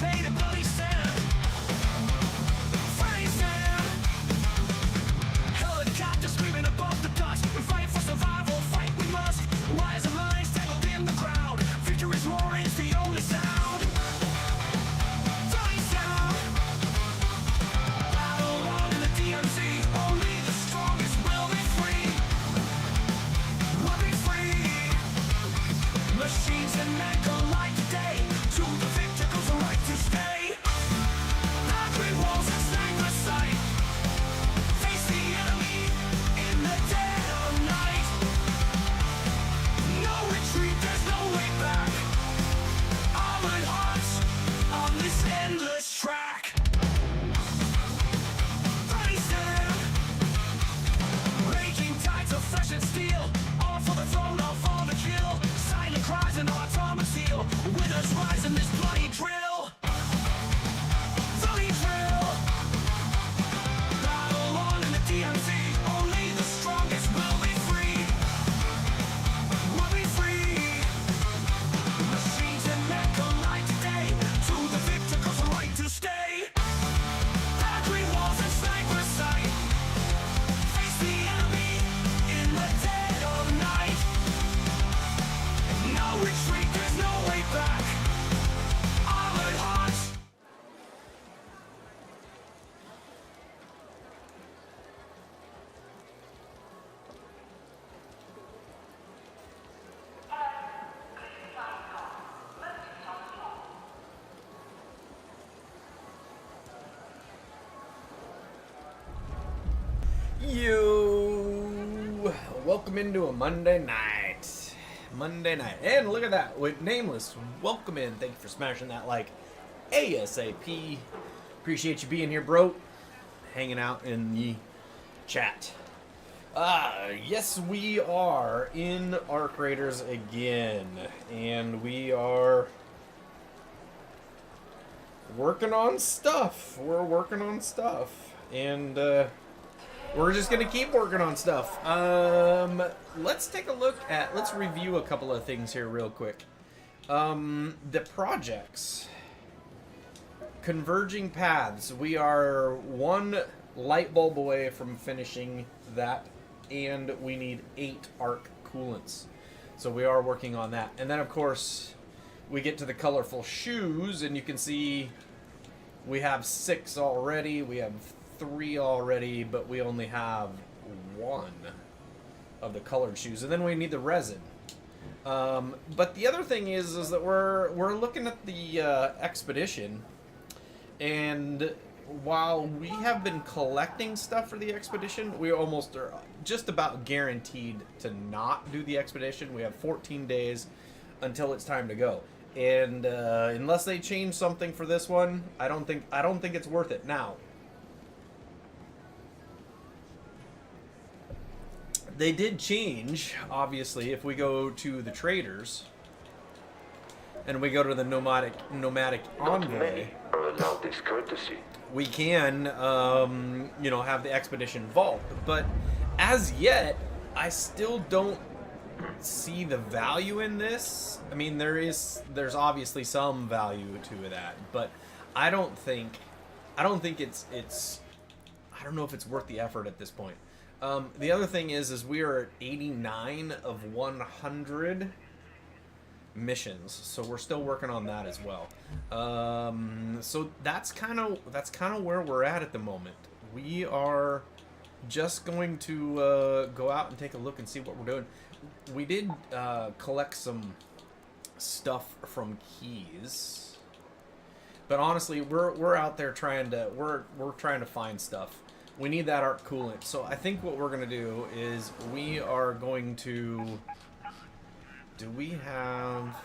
paid a bloody cent. Facecam. Helicopter screaming above the dust. We fight for survival, fight we must. Wires and lines tangled in the crowd. Future is roaring, it's the only sound. Facecam. Battle on in the DMZ. Only the strongest will be free. We'll be free. Machines and men collide today. To the victor goes the right to stay. Concrete walls and sniper sight. Face the enemy in the dead of night. No retreat, there's no way back. Armored hearts on this endless track. Facecam. Raging tides of flesh and steel. All for the throne, all for the kill. Silent cries and our armor seal. Winners rise in this bloody drill. Bloody drill. Battle on in the DMZ. Only the strongest will be free. We'll be free. Machines and men collide today. To the victor goes the right to stay. Concrete walls and sniper sight. Face the enemy in the dead of night. No retreat, there's no way back. Armored hearts. You welcome into a Monday night. And look at that, with Nameless, welcome in. Thank you for smashing that like ASAP. Appreciate you being here, bro. Hanging out in the chat. Yes, we are in Arc Raiders again, and we are working on stuff. We're working on stuff, and we're just gonna keep working on stuff. Let's take a look at, let's review a couple of things here real quick. The projects. Converging Paths. We are one light bulb away from finishing that, and we need 8 arc coolants. So we are working on that. And then of course, we get to the colorful shoes, and you can see we have 6 already. We have 3 already, but we only have 1 of the colored shoes, and then we need the resin. But the other thing is that we're looking at the expedition, and while we have been collecting stuff for the expedition, we almost are just about guaranteed to not do the expedition. We have 14 days until it's time to go, and unless they change something for this one, I don't think it's worth it now. They did change, obviously. If we go to the traders and we go to the nomadic envoy, this courtesy. we can, you know, have the expedition vault. But as yet, I still don't see the value in this. I mean, there's obviously some value to that, but I don't think it's I don't know if it's worth the effort at this point. The other thing is we are at 89 of 100 missions, so we're still working on that as well. So that's kind of where we're at the moment. We are just going to go out and take a look and see what we're doing. We did collect some stuff from Keys, but honestly, we're out there trying to we're trying to find stuff. We need that arc coolant. So I think what we're gonna do is we are going to. Do we have?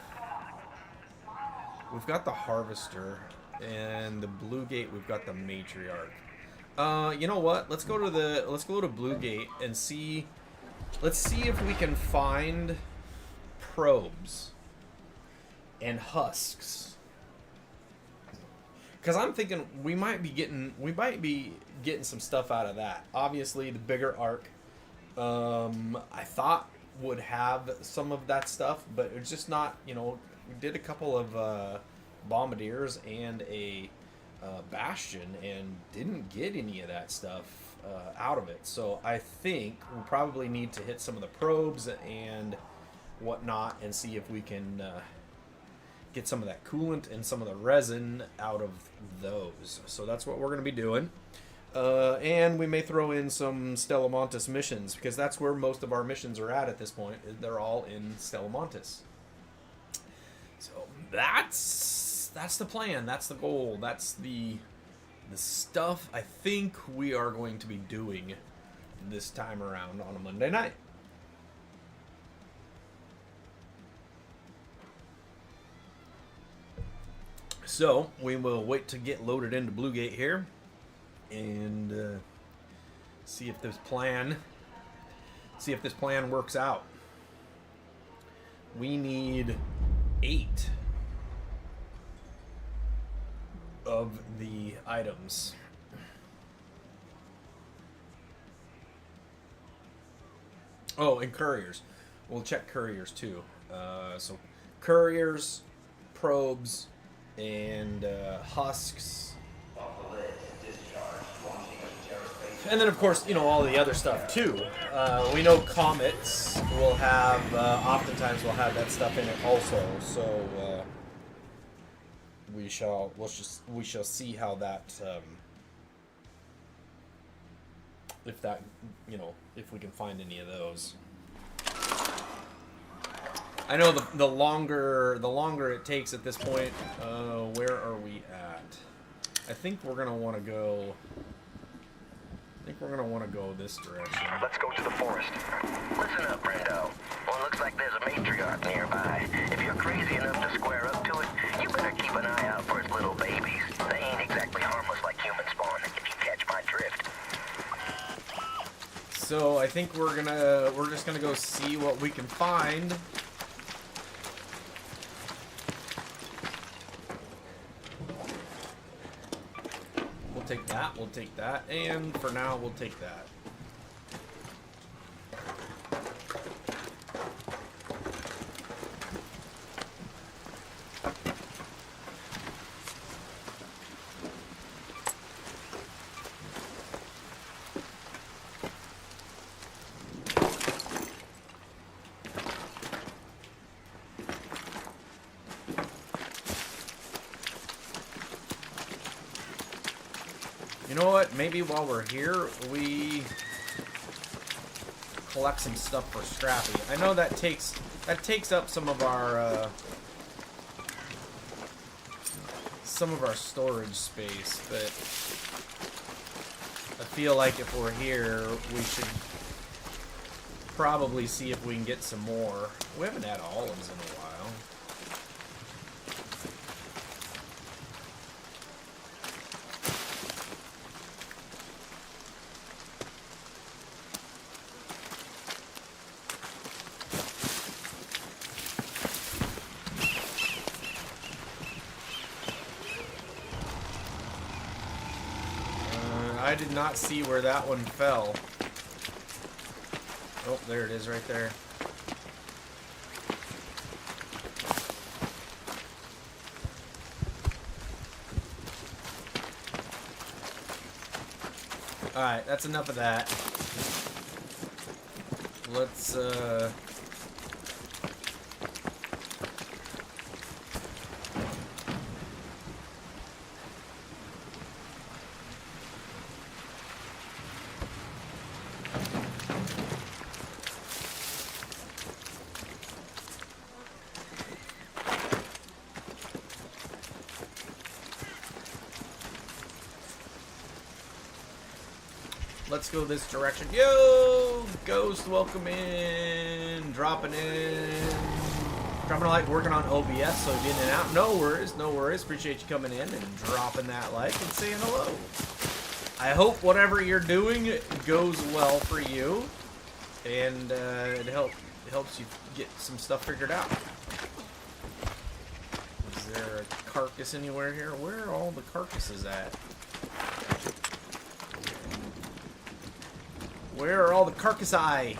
We've got the Harvester and the Blue Gate. We've got the Matriarch. You know what? Let's go to Blue Gate and see. Let's see if we can find probes and husks. Because I'm thinking we might be getting some stuff out of that. Obviously, the bigger arc, I thought would have some of that stuff, but it's just not. You know, we did a couple of bombardiers and a bastion, and didn't get any of that stuff out of it. So I think we'll probably need to hit some of the probes and whatnot and see if we can get some of that coolant and some of the resin out of those. So that's what we're going to be doing. And we may throw in some Stella Montis missions, because that's where most of our missions are at this point. They're all in Stella Montis. So that's the plan. That's the goal. That's the stuff I think we are going to be doing this time around on a Monday night. So we will wait to get loaded into Bluegate here and see if this plan works out. We need 8 of the items. Oh, and couriers. We'll check couriers too. So couriers, probes, and husks. And then, of course, you know, all the other stuff too. We know comets will have, oftentimes will have that stuff in it also. So we shall see how that, if that, you know, if we can find any of those. I know the longer it takes at this point. Where are we at? I think we're gonna want to go. This direction. Let's go to the forest. Listen up, Brendo. Well, looks like there's a matriarch nearby. If you're crazy enough to square up to it, you better keep an eye out for its little babies. They ain't exactly harmless like human spawn, if you catch my drift. So I think we're just gonna go see what we can find. We'll take that, and for now we'll take that. You know what? Maybe while we're here, we collect some stuff for Scrappy. I know that takes up some of our storage space, but I feel like if we're here, we should probably see if we can get some more. We haven't had olives in a while. I did not see where that one fell. Oh, there it is right there. Alright, that's enough of that. Let's, let's go this direction. Yo! Ghost, welcome in. Dropping a like, working on OBS, so getting it out. No worries, no worries. Appreciate you coming in and dropping that like and saying hello. I hope whatever you're doing goes well for you, and it helps you get some stuff figured out. Is there a carcass anywhere here? Where are all the carcasses at? Where are all the carcassi?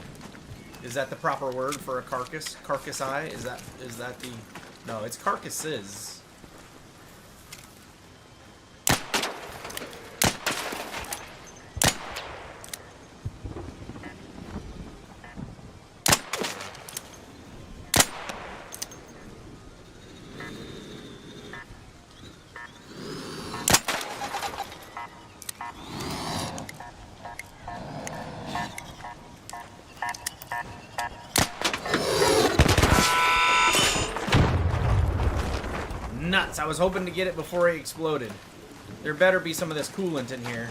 Is that the proper word for a carcass? Carcassi? Is that the... No, it's carcasses. was hoping to get it before he exploded. There better be some of this coolant in here.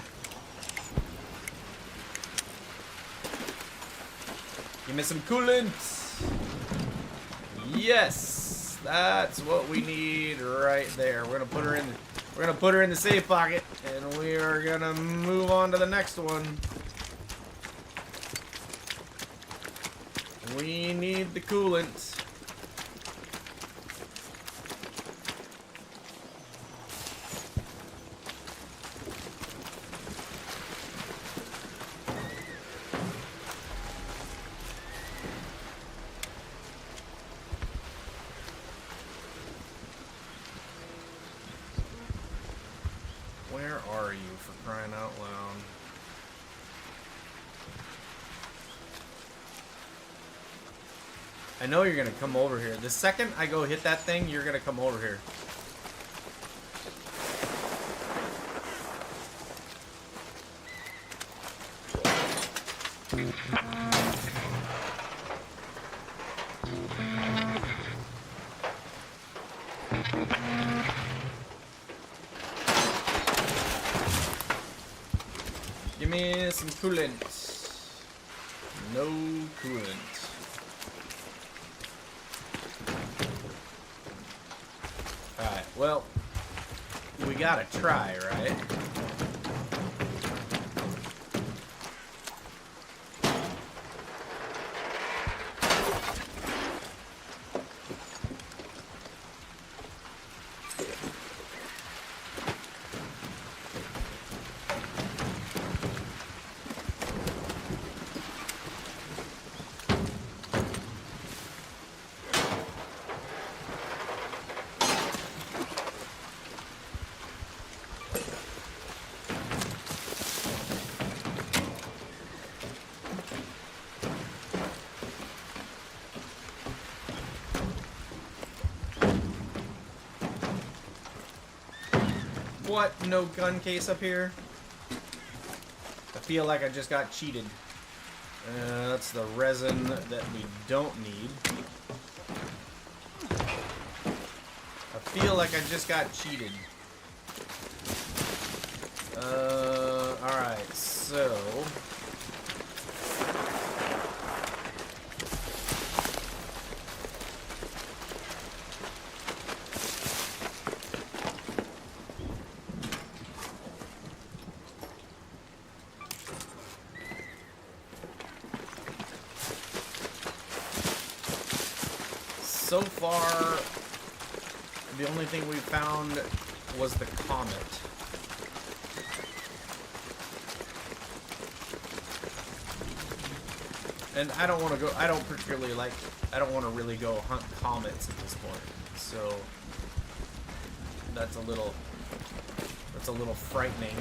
Give me some coolant. Yes, that's what we need right there. We're gonna put her in. We're gonna put her in the safe pocket, and we are gonna move on to the next one. We need the coolant. Where are you, for crying out loud? I know you're gonna come over here. The second I go hit that thing, you're gonna come over here. Give me some coolant. No coolant. Alright, well, we gotta try, right? What? No gun case up here? I feel like I just got cheated. That's the resin that we don't need. I feel like I just got cheated. Alright, so... So far, the only thing we found was the comet. And I don't want to go, I don't particularly like, I don't want to really go hunt comets at this point. So, that's a little frightening.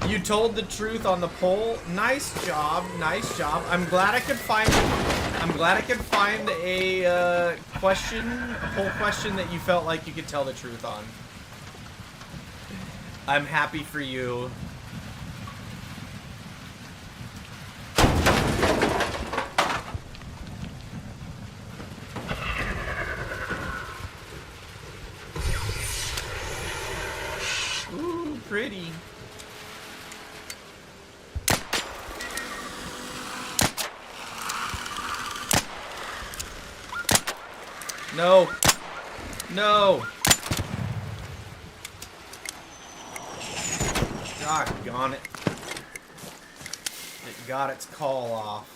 You told the truth on the poll. Nice job, nice job. I'm glad I could find a poll question that you felt like you could tell the truth on. I'm happy for you. Ooh, pretty. No. No. Doggone it. It got its call off.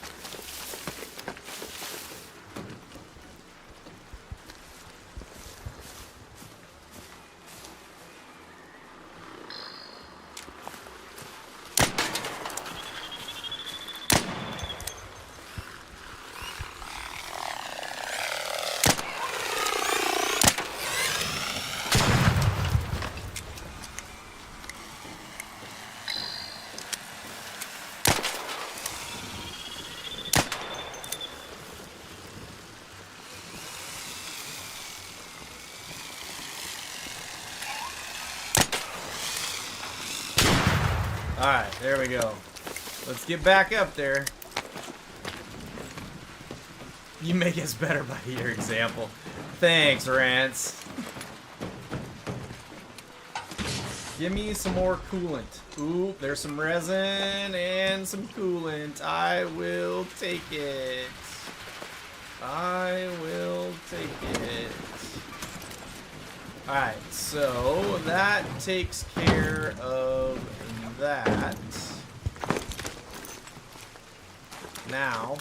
Alright, there we go. Let's get back up there. You make us better by your example. Thanks, Rance. Give me some more coolant. Ooh, there's some resin and some coolant. I will take it. I will take it. Alright, so that takes care of that. Now,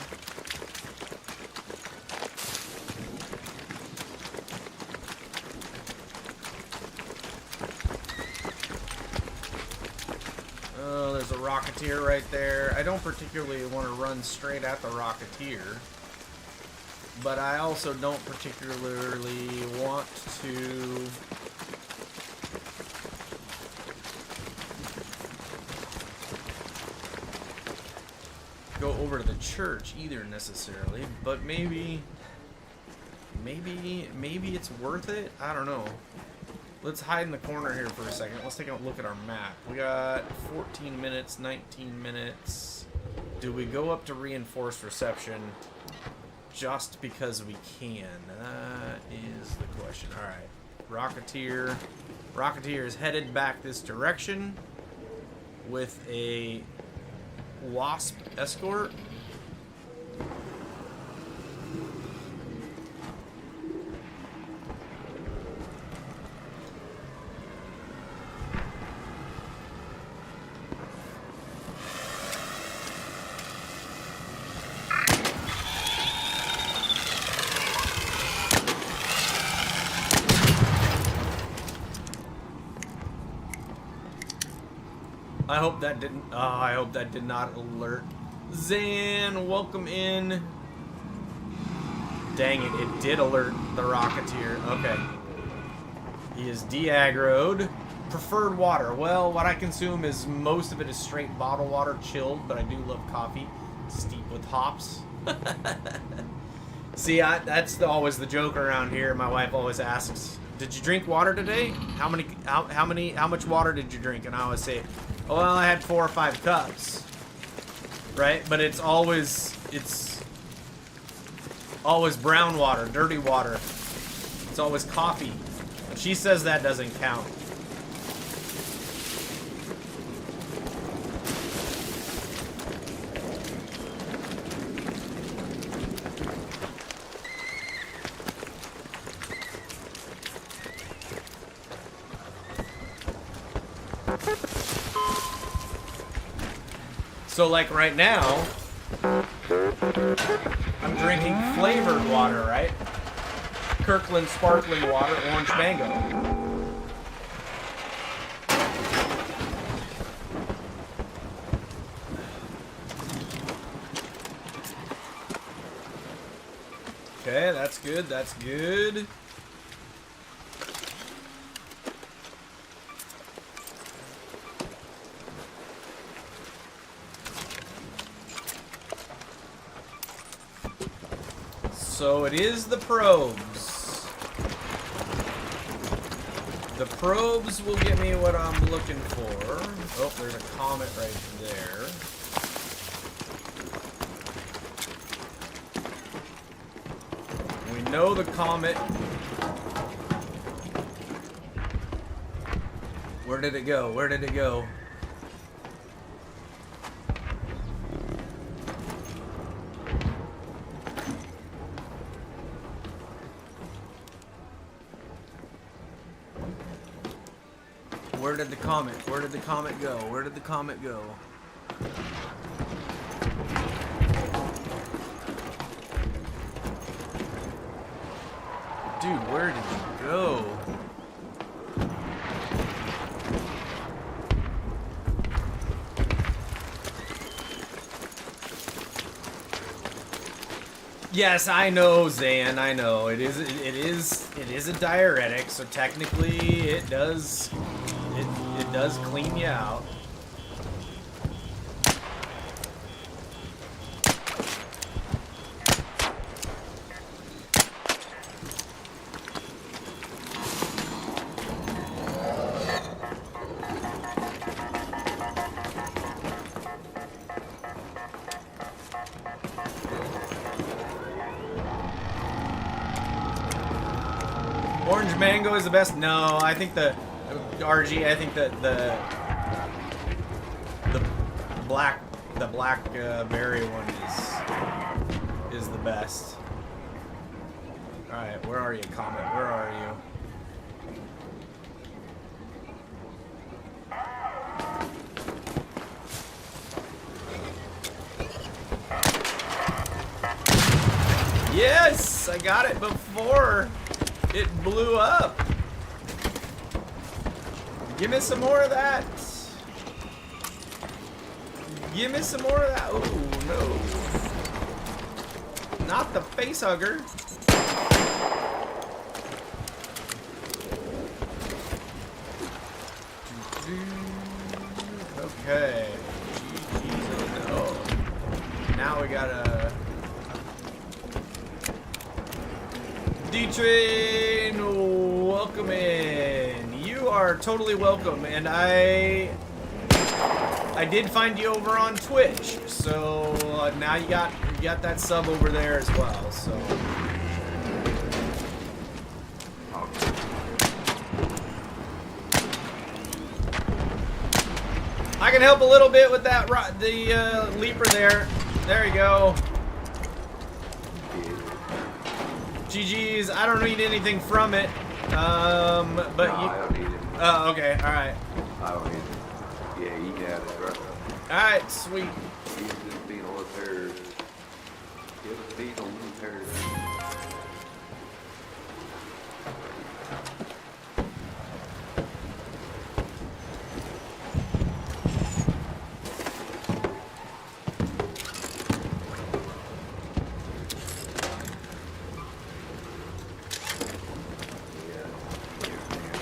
oh, there's a Rocketeer right there. I don't particularly want to run straight at the Rocketeer, but I also don't particularly want to go over to the church either necessarily, but maybe it's worth it. I don't know. Let's hide in the corner here for a second. Let's take a look at our map. We got 14 minutes, 19 minutes. Do we go up to reinforced reception just because we can? That is the question. All right, Rocketeer. Rocketeer is headed back this direction with a Wasp escort. I hope that didn't. Oh, I hope that did not alert. Zan, welcome in. Dang it! It did alert the Rocketeer. Okay. He is de-aggroed. Preferred water. Well, what I consume is most of it is straight bottled water, chilled, but I do love coffee, steeped with hops. See, that's always the joke around here. My wife always asks, "Did you drink water today? How much water did you drink?" And I always say, "Oh, well, I had 4 or 5 cups." Right? But it's always brown water, dirty water. It's always coffee. She says that doesn't count. So, like right now, I'm drinking flavored water, right? Kirkland sparkling water, orange mango. Okay, that's good, that's good. So it is the probes. The probes will get me what I'm looking for. Oh, there's a comet right there. We know the comet. Where did it go? Where did it go? Where did the comet? Where did the comet go? Where did the comet go? Dude, where did you go? Yes, I know, Zan. I know it is a diuretic, so technically it does clean you out. Orange mango is the best. No, I think the RG. I think the blackberry one is the best. All right, where are you, Comet? Where are you? Yes, I got it before it blew up. Give me some more of that. Give me some more of that. Oh no. Not the face hugger. Okay. Oh. Now we gotta. D-Train, welcome in. You are totally welcome, and I did find you over on Twitch, so now you got that sub over there as well. So I can help a little bit with that the leaper there. There you go. GG's, I don't need anything from it, but No, you... I don't need it. Oh, okay, alright. I don't need it. Yeah, you got it, bro. Alright, sweet. He's just being on the turd. Just being on the turd.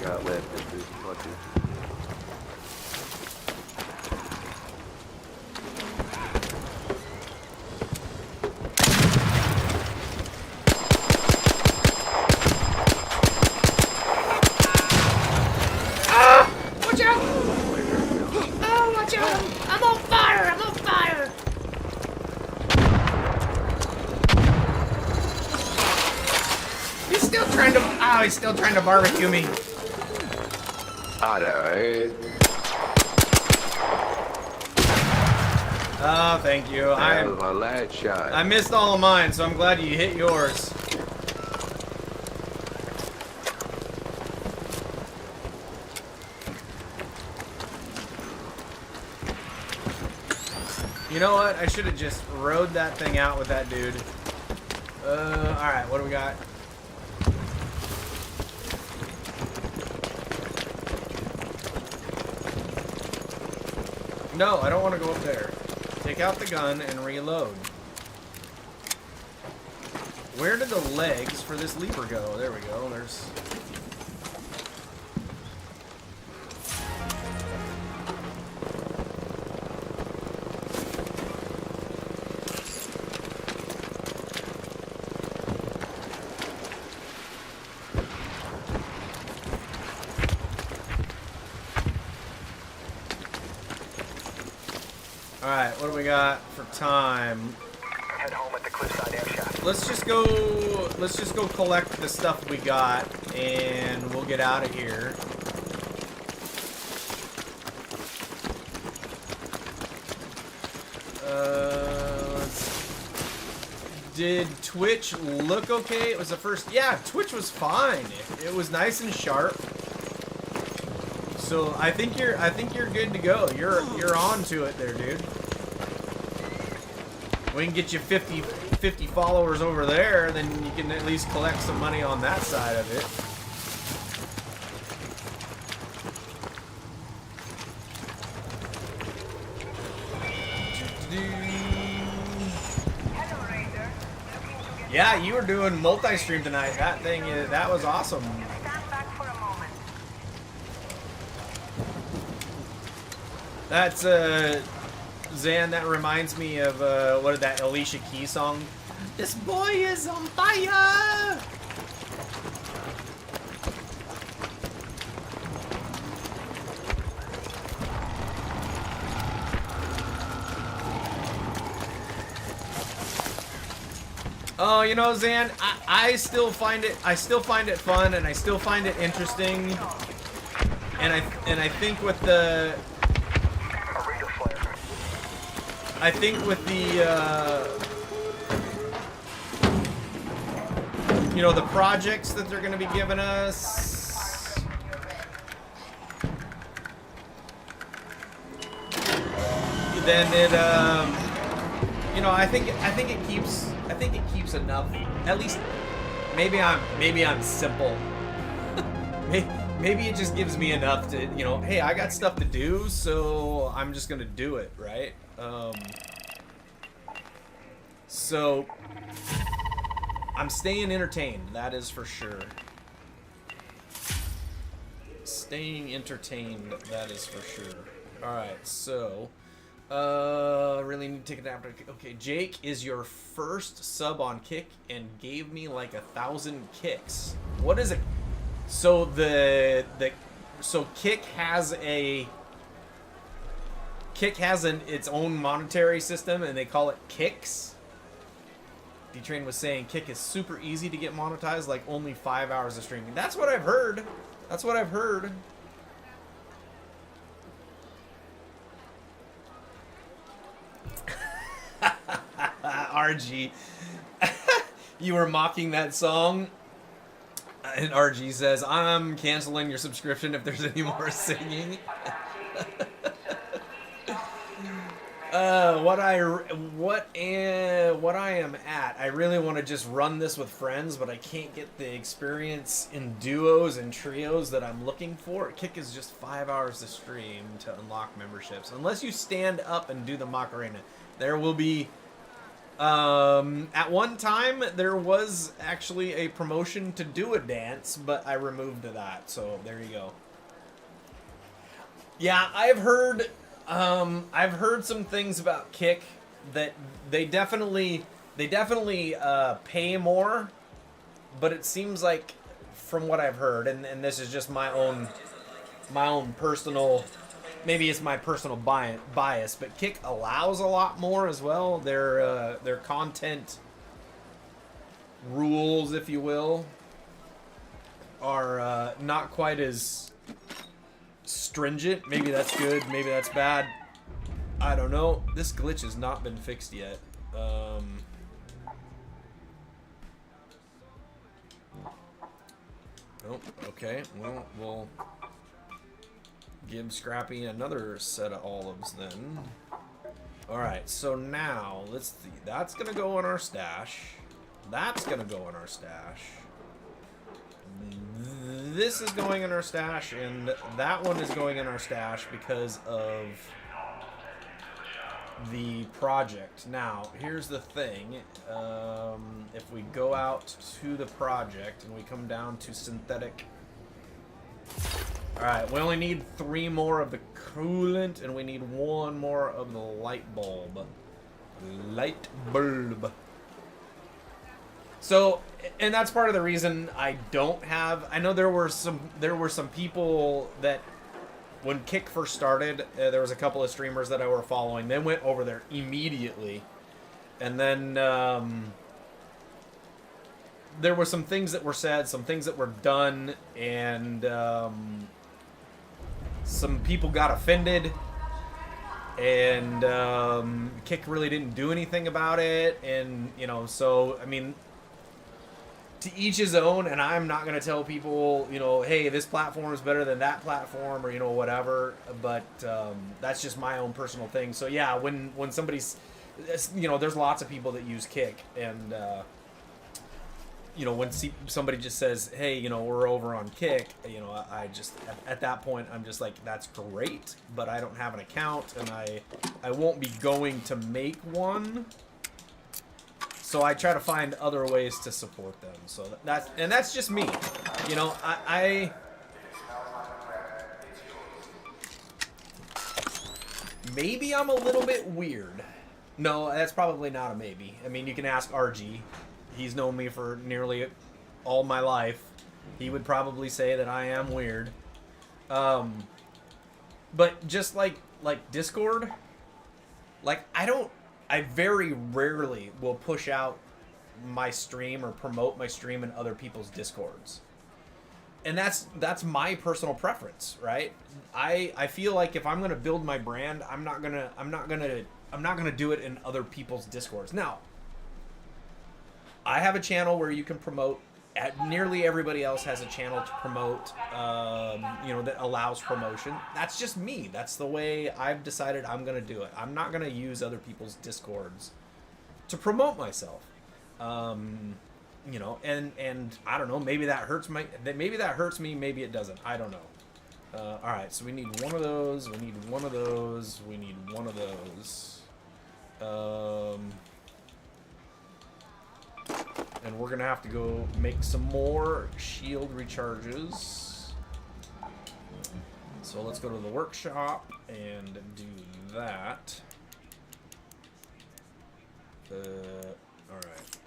Got left is this clutches. Watch out! Oh, watch out! I'm on fire! I'm on fire! He's still trying to... Oh, he's still trying to barbecue me. I know, eh? Oh, thank you. That was my last shot. I missed all of mine, so I'm glad you hit yours. You know what? I should have just rode that thing out with that dude. Alright, what do we got? No, I don't want to go up there. Take out the gun and reload. Where did the legs for this leaper go? There we go. There's... Alright, what do we got for time? Head home at the Cliffside Air Shop. Let's just go collect the stuff we got and we'll get out of here. Did Twitch look okay? It was the first... Yeah, Twitch was fine. It was nice and sharp. So I think you're good to go. You're on to it there, dude. We can get you 50 followers over there, then you can at least collect some money on that side of it. Yeah, you were doing multi-stream tonight. That was awesome. Stand back for a moment. That's Zan, that reminds me of what is that Alicia Keys song? This boy is on fire. Oh, you know, Zan, I still find it fun, and I still find it interesting. And I think with the you know, the projects that they're going to be giving us, then it you know, I think it keeps enough. At least maybe I'm simple. Maybe it just gives me enough to, you know, hey, I got stuff to do, so I'm just gonna do it, right? So I'm staying entertained, that is for sure. Staying entertained, that is for sure. Alright, so really need to take it after. Okay, Jake is your first sub on Kick and gave me like 1,000 kicks. What is it? So so Kick has its own monetary system, and they call it Kicks. D-Train was saying Kick is super easy to get monetized, like only 5 hours of streaming. That's what I've heard. That's what I've heard. RG, you were mocking that song, and RG says, "I'm canceling your subscription if there's any more singing." What I am at, I really want to just run this with friends, but I can't get the experience in duos and trios that I'm looking for. Kick is just 5 hours to stream to unlock memberships, unless you stand up and do the Macarena. There will be, at one time there was actually a promotion to do a dance, but I removed that, so there you go. Yeah, I've heard some things about Kick that they definitely pay more, but it seems like, from what I've heard, and this is just my own personal, maybe it's my personal bias, but Kick allows a lot more as well. Their content rules, if you will, are not quite as stringent. Maybe that's good, maybe that's bad. I don't know. This glitch has not been fixed yet. Oh, okay. Well, we'll give Scrappy another set of olives then. Alright, so now, let's see. That's gonna go in our stash. That's gonna go in our stash. This is going in our stash, and that one is going in our stash because of the project. Now, here's the thing. If we go out to the project and we come down to synthetic. Alright, we only need 3 more of the coolant, and we need 1 more of the light bulb. Light bulb. So, and that's part of the reason I don't have. I know there were some people that, when Kick first started, there was a couple of streamers that I were following. They went over there immediately, and then there were some things that were said, some things that were done, and some people got offended, and Kick really didn't do anything about it, and you know, so I mean, to each his own, and I'm not going to tell people, you know, hey, this platform is better than that platform, or, you know, whatever, but that's just my own personal thing. So, yeah, when somebody's, you know, there's lots of people that use Kick, and, you know, when somebody just says, hey, you know, we're over on Kick, you know, I just, at that point, I'm just like, that's great, but I don't have an account, and I won't be going to make one. So I try to find other ways to support them. So that's just me. You know, I maybe I'm a little bit weird. No, that's probably not a maybe. I mean, you can ask RG. He's known me for nearly all my life. He would probably say that I am weird. But just like Discord, like I very rarely will push out my stream or promote my stream in other people's Discords. And that's my personal preference, right? I feel like if I'm gonna build my brand, I'm not gonna do it in other people's Discords. Now, I have a channel where you can promote. Nearly everybody else has a channel to promote, that allows promotion. That's just me. That's the way I've decided I'm gonna do it. I'm not gonna use other people's Discords to promote myself. And I don't know, maybe that hurts me, maybe it doesn't. I don't know. All right, so we need one of those, we need one of those, we need one of those. And we're gonna have to go make some more shield recharges. So let's go to the workshop and do that. Alright.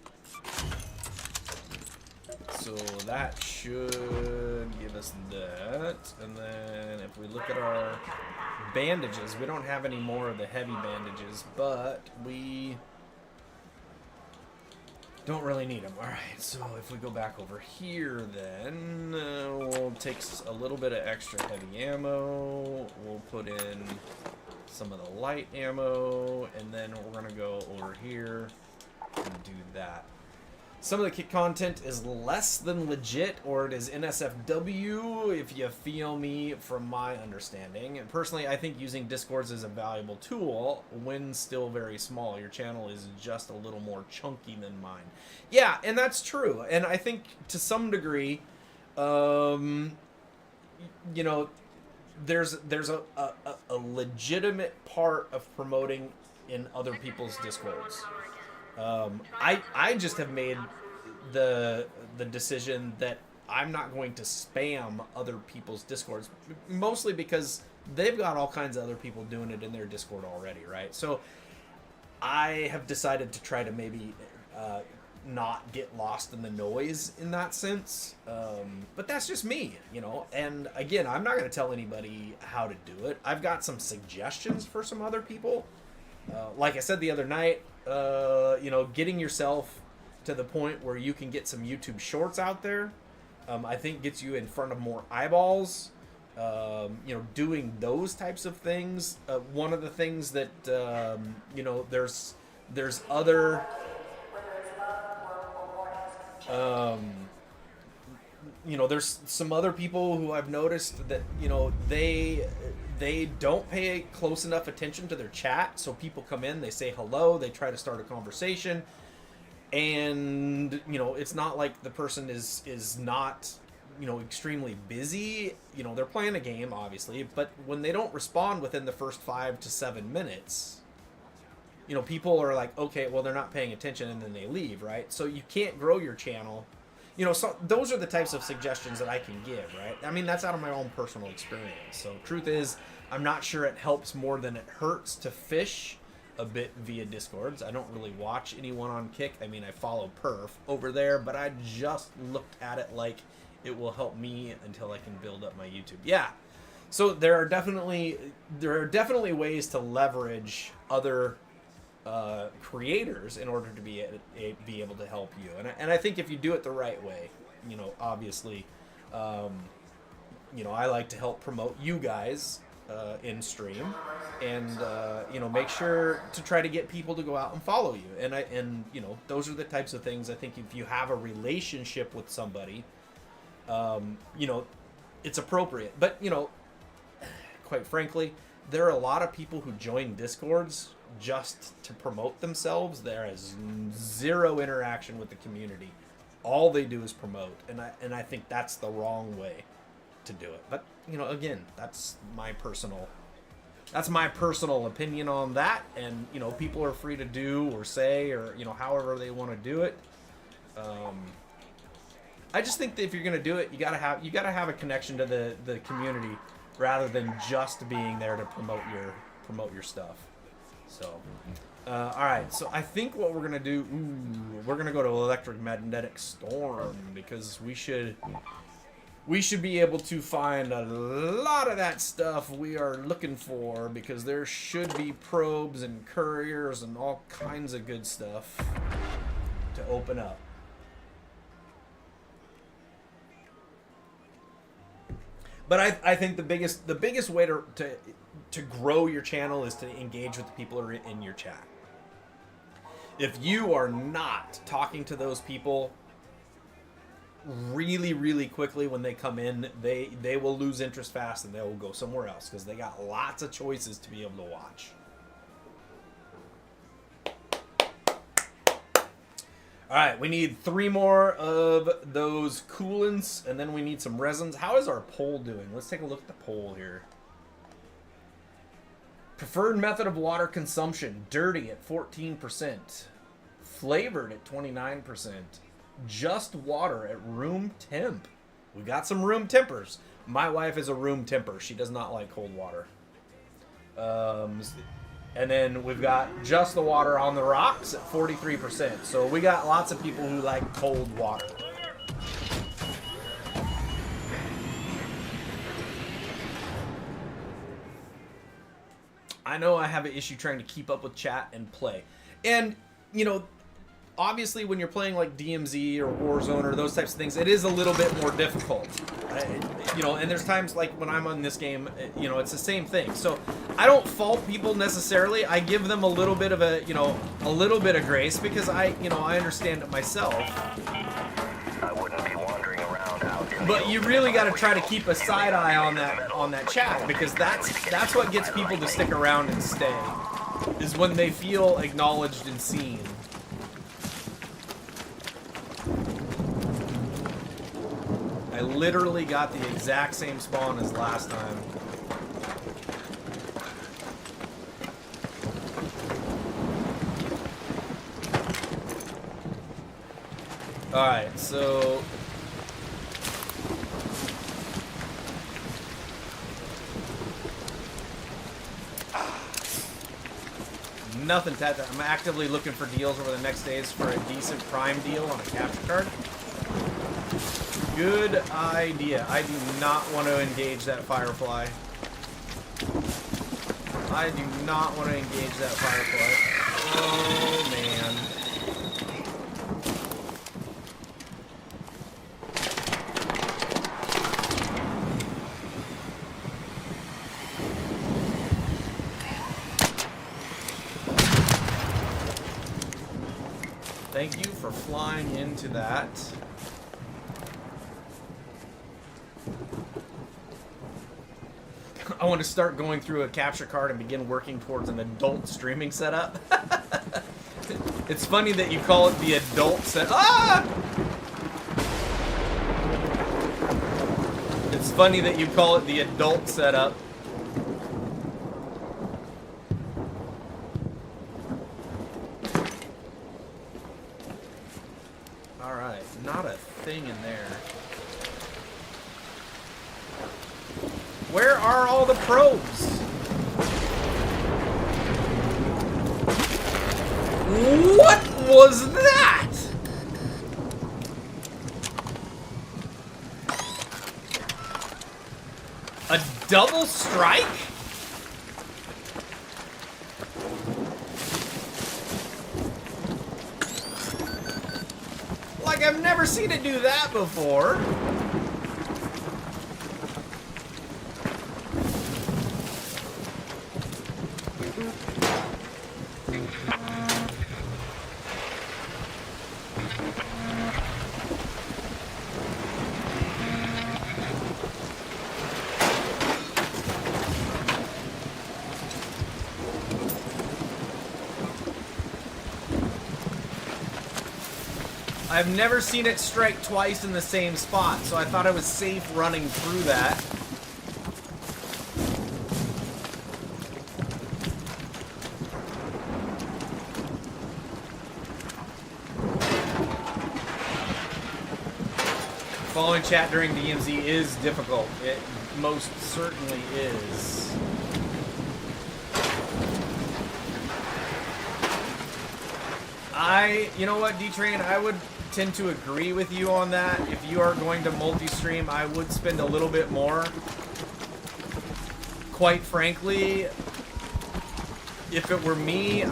So that should give us that. And then if we look at our bandages, we don't have any more of the heavy bandages, but we don't really need them. Alright, so if we go back over here, then we'll take a little bit of extra heavy ammo. We'll put in some of the light ammo, and then we're going to go over here and do that. Some of the kit content is less than legit, or it is NSFW, if you feel me, from my understanding. And personally, I think using Discords is a valuable tool when still very small. Your channel is just a little more chunky than mine. Yeah, and that's true. And I think to some degree, there's a legitimate part of promoting in other people's Discords. I just have made the decision that I'm not going to spam other people's Discords, mostly because they've got all kinds of other people doing it in their Discord already, right? So I have decided to try to maybe not get lost in the noise in that sense. But that's just me, and again, I'm not going to tell anybody how to do it. I've got some suggestions for some other people. Like I said the other night, getting yourself to the point where you can get some YouTube shorts out there, I think gets you in front of more eyeballs. Doing those types of things. One of the things that, there's other, there's some other people who I've noticed that, they don't pay close enough attention to their chat. So people come in, they say hello, they try to start a conversation, and it's not like the person is not extremely busy. They're playing a game, obviously, but when they don't respond within the first 5 to 7 minutes, people are like, okay, well, they're not paying attention, and then they leave, right? So you can't grow your channel. So those are the types of suggestions that I can give, right? I mean, that's out of my own personal experience. So truth is, I'm not sure it helps more than it hurts to fish a bit via Discords. I don't really watch anyone on Kick. I mean, I follow Perf over there, but I just looked at it like it will help me until I can build up my YouTube. Yeah. So there are definitely ways to leverage other creators in order to be able to help you, and I think if you do it the right way, obviously, I like to help promote you guys in stream, and make sure to try to get people to go out and follow you, and those are the types of things I think if you have a relationship with somebody, it's appropriate. But quite frankly, there are a lot of people who join Discords just to promote themselves. There is zero interaction with the community. All they do is promote, and I think that's the wrong way to do it. But again, that's my personal opinion on that, and people are free to do or say or however they want to do it. I just think that if you're gonna do it, you gotta have a connection to the community rather than just being there to promote your stuff. So, all right. So I think what we're gonna do, we're gonna go to Electromagnetic Storm, because we should be able to find a lot of that stuff we are looking for, because there should be probes and couriers and all kinds of good stuff to open up. But I think the biggest way to grow your channel is to engage with the people who are in your chat. If you are not talking to those people really, really quickly when they come in, they will lose interest fast and they will go somewhere else because they got lots of choices to be able to watch. All right, we need 3 more of those coolants, and then we need some resins. How is our poll doing? Let's take a look at the poll here. Preferred method of water consumption, dirty at 14%, flavored at 29%, just water at room temp. We got some room tempers. My wife is a room temper. She does not like cold water. And then we've got just the water on the rocks at 43%. So we got lots of people who like cold water. I know I have an issue trying to keep up with chat and play. And, you know, obviously when you're playing like DMZ or Warzone or those types of things, it is a little bit more difficult. You know, and there's times like when I'm on this game, you know, it's the same thing. So I don't fault people necessarily. I give them a little bit of a, you know, a little bit of grace because I understand it myself. I wouldn't be wandering around out in But you really got to try to keep a side eye on that chat because that's what gets people to stick around and stay. Is when they feel acknowledged and seen. I literally got the exact same spawn as last time. Alright, so... Nothing, Ted. I'm actively looking for deals over the next days for a decent prime deal on a capture card. Good idea. I do not want to engage that Firefly. I do not want to engage that Firefly. Oh, man. Thank you for flying into that. I want to start going through a capture card and begin working towards an adult streaming setup. It's funny that you call it the adult set. Ah! It's funny that you call it the adult setup. Alright, not a thing in there. Where are all the probes? What was that? A double strike? Like, I've never seen it do that before. I've never seen it strike twice in the same spot, so I thought I was safe running through that. Following chat during DMZ is difficult. It most certainly is. You know what, D-Train, I would tend to agree with you on that. If you are going to multi-stream, I would spend a little bit more. Quite frankly, if it were me,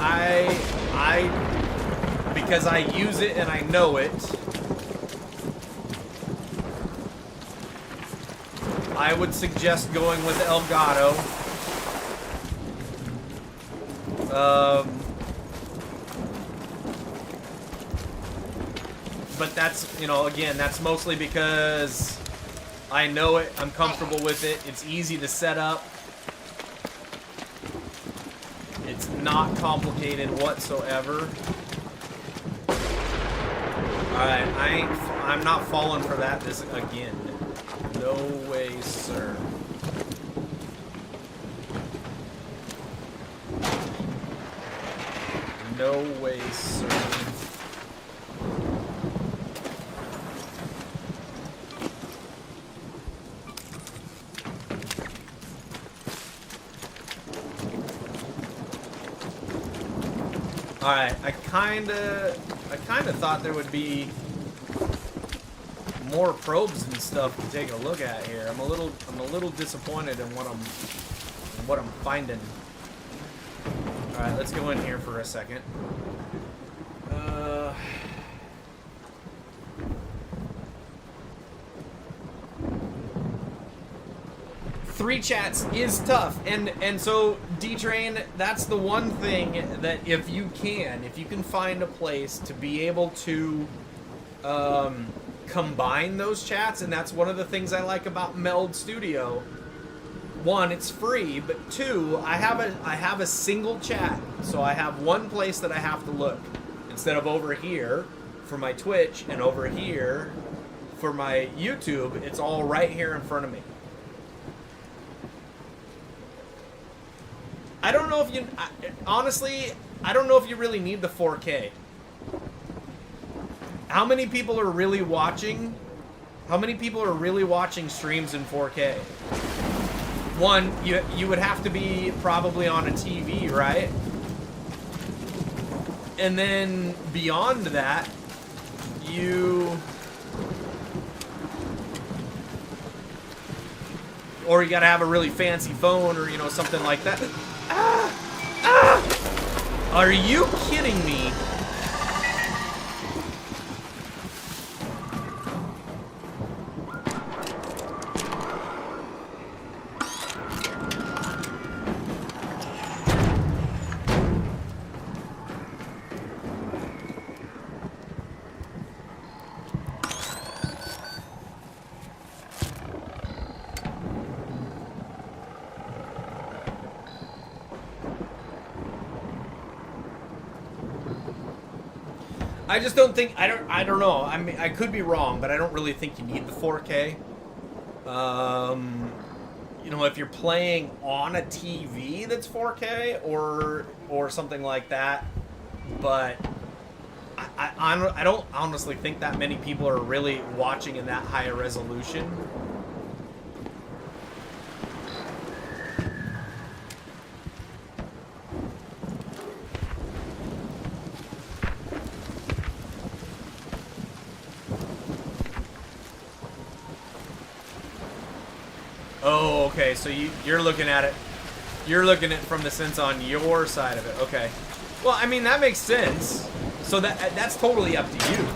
because I use it and I know it, I would suggest going with Elgato. But that's, you know, again, that's mostly because I know it, I'm comfortable with it, it's easy to set up. It's not complicated whatsoever. Alright, I'm not falling for that this again. No way, sir. No way, sir. Alright, I kinda thought there would be more probes and stuff to take a look at here. I'm a little disappointed in what I'm finding. Alright, let's go in here for a second. 3 chats is tough, and so D-Train, that's the one thing that if you can find a place to be able to combine those chats, and that's one of the things I like about Meld Studio. 1, it's free, but 2, I have a single chat, so I have one place that I have to look instead of over here for my Twitch and over here for my YouTube. It's all right here in front of me. I don't know if you, honestly, I don't know if you really need the 4K. How many people are really watching? How many people are really watching streams in 4K? 1, you would have to be probably on a TV, right? And then beyond that, or you gotta have a really fancy phone, or, you know, something like that. Are you kidding me? I just don't think, I don't know. I mean, I could be wrong, but I don't really think you need the 4K. You know, if you're playing on a TV that's 4K or something like that, but I don't honestly think that many people are really watching in that high a resolution. Oh, okay, so you're looking at it. You're looking at it from the sense on your side of it. Okay. Well, I mean, that makes sense. So that's totally up to you.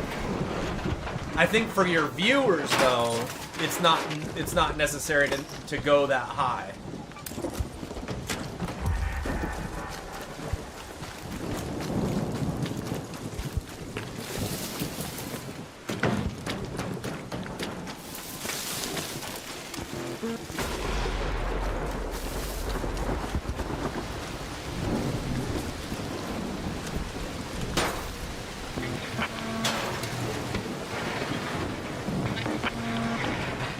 I think for your viewers, though, it's not necessary to go that high.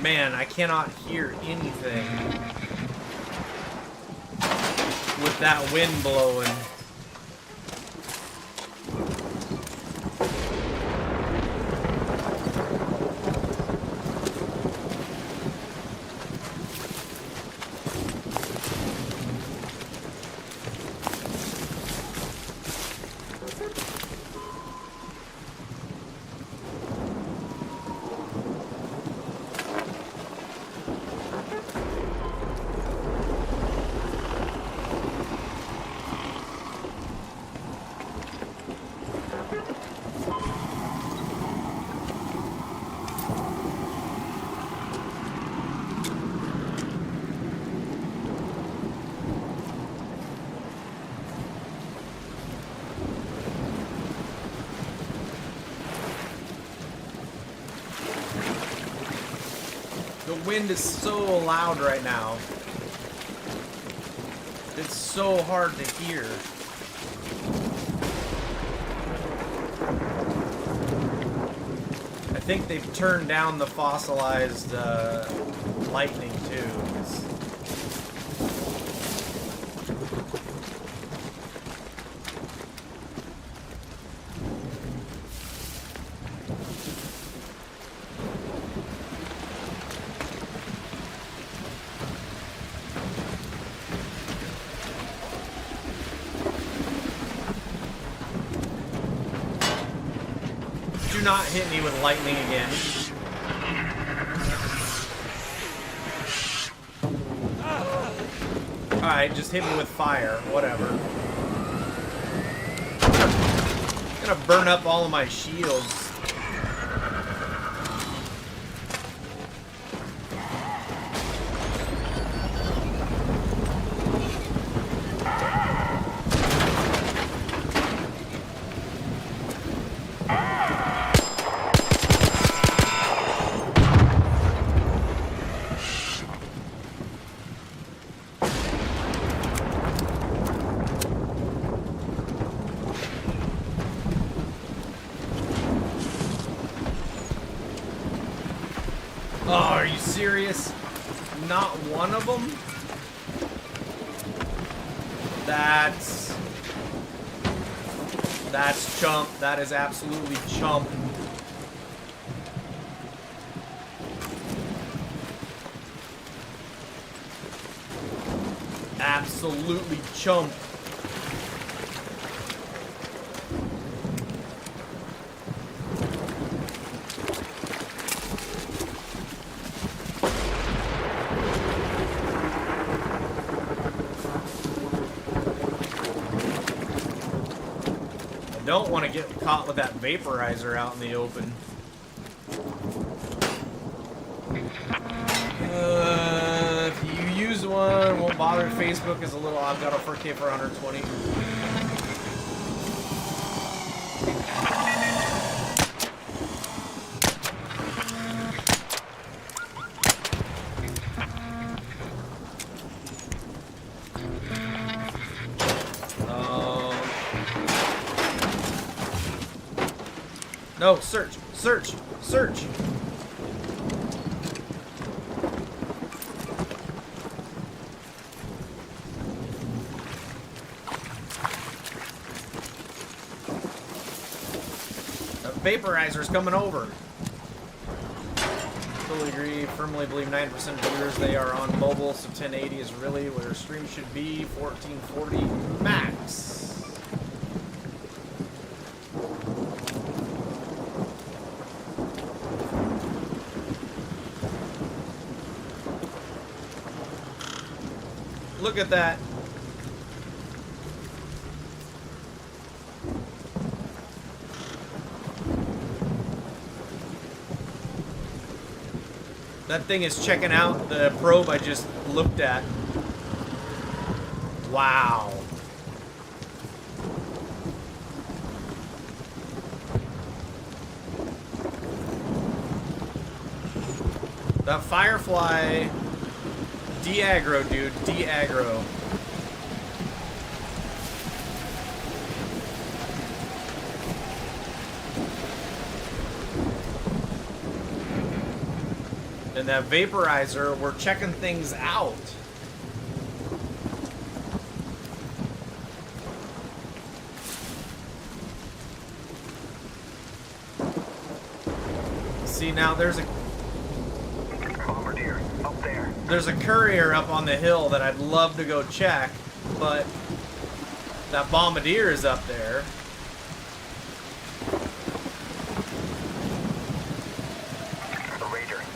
Man, I cannot hear anything with that wind blowing. The wind is so loud right now. It's so hard to hear. I think they've turned down the fossilized lightning too. Do not hit me with lightning again. Alright, just hit me with fire. Whatever. I'm gonna burn up all of my shields. Oh, are you serious? Not one of them? That's chump. That is absolutely chump. Absolutely chump. Don't want to get caught with that vaporizer out in the open. If you use one, won't bother Facebook is a little. I've got a 4K for 120. No, search, search, search. The vaporizer's coming over. Totally agree. Firmly believe 90% of viewers they are on mobile, so 1080 is really where stream should be. 1440 max. Look at that. That thing is checking out the probe I just looked at. Wow. That Firefly de-aggro, dude. De-aggro. And that vaporizer, we're checking things out. See, now there's a Bombardier, up there. There's a courier up on the hill that I'd love to go check, but that bombardier is up there.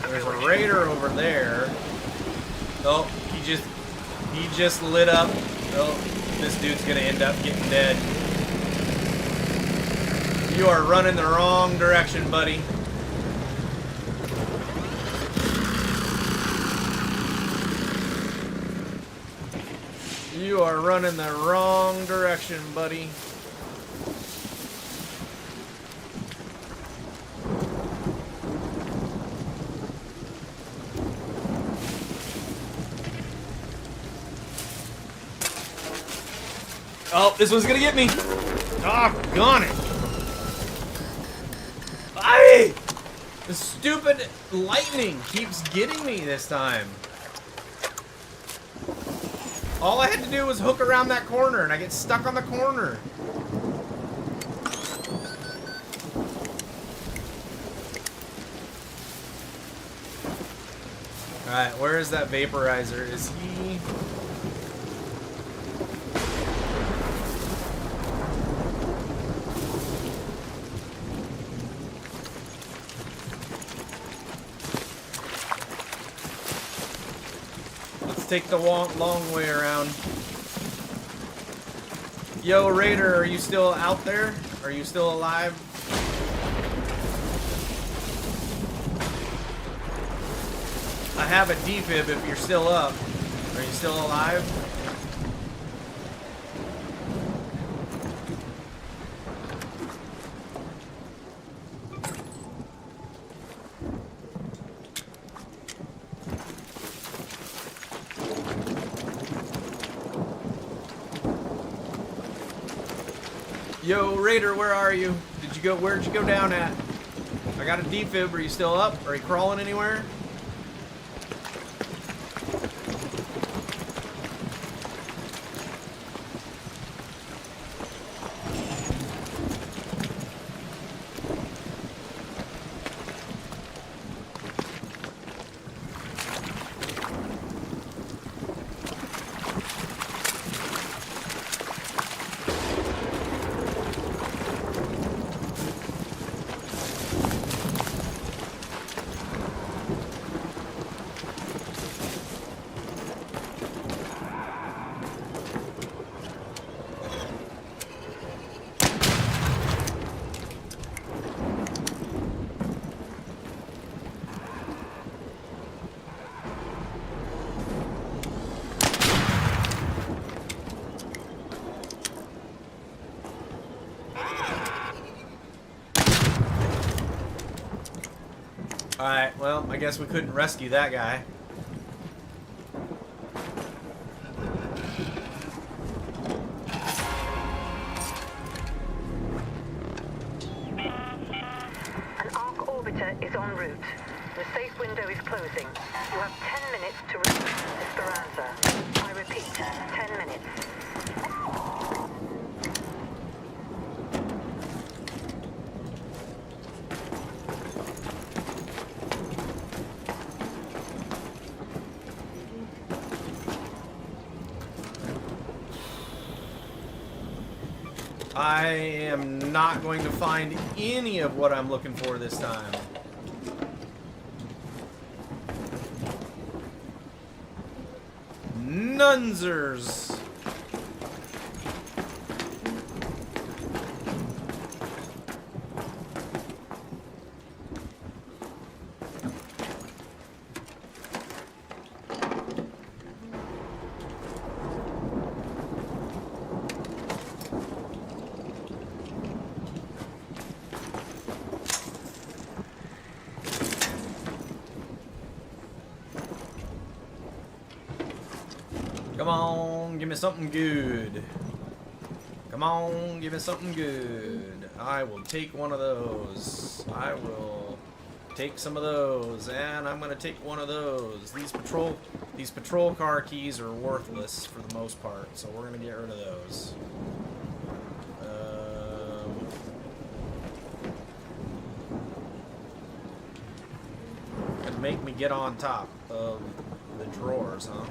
There's a raider over there. Oh, he just lit up. Oh, this dude's gonna end up getting dead. You are running the wrong direction, buddy. You are running the wrong direction, buddy. Oh, this one's gonna get me. Doggone it. Aye! The stupid lightning keeps getting me this time. All I had to do was hook around that corner, and I get stuck on the corner. Alright, where is that vaporizer? Is he... Let's take the long way around. Yo, Raider, are you still out there? Are you still alive? I have a defib if you're still up. Are you still alive? Yo, Raider, where are you? Did you go? Where'd you go down at? I got a defib. Are you still up? Are you crawling anywhere? Alright, well, I guess we couldn't rescue that guy. An arc orbiter is en route. The safe window is closing. You have 10 minutes to reach Esperanza. I repeat, 10 minutes. I am not going to find any of what I'm looking for this time. Nunzers. Come on, give me something good. Come on, give me something good. I will take one of those. I will take some of those, and I'm gonna take one of those. These patrol car keys are worthless for the most part, so we're gonna get rid of those. It'd make me get on top of the drawers, huh?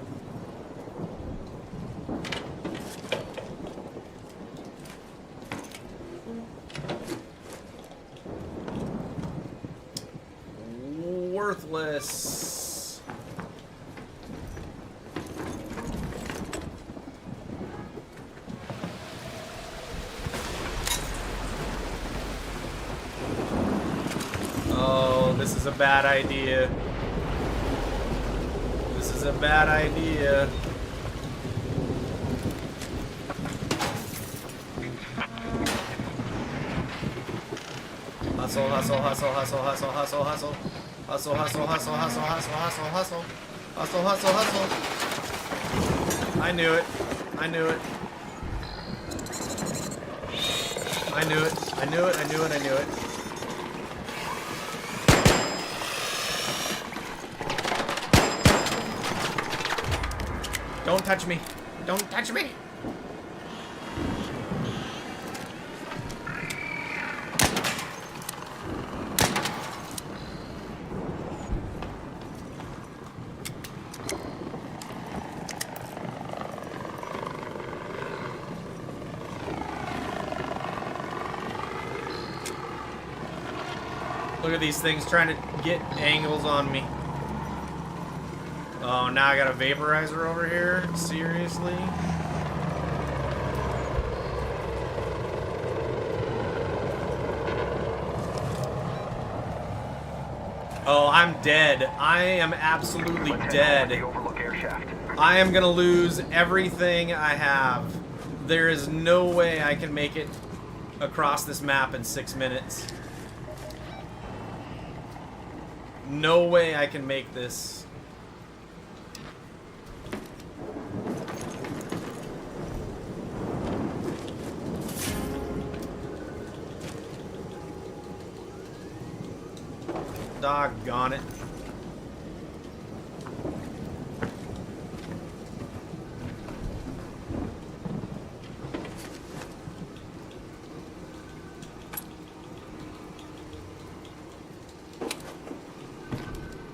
Worthless. Oh, this is a bad idea. This is a bad idea. Hustle, hustle, hustle, hustle, hustle, hustle, hustle. Hustle, hustle, hustle, hustle, hustle, hustle, hustle. Hustle, hustle, hustle. I knew it. I knew it. I knew it. I knew it. I knew it. I knew it. Don't touch me. Don't touch me. Look at these things trying to get angles on me. Oh, now I got a vaporizer over here? Seriously? Oh, I'm dead. I am absolutely dead. I am gonna lose everything I have. There is no way I can make it across this map in 6 minutes. No way I can make this. Doggone it.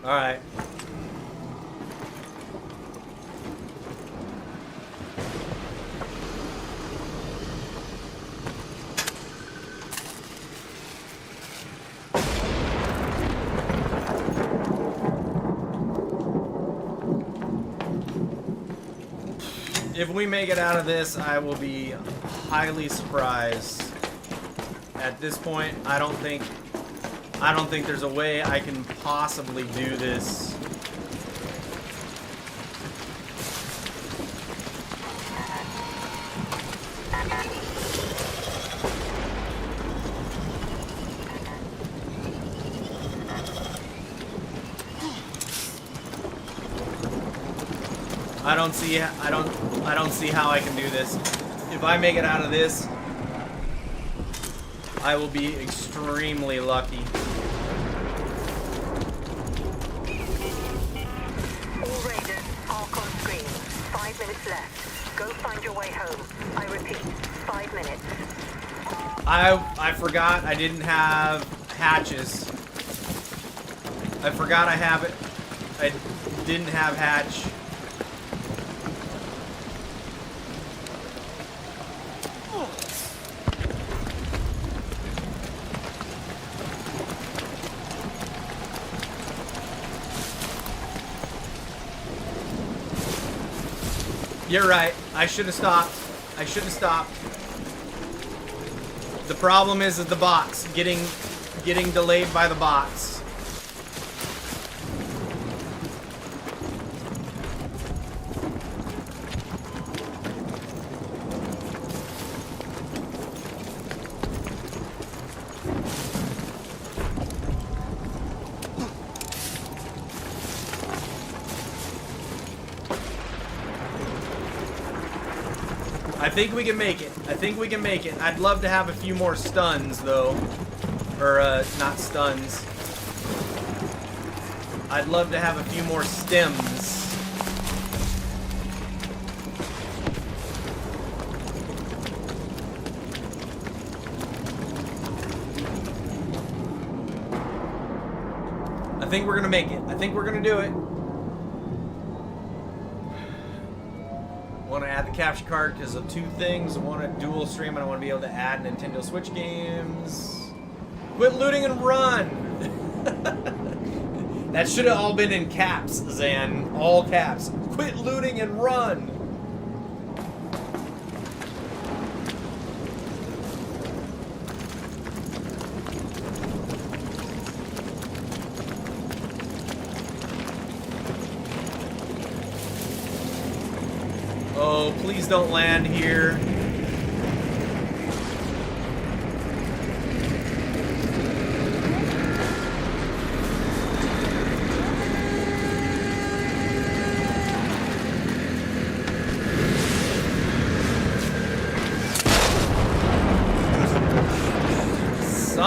All right. If we make it out of this, I will be highly surprised. At this point, I don't think there's a way I can possibly do this. I don't see how I can do this. If I make it out of this, I will be extremely lucky. All Raiders, arc on screen. 5 minutes left. Go find your way home. I repeat, 5 minutes. I forgot I didn't have hatches. I forgot I didn't have hatch. You're right. I should have stopped. I should have stopped. The problem is the box getting delayed by the box. I think we can make it. I think we can make it. I'd love to have a few more stuns, though. Or, not stuns. I'd love to have a few more stems. I think we're gonna make it. I think we're gonna do it. I want to add the capture card because of two things. I want to dual stream and I want to be able to add Nintendo Switch games. Quit looting and run! That should have all been in caps, Zan. All caps. Quit looting and run! Oh, please don't land here.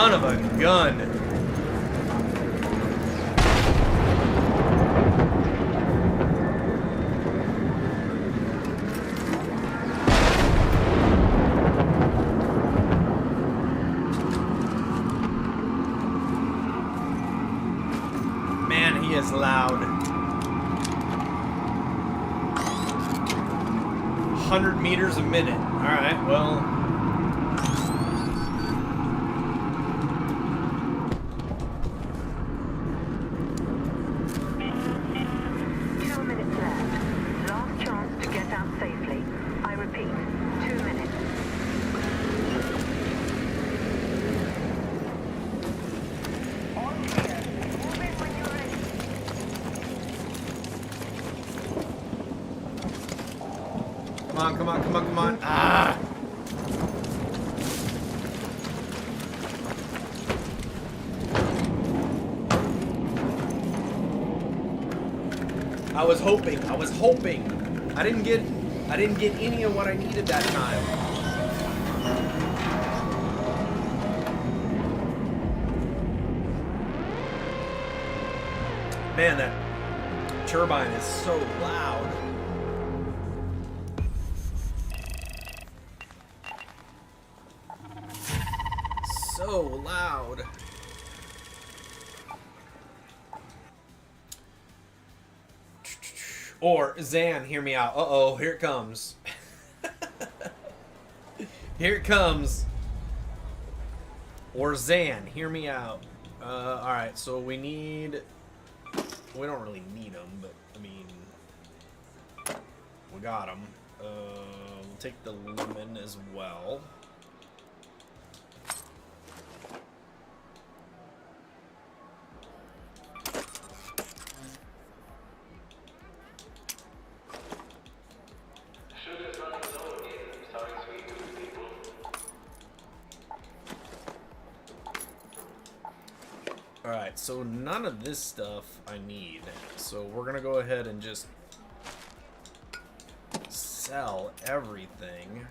Son of a gun. Man, he is loud. 100 meters a minute. All right, well. Come on, come on, come on. Ah! I was hoping. I didn't get any of what I needed that time. Man, that turbine is so loud. So loud. Or Zan, hear me out. Uh-oh, here it comes. Here it comes. Or Zan, hear me out. Alright, so we need... We don't really need them, but, I mean... We got them. We'll take the lemon as well. Alright, so none of this stuff I need. So we're gonna go ahead and just sell everything.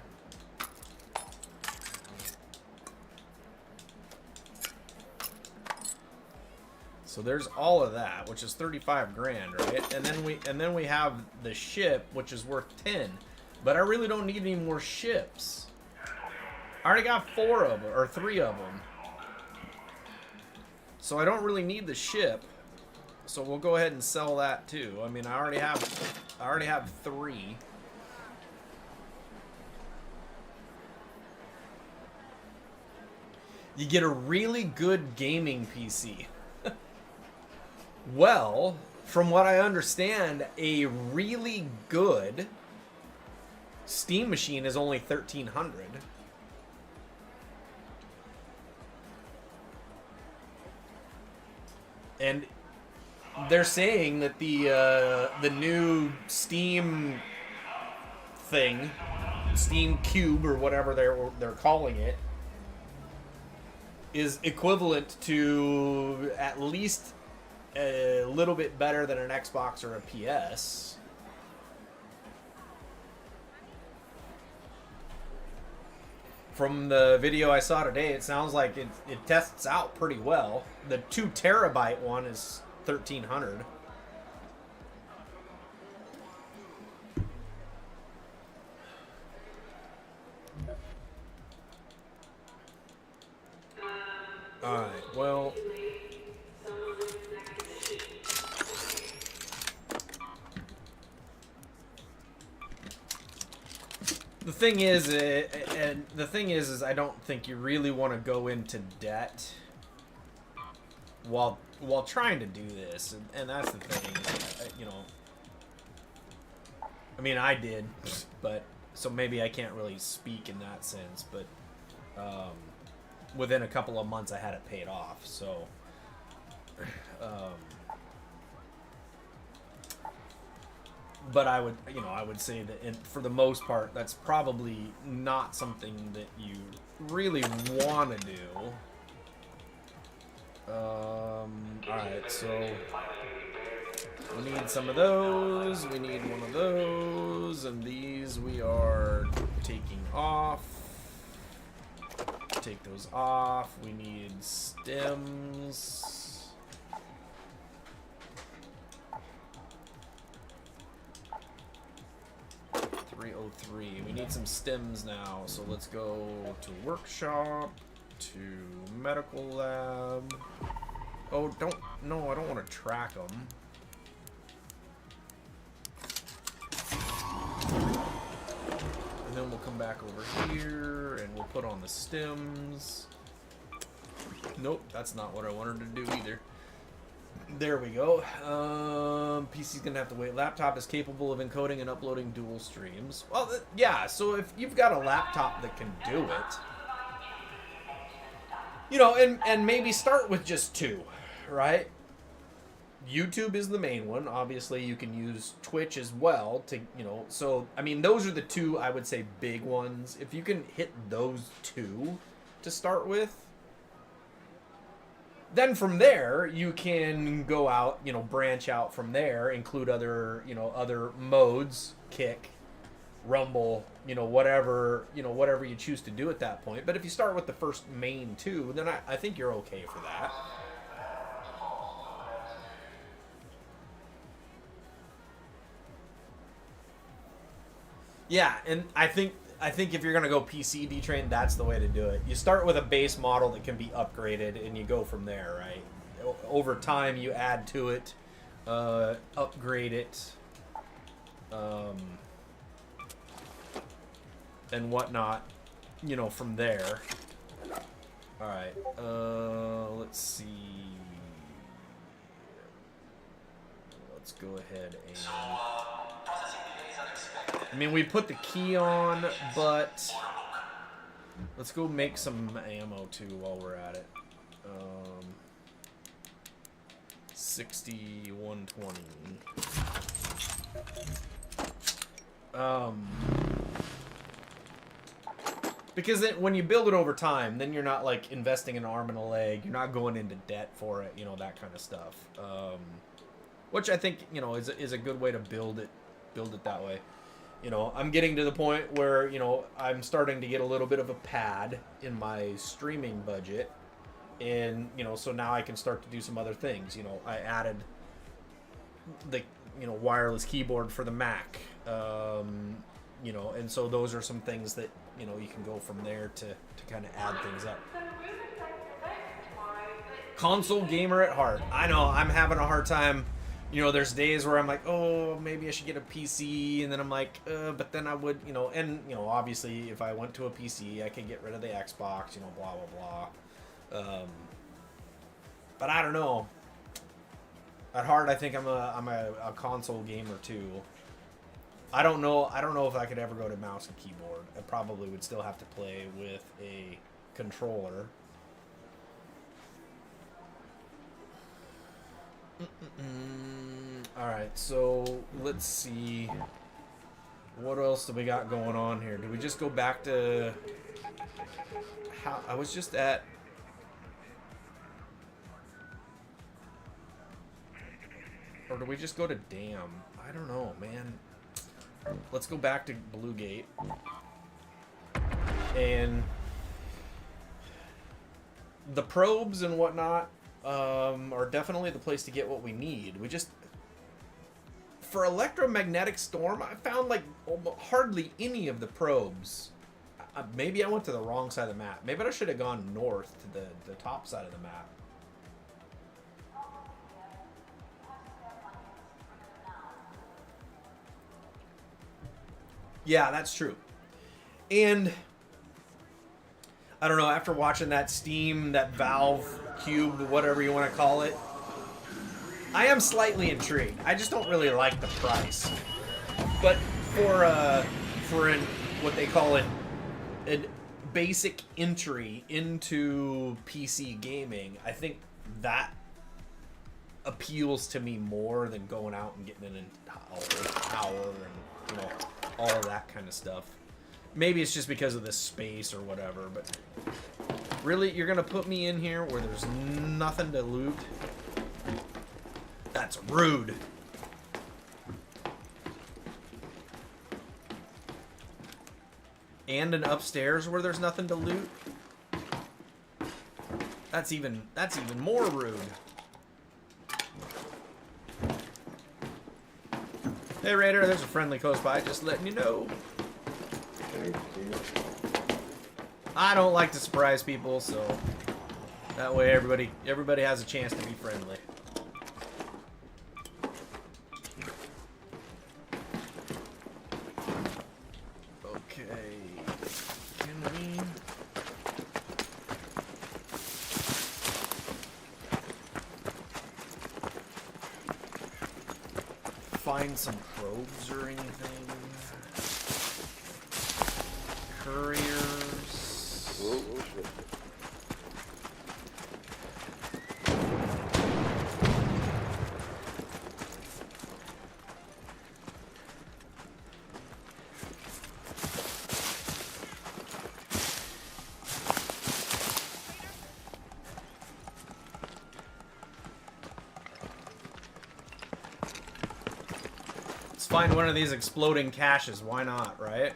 So there's all of that, which is 35 grand, right? And then we have the ship, which is worth 10. But I really don't need any more ships. I already got 4 of them, or 3 of them. So I don't really need the ship. So we'll go ahead and sell that too. I mean, I already have 3. You get a really good gaming PC. Well, from what I understand, a really good Steam machine is only $1,300. And they're saying that the new Steam thing, Steam Cube or whatever they're calling it, is equivalent to at least a little bit better than an Xbox or a PS. From the video I saw today, it sounds like it tests out pretty well. The 2 terabyte one is $1,300. All right, well. The thing is I don't think you really want to go into debt while trying to do this, and that's the thing. You know, I mean, I did, but so maybe I can't really speak in that sense. But within a couple of months, I had it paid off. So. But I would say that for the most part, that's probably not something that you really want to do. Alright, so we need some of those, we need one of those, and these we are taking off. take those off. We need stems. .303. We need some stems now, so let's go to workshop, to medical lab. Oh, no, I don't want to track them. And then we'll come back over here and we'll put on the stems. Nope, that's not what I wanted to do either. There we go. PC's gonna have to wait. Laptop is capable of encoding and uploading dual streams. Well, yeah, so if you've got a laptop that can do it, you know, and maybe start with just 2, right? YouTube is the main one. Obviously, you can use Twitch as well to, you know, so, I mean, those are the 2, I would say, big ones. If you can hit those 2 to start with, then from there, you can go out, you know, branch out from there, include other, you know, other modes, Kick, Rumble, you know, whatever you choose to do at that point. But if you start with the first main 2, then I think you're okay for that. Yeah, and I think if you're gonna go PC D-Train, that's the way to do it. You start with a base model that can be upgraded, and you go from there, right? Over time, you add to it, upgrade it, and whatnot, you know, from there. All right, let's see. Let's go ahead and... I mean, we put the key on, but let's go make some ammo too while we're at it. 60, 120. Because then when you build it over time, then you're not like investing an arm and a leg. You're not going into debt for it, you know, that kind of stuff. Which I think, you know, is a good way to build it that way. You know, I'm getting to the point where, you know, I'm starting to get a little bit of a pad in my streaming budget. And, you know, so now I can start to do some other things. You know, I added the, you know, wireless keyboard for the Mac. You know, and so those are some things that, you know, you can go from there to kind of add things up. Console gamer at heart. I know, I'm having a hard time. You know, there's days where I'm like, oh, maybe I should get a PC, and then I'm like, but then I would, you know, and, you know, obviously, if I went to a PC, I could get rid of the Xbox, you know, blah, blah, blah. But I don't know. At heart, I think I'm a console gamer, too. I don't know if I could ever go to mouse and keyboard. I probably would still have to play with a controller. Alright, so let's see. What else do we got going on here? Do we just go back to how I was just at? Or do we just go to Dam? I don't know, man. Let's go back to Bluegate. And the probes and whatnot are definitely the place to get what we need. We just, for electromagnetic storm, I found like hardly any of the probes. Maybe I went to the wrong side of the map. Maybe I should have gone north to the top side of the map. Yeah, that's true. And I don't know, after watching that Steam, that Valve Cube, whatever you want to call it, I am slightly intrigued. I just don't really like the price. But for what they call a basic entry into PC gaming, I think that appeals to me more than going out and getting an tower and, you know, all of that kind of stuff. Maybe it's just because of the space or whatever, but really, you're gonna put me in here where there's nothing to loot? That's rude. And an upstairs where there's nothing to loot? That's even more rude. Hey Raider, there's a friendly close by, just letting you know. Thank you. I don't like to surprise people, so that way everybody has a chance to be friendly. Okay. Can we find some probes or anything? Couriers. Oh, shit. Let's find one of these exploding caches. Why not, right?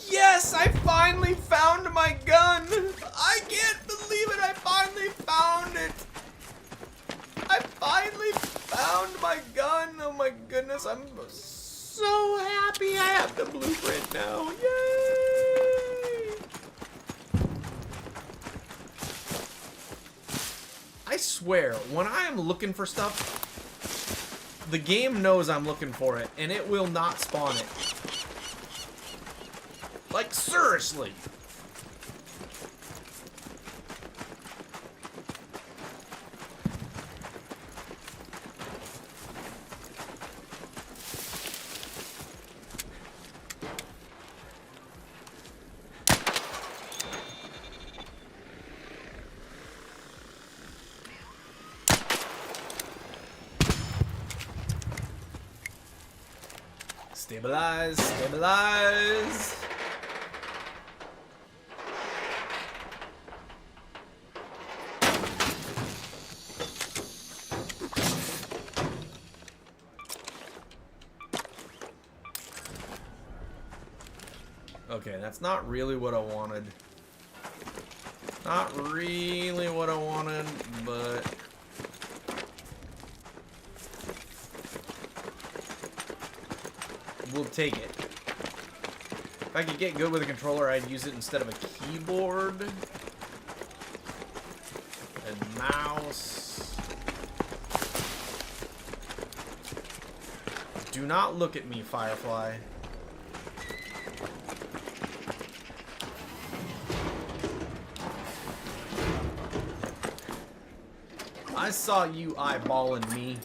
Yes, I finally found my gun. I can't believe it. I finally found it. I finally found my gun. Oh my goodness, I'm so happy I have the blueprint now. Yay! I swear, when I am looking for stuff, the game knows I'm looking for it, and it will not spawn it. Like, seriously. Stabilize, stabilize. Okay, that's not really what I wanted. Not really what I wanted, but we'll take it. If I could get good with a controller, I'd use it instead of a keyboard and mouse. Do not look at me, Firefly. I saw you eyeballing me.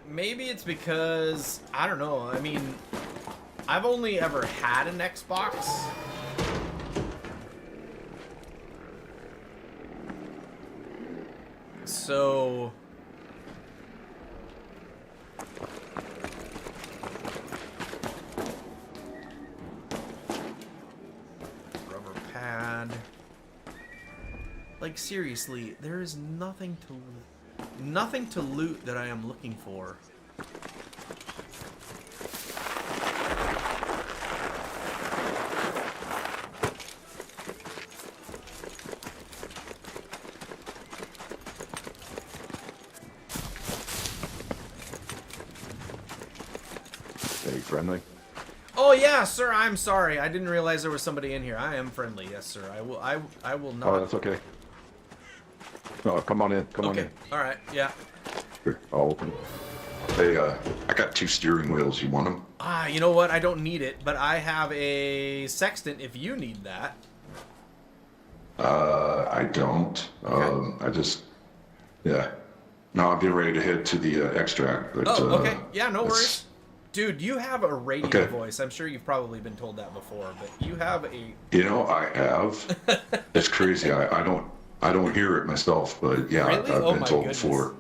Maybe it's because, I don't know, I mean, I've only ever had an Xbox. So rubber pad. Like seriously, there is nothing to loot that I am looking for. Friendly? Oh yeah, sir. I'm sorry. I didn't realize there was somebody in here. I am friendly, yes, sir. I will not. Oh, that's okay. No, come on in. Come on in. Okay. All right. Yeah. Here, I'll open. Hey, I got 2 steering wheels. You want them? Ah, you know what? I don't need it, but I have a sextant if you need that. I don't. Okay. Yeah. No, I'm getting ready to head to the extract. But, Oh, okay. Yeah, no it's- worries. Dude, you have a radio Okay. voice. I'm sure you've probably been told that before, but you have a... You know, I have. It's crazy. I don't hear it myself, but yeah, Really? I've Oh been my told goodness. before.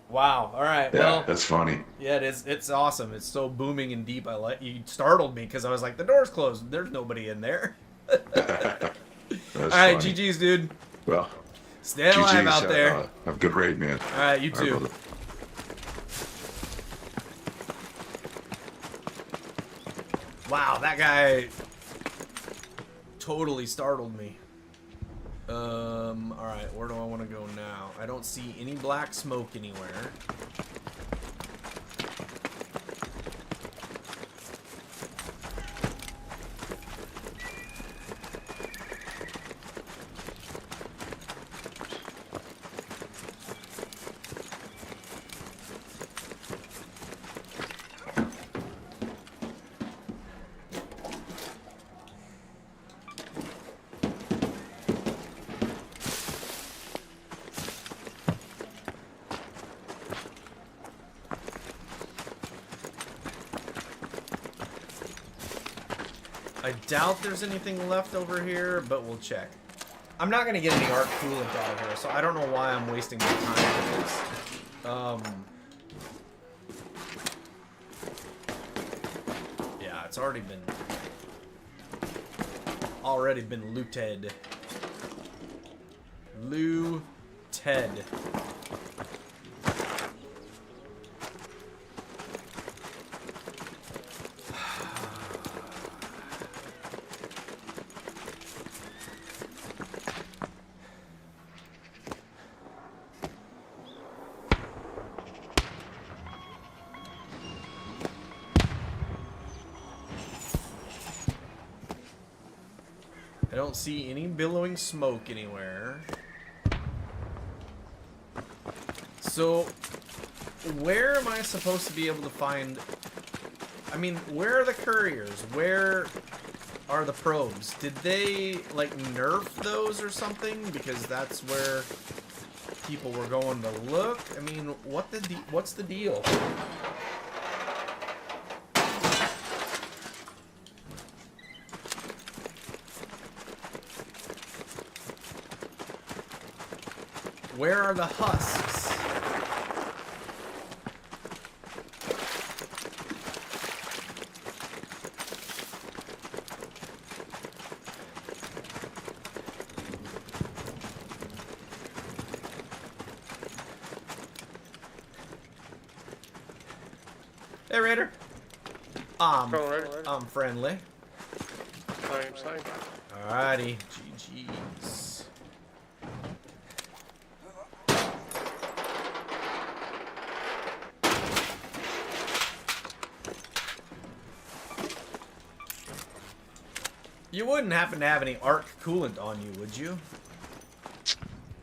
Wow. All right. Yeah, Well, that's funny. yeah, it is. It's awesome. It's so booming and deep. You startled me because I was like, the door's closed. There's nobody in there. That's All right, funny. GG's, dude. Well, Stay alive GG's, out there. have a good raid, man. All right, you All right, too. brother. Wow, that guy totally startled me. Alright, where do I want to go now? I don't see any black smoke anywhere. I doubt there's anything left over here, but we'll check. I'm not going to get any arc coolant out of here, so I don't know why I'm wasting my time with this. Yeah, it's already been looted. Looted. I don't see any billowing smoke anywhere. So, where am I supposed to be able to find... I mean, where are the couriers? Where are the probes? Did they, like, nerf those or something? Because that's where people were going to look. I mean, what's the deal? Where are the husks? Hey, Raider. I'm friendly. Same. Alrighty. GG's. You wouldn't happen to have any arc coolant on you, would you?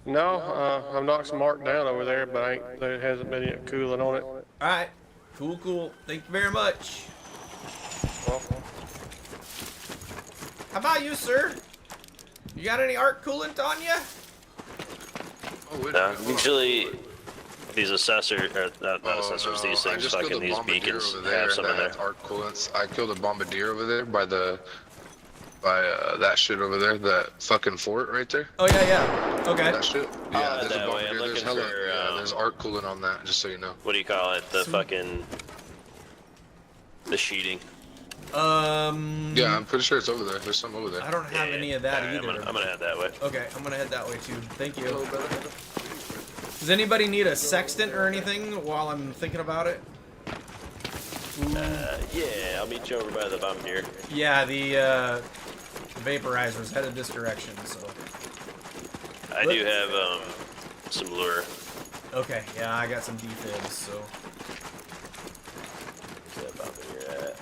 No, I've knocked some mark down over there, but there hasn't been any coolant on it. Alright. Cool. Thank you very much. Well, How about you, sir? You got any arc coolant on you? No, usually these assessors, not assessors, these things, fucking these beacons have some in there. Arc coolants. I killed a bombardier over there by that shit over there, that fucking fort right there. Oh, yeah. Okay. That shit. Yeah, there's a that way. bombardier. I'm There's looking hella, for, yeah, there's arc coolant on that, just so you know. What do you call it? The fucking... the sheeting. Yeah, I'm pretty sure it's over there. There's some over there. I don't have any of that Alright, either. I'm gonna head that way. Okay, I'm gonna head that way too. Thank you. Does anybody need a sextant or anything while I'm thinking about it? Yeah, I'll meet you over by the bombardier. Yeah, the vaporizer's headed this direction, so. I do have, some lure. Okay, yeah, I got some defibs, so. Where's that bombardier at?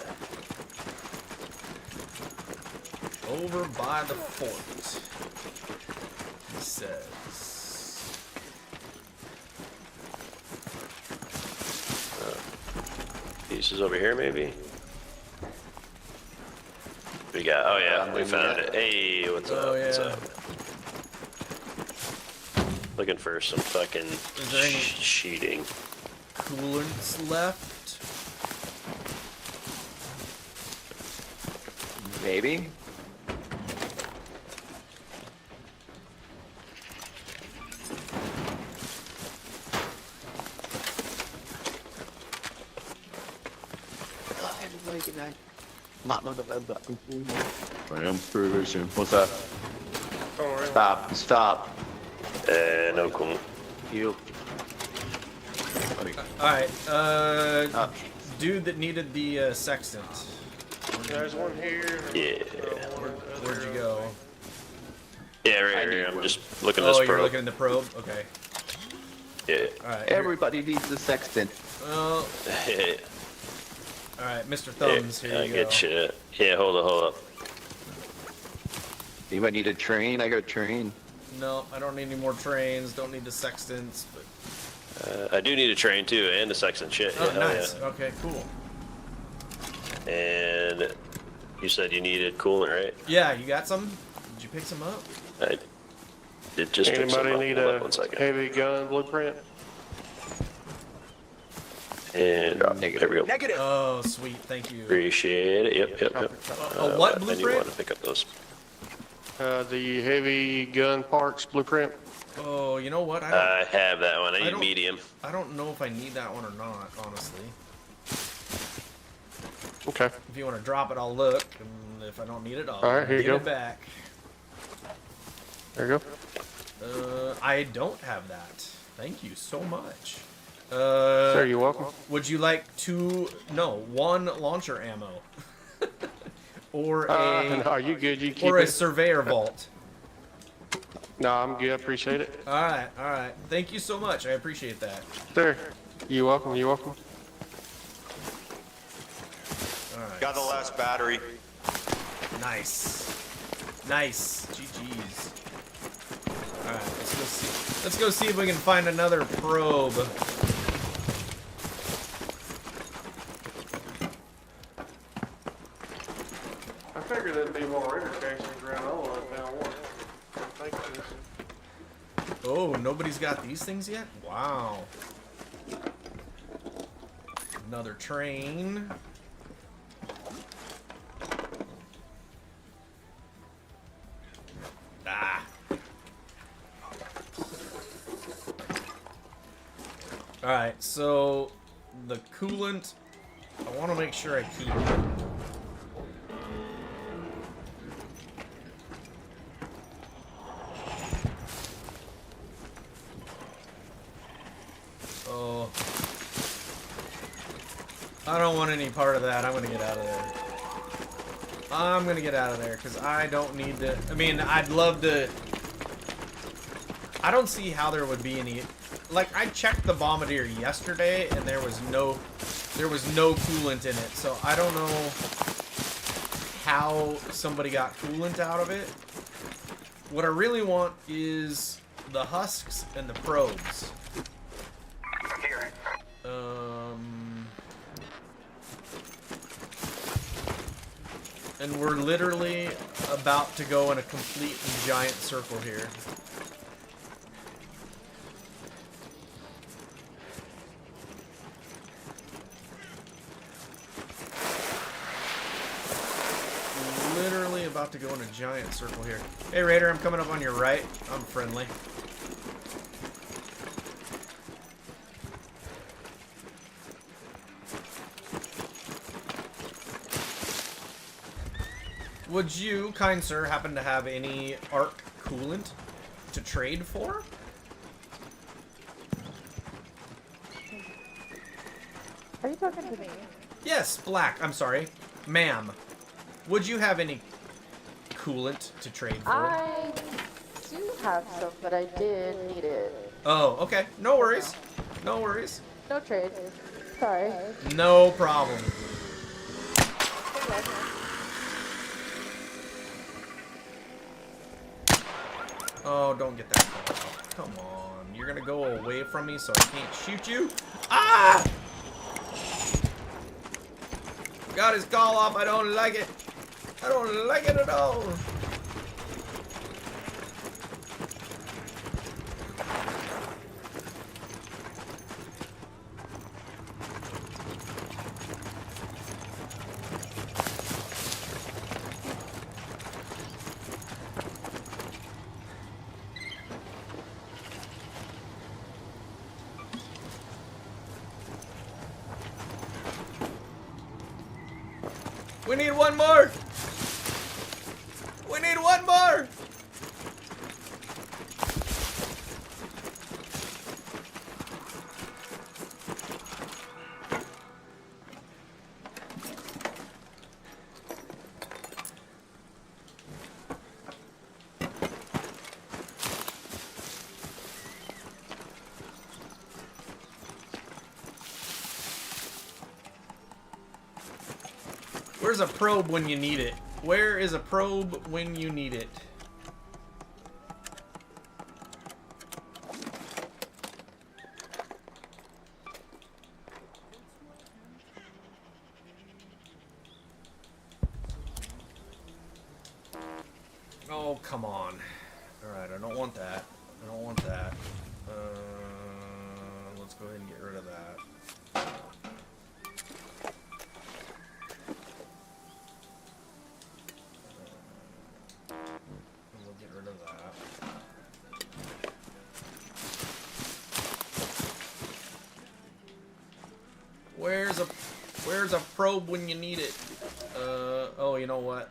Over by the fort. He says. Pieces over here, maybe? We got, oh yeah, we found it. Hey, what's up? Oh, yeah. What's up? Looking for some fucking Is there any sheeting. coolants left? Maybe. I'm provision. What's that? Don't worry. Stop. No cool. You. Alright, dude that needed the sextant. There's one here. Yeah. Where'd you go? Yeah, right here. I'm just looking at this Oh, you're probe. looking in the probe? Okay. Yeah. Alright. Everybody needs a sextant. Well, Yeah. alright, Mr. Thumbs, here I you go. get you. Yeah, hold up. You might need a train. I got a train. No, I don't need any more trains, don't need the sextants, but... I do need a train too, and a sextant shit. Oh, Yeah, hell nice. Okay, cool. yeah. And you said you needed coolant, right? Yeah, you got some? Did you pick some up? I did just pick some Anybody up. need Hold a up 1 second. heavy gun blueprint? And there we go. Oh, sweet, thank you. Appreciate it. Yep. A what I knew you blueprint? wanted to pick up those. The heavy gun parts blueprint. Oh, you know what? I have that one. I need don't- medium. I don't know if I need that one or not, honestly. Okay. If you want to drop it, I'll look, and if I don't need it, I'll All right, here you give go. it back. There you go. I don't have that. Thank you so much. Sir, you're welcome. Would you like one launcher ammo? Or a No, you good? You keep or a it. surveyor vault? No, I'm good. I appreciate it. All right. Thank you so much. I appreciate that. Sir, you're welcome. You're welcome. All right. Got the last battery. Nice. GG's. All right, let's go see. Let's go see if we can find another probe. I figured there'd be more interfaces around all of it down one. Thank you. Oh, nobody's got these things yet? Wow. Another train. Ah. Alright, so the coolant, I want to make sure I keep it. Oh. I don't want any part of that. I'm going to get out of there. I'm going to get out of there because I don't need to. I mean, I'd love to. I don't see how there would be any. Like, I checked the bombardier yesterday and there was no coolant in it. So I don't know how somebody got coolant out of it. What I really want is the husks and the probes. And we're literally about to go in a complete and giant circle here. Literally about to go in a giant circle here. Hey Raider, I'm coming up on your right. I'm friendly. Would you, kind sir, happen to have any arc coolant to trade for? Are you talking to me? Yes, Black. I'm sorry. Ma'am. Would you have any coolant to trade for? I do have some, but I did need it. Oh, okay. No worries. No worries. No trade. Sorry. No problem. Oh, don't get that call off. Come on. You're gonna go away from me so I can't shoot you? Ah! Got his call off. I don't like it. I don't like it at all. We need one more! We need one more! Where's a probe when you need it? Where is a probe when you need it? Oh, come on. Alright, I don't want that. I don't want that. Let's go ahead and get rid of that. We'll get rid of that. Where's a probe when you need it? Oh, you know what?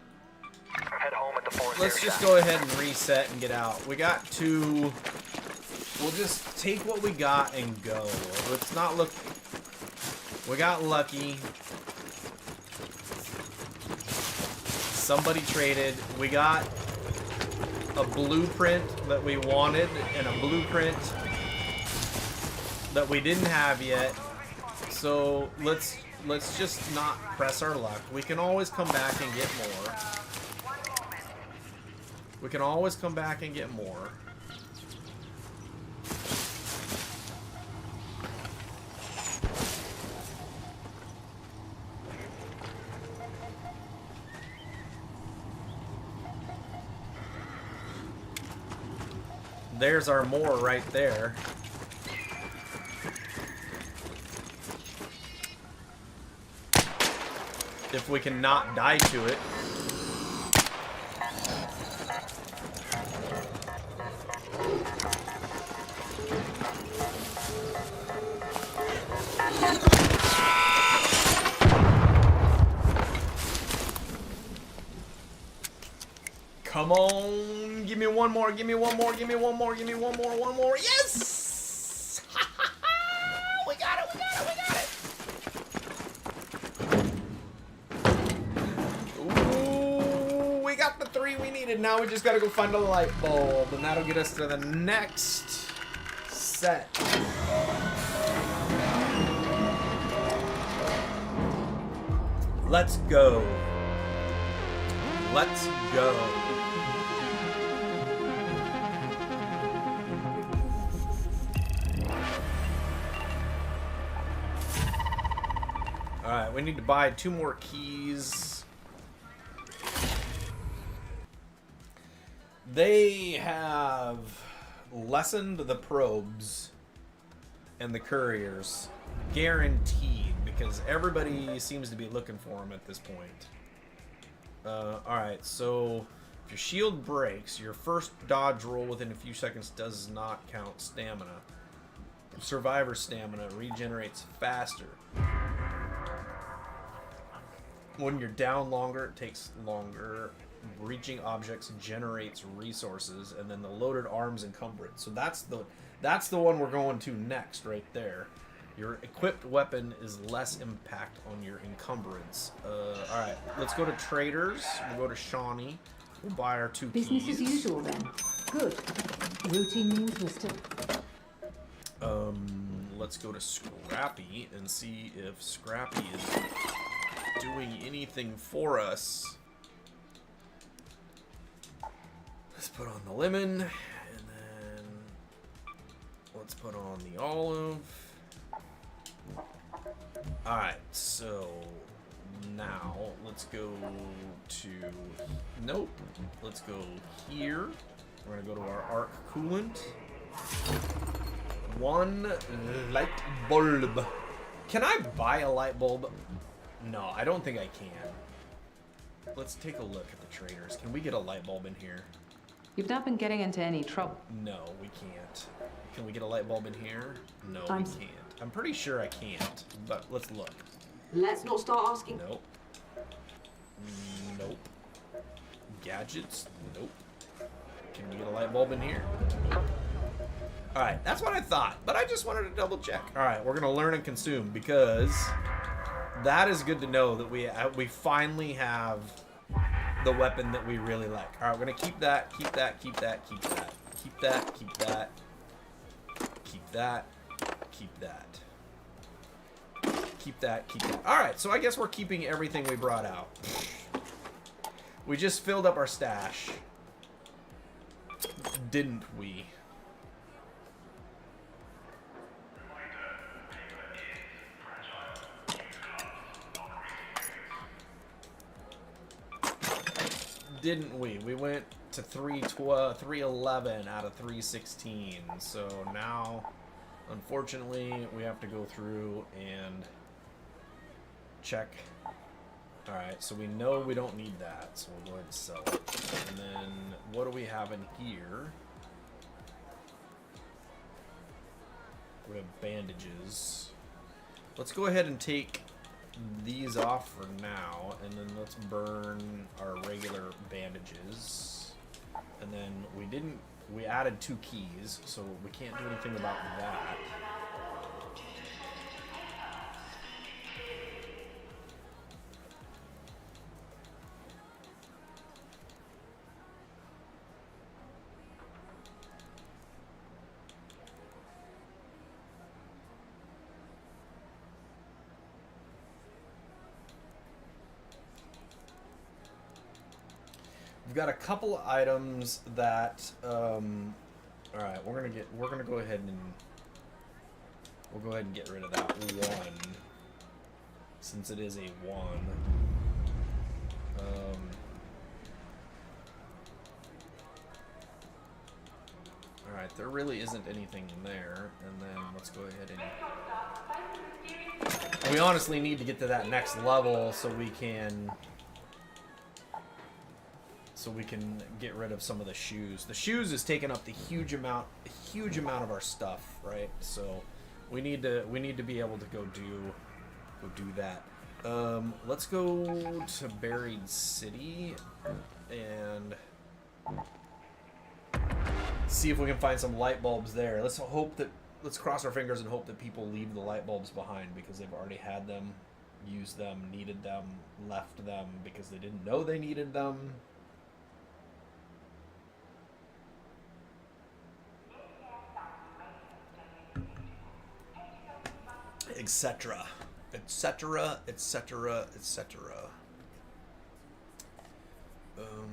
Head home at the forest. Let's just go ahead and reset and get out. We got two. We'll just take what we got and go. Let's not look. We got lucky. Somebody traded. We got a blueprint that we wanted and a blueprint that we didn't have yet. So let's just not press our luck. We can always come back and get more. We can always come back and get more. There's our more right there. If we can not die to it. Come on, give me one more, give me one more, give me one more, give me one more, yes! We got it, we got it, we got it! Ooh, we got the 3 we needed. Now we just gotta go find a light bulb, and that'll get us to the next set. Let's go. Let's go. Alright, we need to buy 2 more keys. They have lessened the probes and the couriers. Guaranteed, because everybody seems to be looking for them at this point. Alright, so if your shield breaks, your first dodge roll within a few seconds does not count stamina. Survivor stamina regenerates faster. When you're down longer, it takes longer. Reaching objects generates resources, and then the loaded arms encumbrance. So that's the one we're going to next, right there. Your equipped weapon is less impact on your encumbrance. Alright, let's go to traders. We'll go to Shawnee. We'll buy our 2 keys. Business as usual then. Good. Routine news, mister. Let's go to Scrappy and see if Scrappy is doing anything for us. Let's put on the lemon, and then let's put on the olive. Alright, so now let's go to, nope, let's go here. We're gonna go to our arc coolant. 1 light bulb. Can I buy a light bulb? No, I don't think I can. Let's take a look at the traders. Can we get a light bulb in here? You've not been getting into any trouble. No, we can't. Can we get a light bulb in here? No, we can't. I'm pretty sure I can't, but let's look. Let's not start asking. Nope. Nope. Gadgets? Nope. Can we get a light bulb in here? Alright, that's what I thought, but I just wanted to double check. Alright, we're gonna learn and consume, because that is good to know that we finally have the weapon that we really like. Alright, we're gonna keep that, keep that, keep that, keep that, keep that, keep that, keep that, keep that. Keep that, keep that. Alright, so I guess we're keeping everything we brought out. We just filled up our stash. Didn't we? Didn't we? We went to 311 out of 316. So now, unfortunately, we have to go through and check. Alright, so we know we don't need that, so we'll go ahead and sell it. And then, what do we have in here? We have bandages. Let's go ahead and take these off for now, and then let's burn our regular bandages. And then we added 2 keys, so we can't do anything about that. We've got a couple of items that, all right, we're gonna go ahead and we'll go ahead and get rid of that 1, since it is a 1. All right, there really isn't anything there, and then let's go ahead and we honestly need to get to that next level so we can get rid of some of the shoes. The shoes is taking up the huge amount of our stuff, right? So we need to be able to go do that. Let's go to Buried City and see if we can find some light bulbs there. Let's cross our fingers and hope that people leave the light bulbs behind because they've already had them, used them, needed them, left them because they didn't know they needed them. Etc. Etc. Etc. Etc. Alright,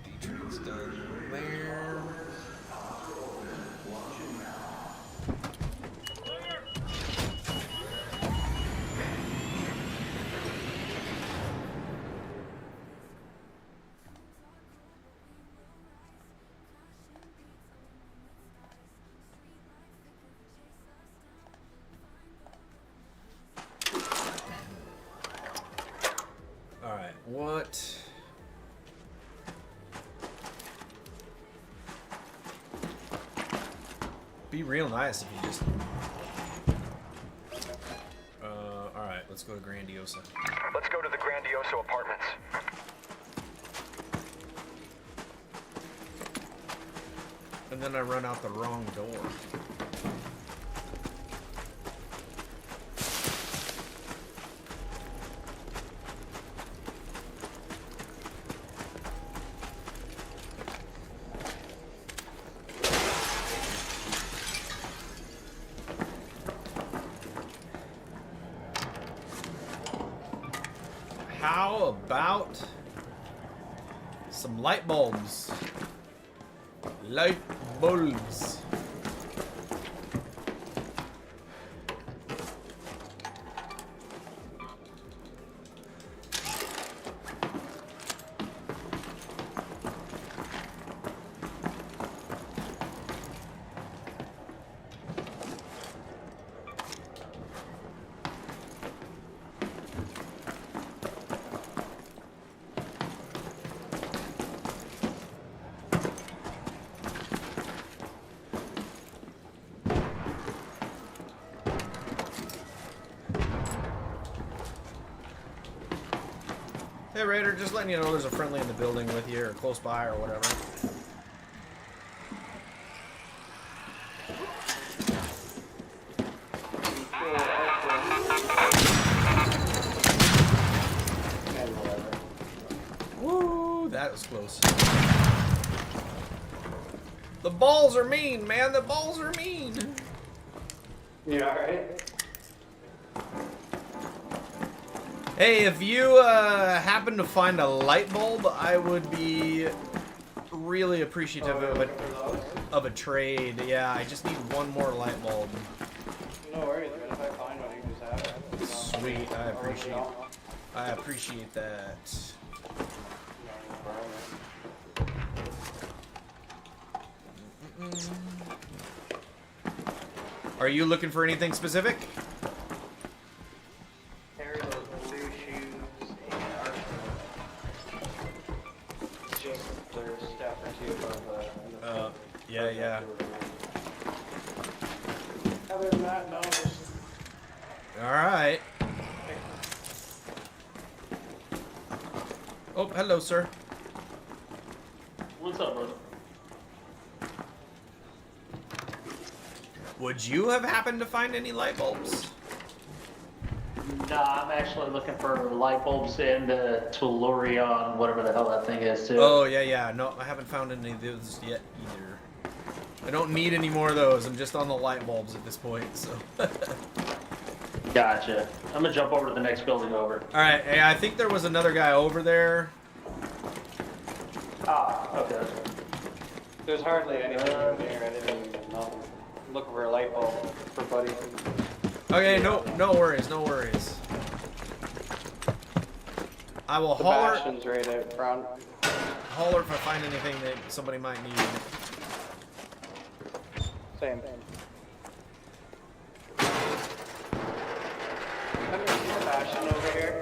D-train's done there. What? Be real nice if you just... Alright, let's go to Grandiosa. Let's go to the Grandiosa apartments. And then I run out the wrong door. How about some light bulbs? Light bulbs. Hey Raider, just letting you know there's a friendly in the building with you or close by or whatever. Woo, that was close. The balls are mean, man. The balls are mean. You alright? Hey, if you happen to find a light bulb, I would be really appreciative of a trade. Yeah, I just need one more light bulb. No worries, man. If I find one, you just have it. Sweet, I appreciate that. Are you looking for anything specific? Pair of those blue shoes and Arctis. Just their step or two above Yeah. Other than that, no. Just... Alright. Oh, hello, sir. What's up, brother? Would you have happened to find any light bulbs? Nah, I'm actually looking for light bulbs in the Tellurion, whatever the hell that thing is, too. Oh, yeah. No, I haven't found any of those yet either. I don't need any more of those. I'm just on the light bulbs at this point, so. Gotcha. I'm gonna jump over to the next building over. Alright, hey, I think there was another guy over there. Ah, okay. There's hardly anything over there. I didn't even know. I'm looking for a light bulb for Buddy. Okay, no worries, no worries. I will holler. Sebastian's right out front. Holler if I find anything that somebody might need. Same. Sebastian over here.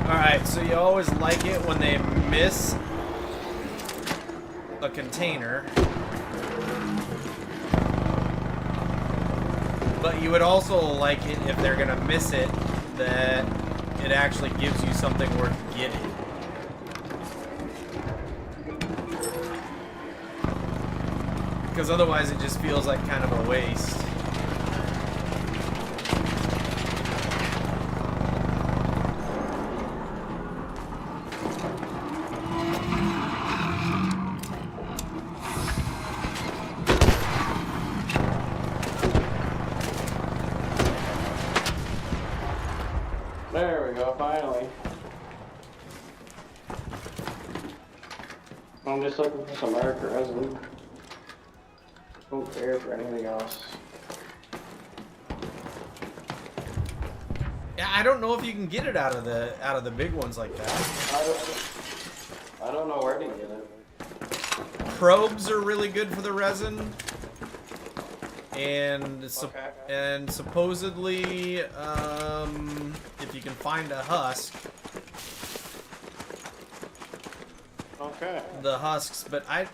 Alright, so you always like it when they miss a container. But you would also like it if they're gonna miss it, that it actually gives you something worth getting. Because otherwise it just feels like kind of a waste. There we go, finally. I'm just looking for some Arc resin. Don't care for anything else. Yeah, I don't know if you can get it out of the big ones like that. I don't know where to get it. Probes are really good for the resin. And and supposedly, if you can find a husk, okay, the husks. But I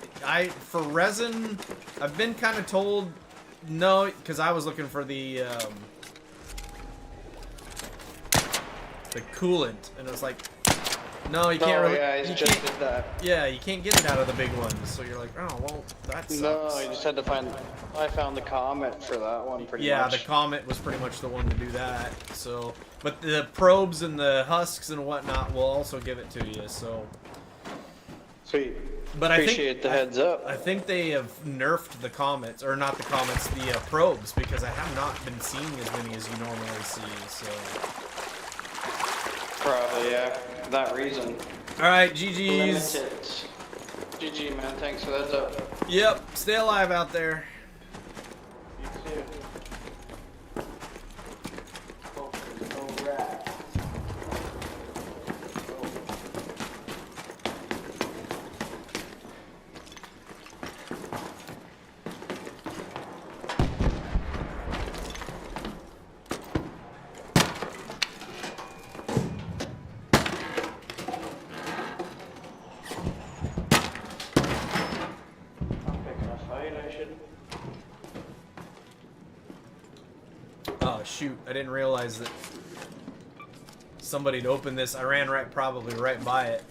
for resin, I've been kind of told no, because I was looking for the the coolant, and it was like, no, you can't really. Yeah, you just can't, did that. Yeah, you can't get it out of the big ones. So you're like, oh well, that sucks. No, I just had to find. I found the Comet for that one pretty much. Yeah, the Comet was pretty much the one to do that. So, but the probes and the husks and whatnot will also give it to you. So. Sweet. But Appreciate the heads up. I think they have nerfed the comets, or not the comets, the probes, because I have not been seeing as many as you normally see. So. Probably, yeah, for that reason. All right, GG's. Limited. GG, man. Thanks for the heads up. Yep. Stay alive out there. You too. Oh shoot, I didn't realize that somebody'd opened this. I ran probably right by it.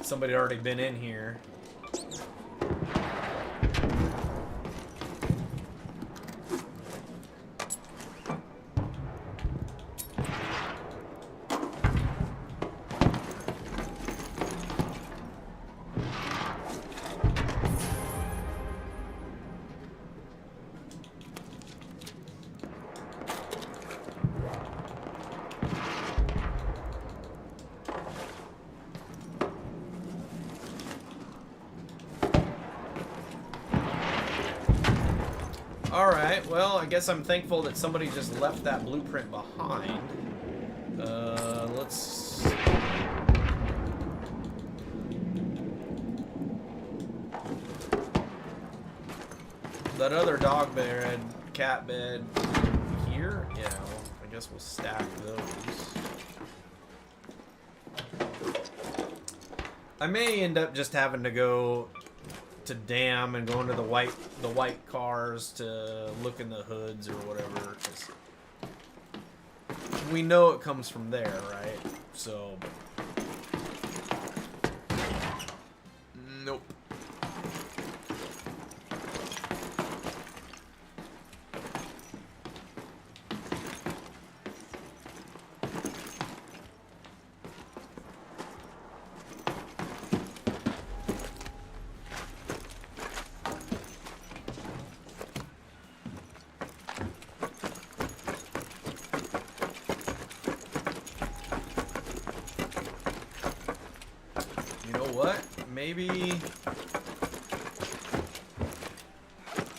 Somebody had already been in here. Alright, well, I guess I'm thankful that somebody just left that blueprint behind. Let's... That other dog bed, cat bed here? Yeah, well, I guess we'll stack those. I may end up just having to go to Dam and go into the white cars to look in the hoods or whatever, 'cause we know it comes from there, right? So nope.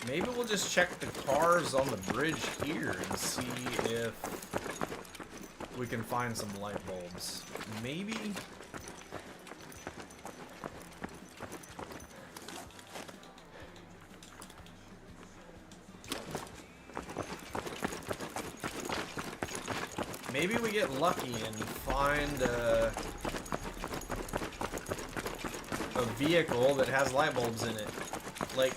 Maybe we'll just check the cars on the bridge here and see if we can find some light bulbs. Maybe. Maybe we get lucky and find a vehicle that has light bulbs in it. Like,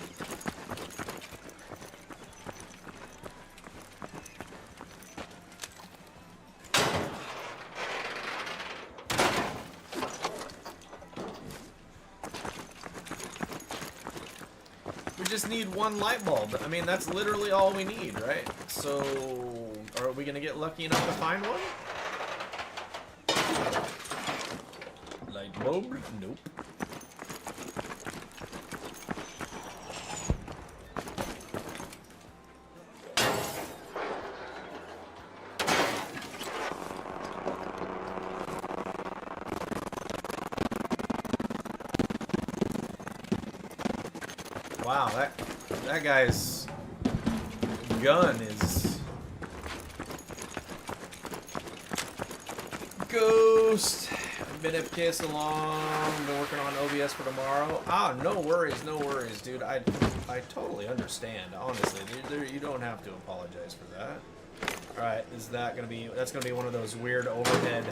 we just need one light bulb. I mean, that's literally all we need, right? So, are we gonna get lucky enough to find one? Light bulb? Nope. Wow, that guy's gun is ghost. I've been FK so long, been working on OBS for tomorrow. Ah, no worries, dude. I totally understand, honestly. You don't have to apologize for that. Alright, that's gonna be one of those weird overhead.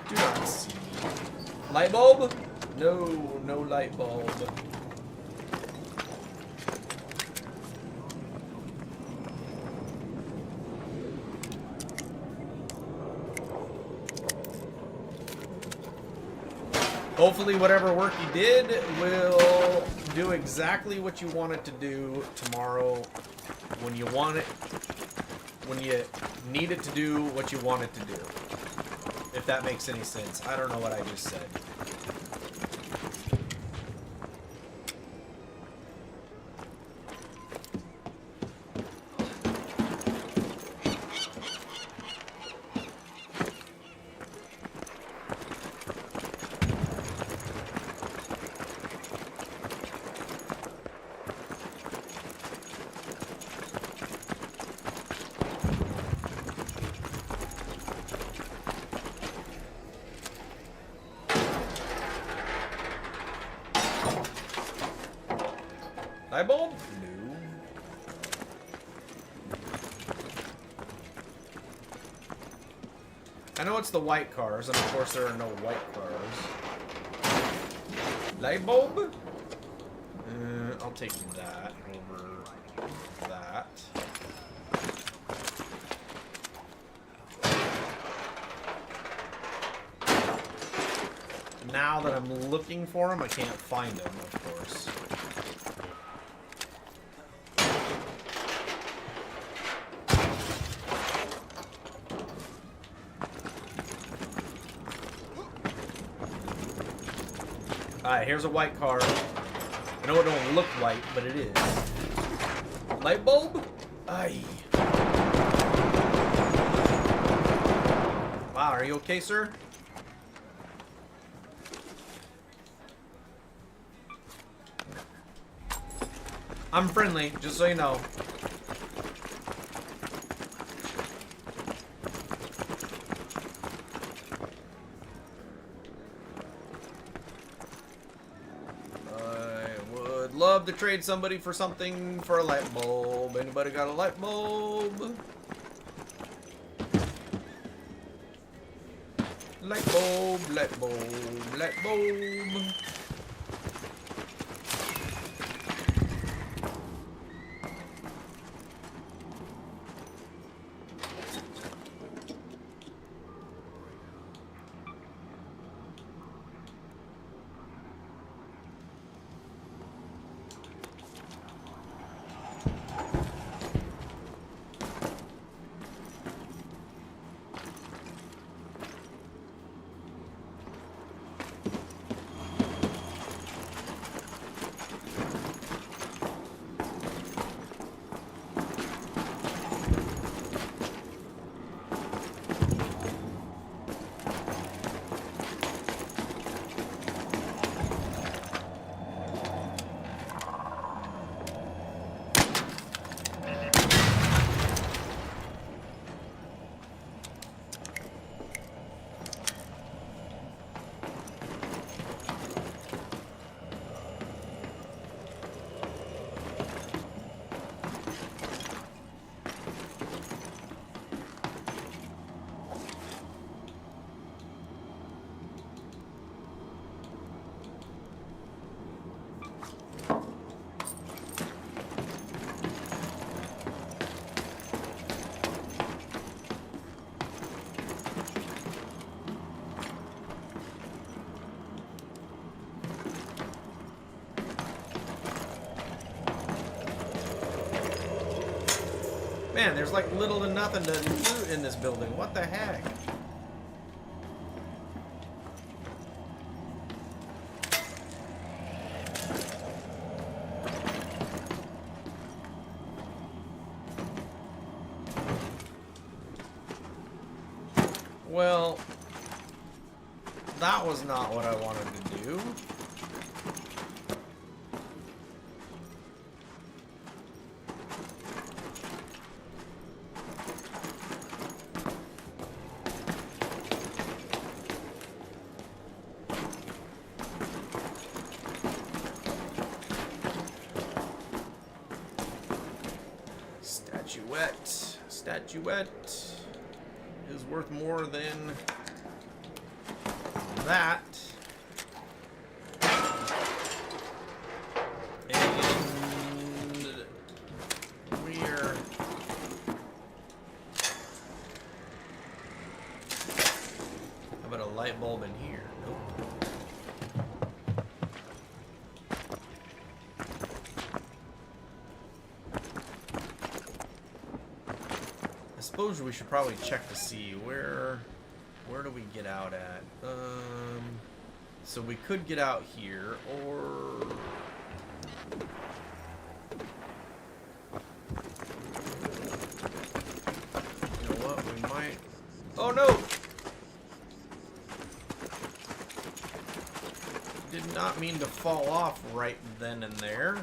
Do not see me. Light bulb? No light bulb. hopefully whatever work you did will do exactly what you want it to do tomorrow when you want it, when you need it to do what you want it to do. If that makes any sense. I don't know what I just said. Light bulb? No. I know it's the white cars, and of course there are no white cars. Light bulb? I'll take that over that. Now that I'm looking for them, I can't find them, of course. Alright, here's a white car. I know it don't look white, but it is. Light bulb? Aye. Wow, are you okay, sir? I'm friendly, just so you know. Love to trade somebody for something for a light bulb. Anybody got a light bulb? Light bulb, light bulb, light bulb. Man, there's like little to nothing to loot in this building. What the heck? Well, that was not what I wanted to do. Statuette is worth more than that. And we're how about a light bulb in here? Nope. suppose we should probably check to see where do we get out at. So we could get out here, or you know what? We might. Oh no! Did not mean to fall off right then and there.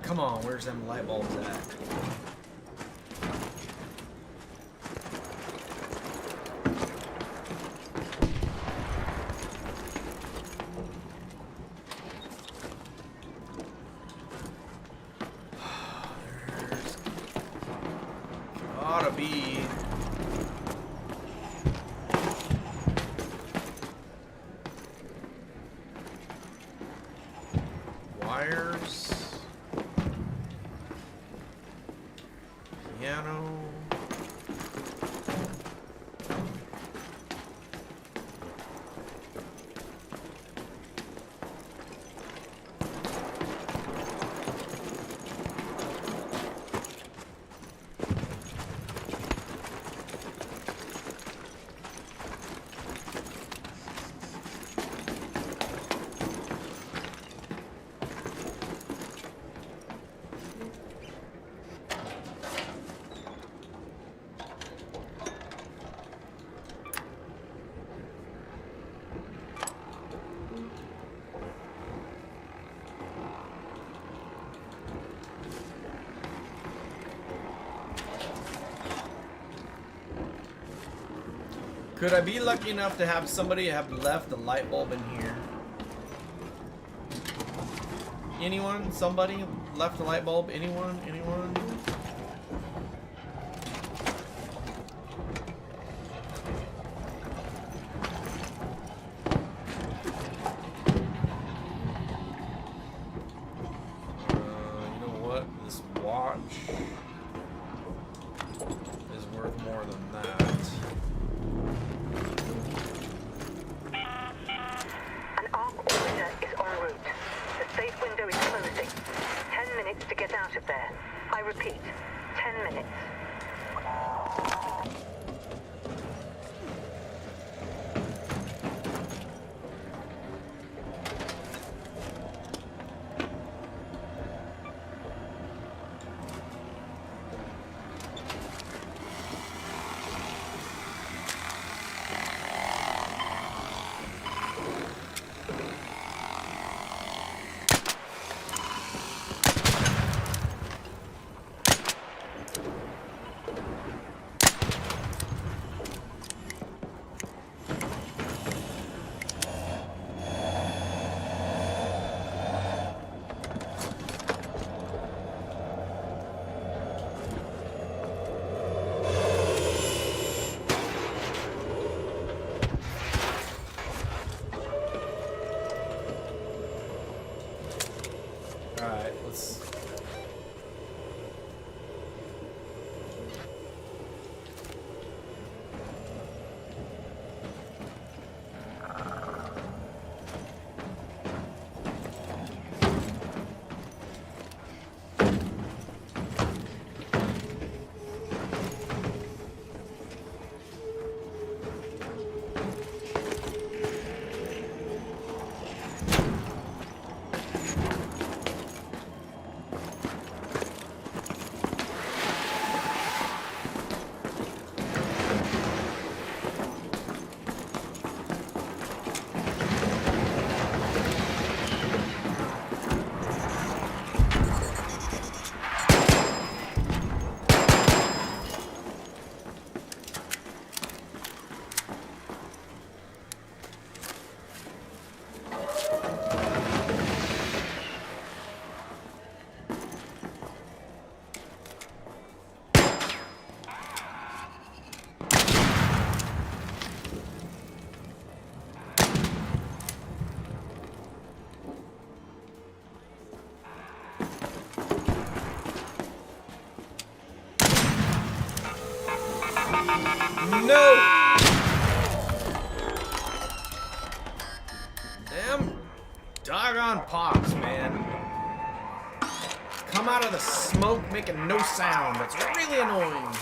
Come on, where's them light bulbs at? There's gotta be. Wires. Piano. Could I be lucky enough to have somebody have left a light bulb in here? Anyone? Somebody left a light bulb? Anyone? Anyone? You know what? This watch is worth more than that. An arc orbiter is en route. The safe window is closing. 10 minutes to get out of there. I repeat, 10 minutes. No! Damn doggone pops, man. Come out of the smoke making no sound. That's really annoying.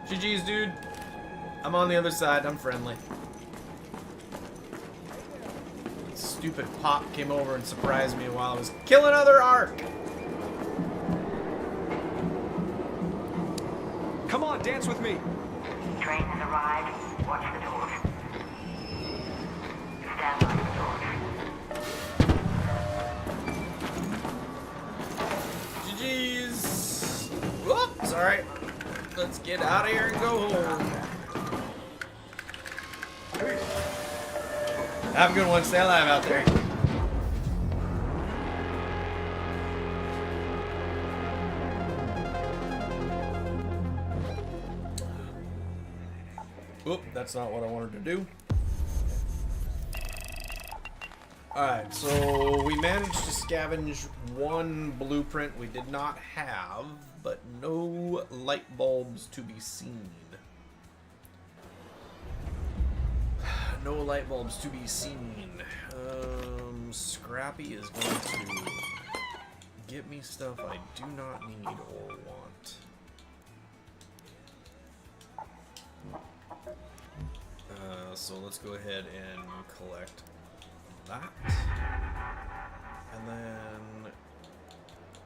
GG's, dude. I'm on the other side. I'm friendly. Stupid pop came over and surprised me while I was killing other Arc. Come on, dance with me. Train has arrived. Watch the doors. Stand by the doors. GG's. Whoops, alright. Let's get out of here and go home. Have a good one. Stay alive out there. Oop, that's not what I wanted to do. Alright, so we managed to scavenge one blueprint we did not have, but no light bulbs to be seen. No light bulbs to be seen. Scrappy is going to get me stuff I do not need or want. So let's go ahead and collect that. And then,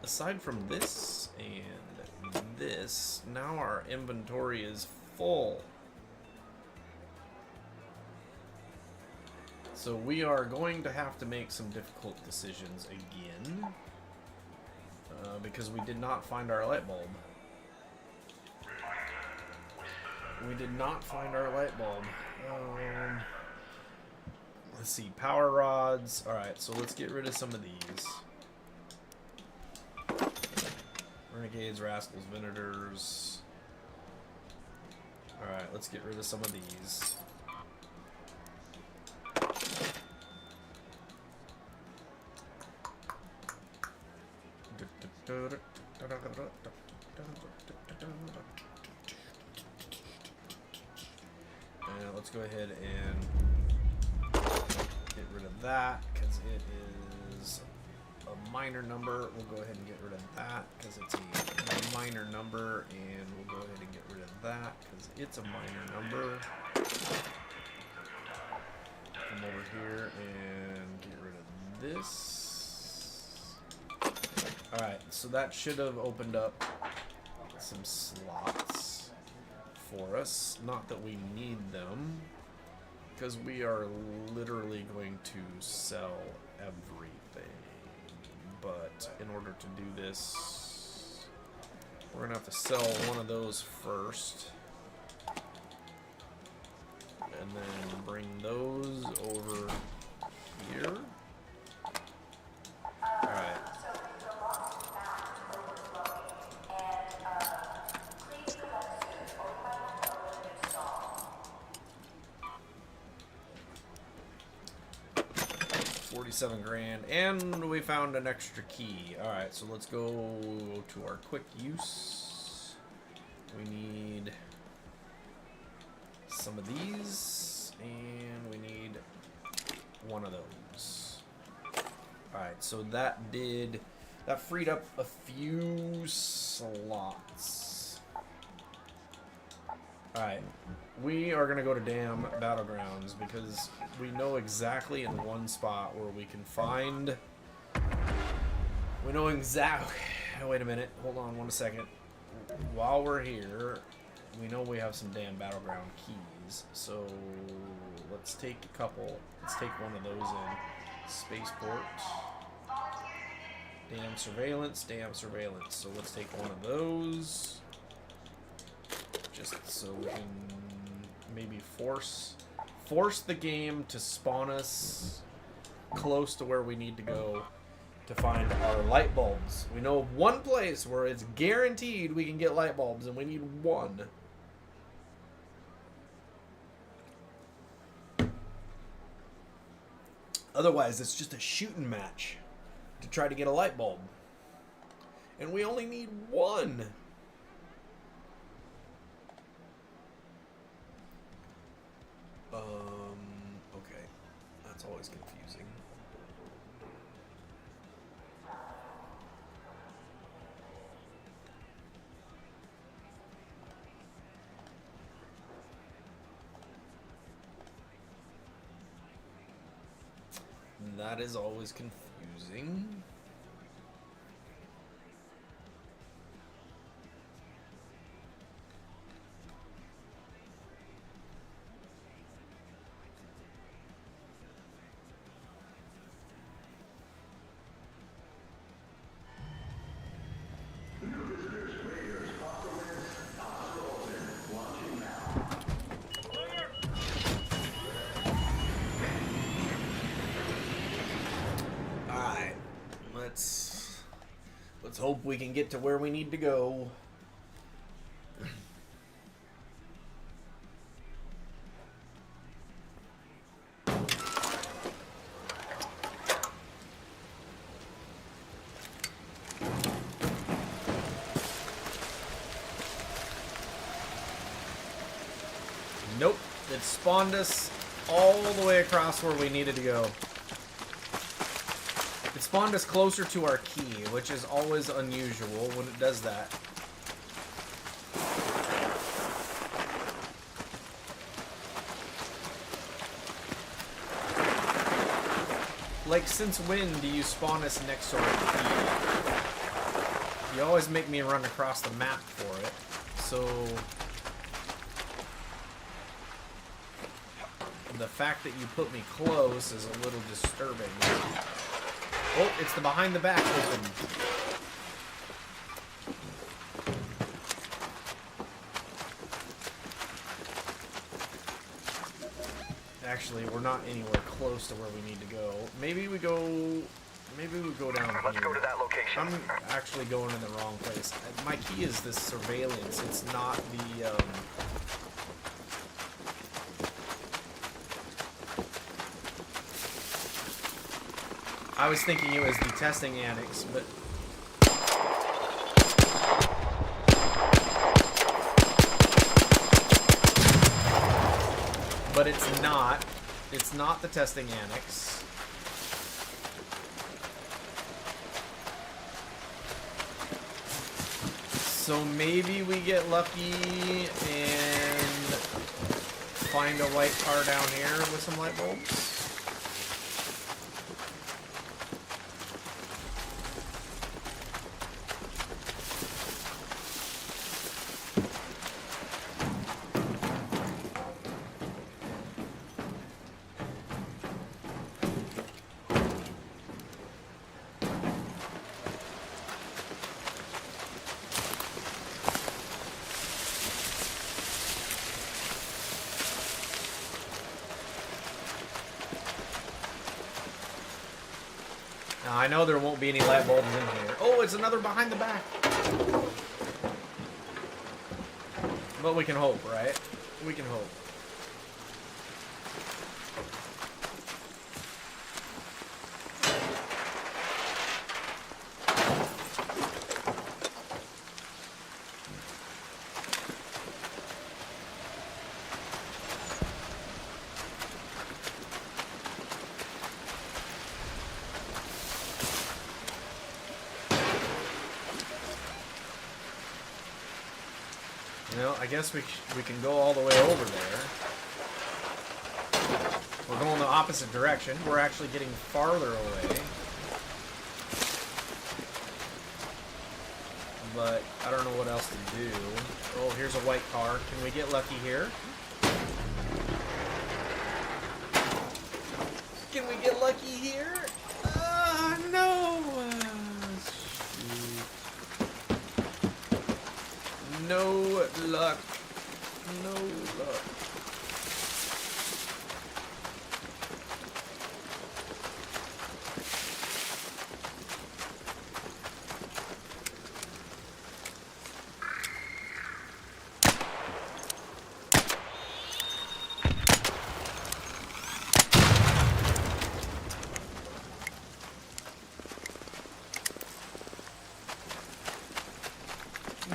aside from this and this, now our inventory is full. So we are going to have to make some difficult decisions again. Because we did not find our light bulb. We did not find our light bulb. Let's see, power rods. Alright, so let's get rid of some of these. Renegades, Rascals, Venators. Alright, let's get rid of some of these. And let's go ahead and get rid of that because it is a minor number. We'll go ahead and get rid of that because it's a minor number, and we'll go ahead and get rid of that because it's a minor number. Come over here and get rid of this. Alright, so that should have opened up some slots for us. Not that we need them, because we are literally going to sell everything. But in order to do this, we're going to have to sell one of those first. And then bring those over here. Alright. $47,000, and we found an extra key. Alright, so let's go to our quick use. We need some of these, and we need one of those. Alright, so that freed up a few slots. Alright, we are going to go to damn Battlegrounds because we know exactly in one spot where we can find... We know exactly... Wait a minute, hold on 1 second. While we're here, we know we have some damn Battleground keys, so let's take a couple. Let's take one of those in. Spaceport. Damn surveillance, damn surveillance. So let's take one of those. Just so we can maybe force the game to spawn us close to where we need to go to find our light bulbs. We know of one place where it's guaranteed we can get light bulbs, and we need one. Otherwise, it's just a shooting match to try to get a light bulb. And we only need one. Okay. That's always confusing. That is always confusing. Let's hope we can get to where we need to go. Nope, it spawned us all the way across where we needed to go. It spawned us closer to our key, which is always unusual when it does that. Like, since when do you spawn us next to our key? You always make me run across the map for it, so... the fact that you put me close is a little disturbing. Oh, it's the behind the back open. Actually, we're not anywhere close to where we need to go. Maybe we go down here. Let's go to that location. I'm actually going in the wrong place. My key is this surveillance. It's not the I was thinking it was the testing annex, but it's not. It's not the testing annex. So maybe we get lucky and find a white car down here with some light bulbs. Now, I know there won't be any light bulbs in here. Oh, it's another behind the back. But we can hope, right? We can hope. I guess we can go all the way over there. We're going the opposite direction. We're actually getting farther away. But I don't know what else to do. Oh, here's a white car. Can we get lucky here? Can we get lucky here? No! No luck. No luck.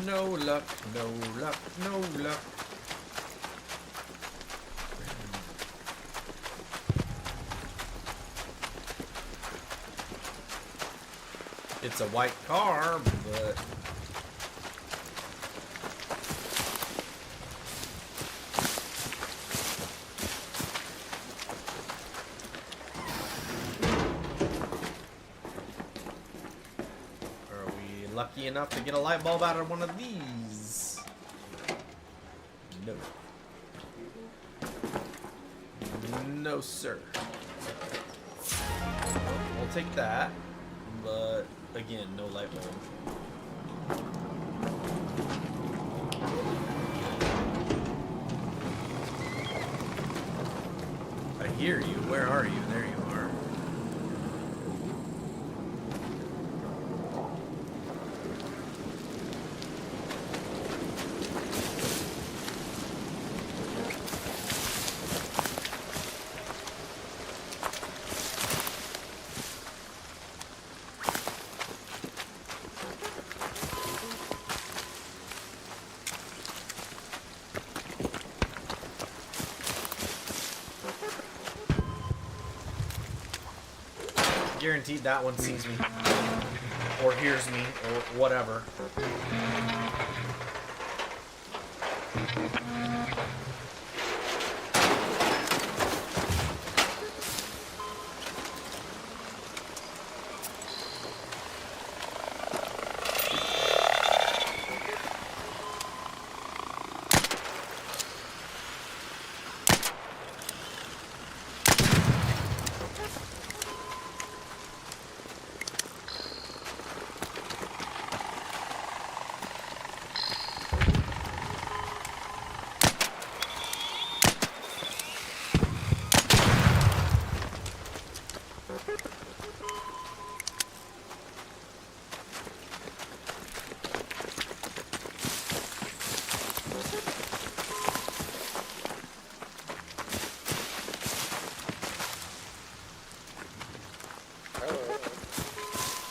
No luck, no luck, no luck. It's a white car, but... Are we lucky enough to get a light bulb out of one of these? No. No, sir. We'll take that, but... Again, no light bulb. I hear you. Where are you? There you are. Guaranteed that one sees me or hears me or whatever.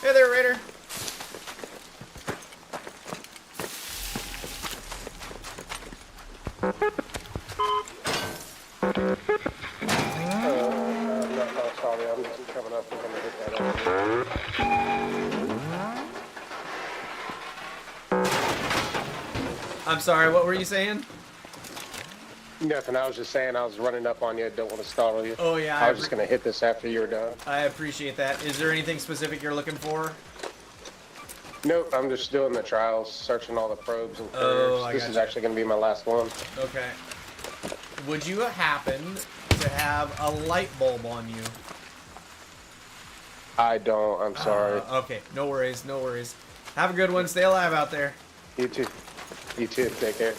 Hey there, Raider. Sorry, I'm just coming up. I'm gonna hit that up. I'm sorry, what were you saying? Nothing, I was just saying I was running up on you. Don't want to startle you. Oh, yeah. I was just going to hit this after you were done. I appreciate that. Is there anything specific you're looking for? Nope, I'm just doing the trials, searching all the probes and curves. Oh, I This gotcha. is actually going to be my last one. Okay. Would you happen to have a light bulb on you? I don't, I'm sorry. Okay, no worries, no worries. Have a good one. Stay alive out there. You too. You too, take care.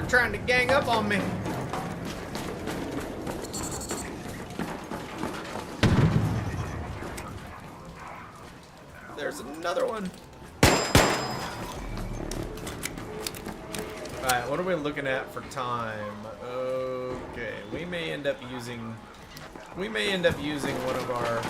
Trying to gang up on me. There's another one. Alright, what are we looking at for time? Okay, we may end up using one of our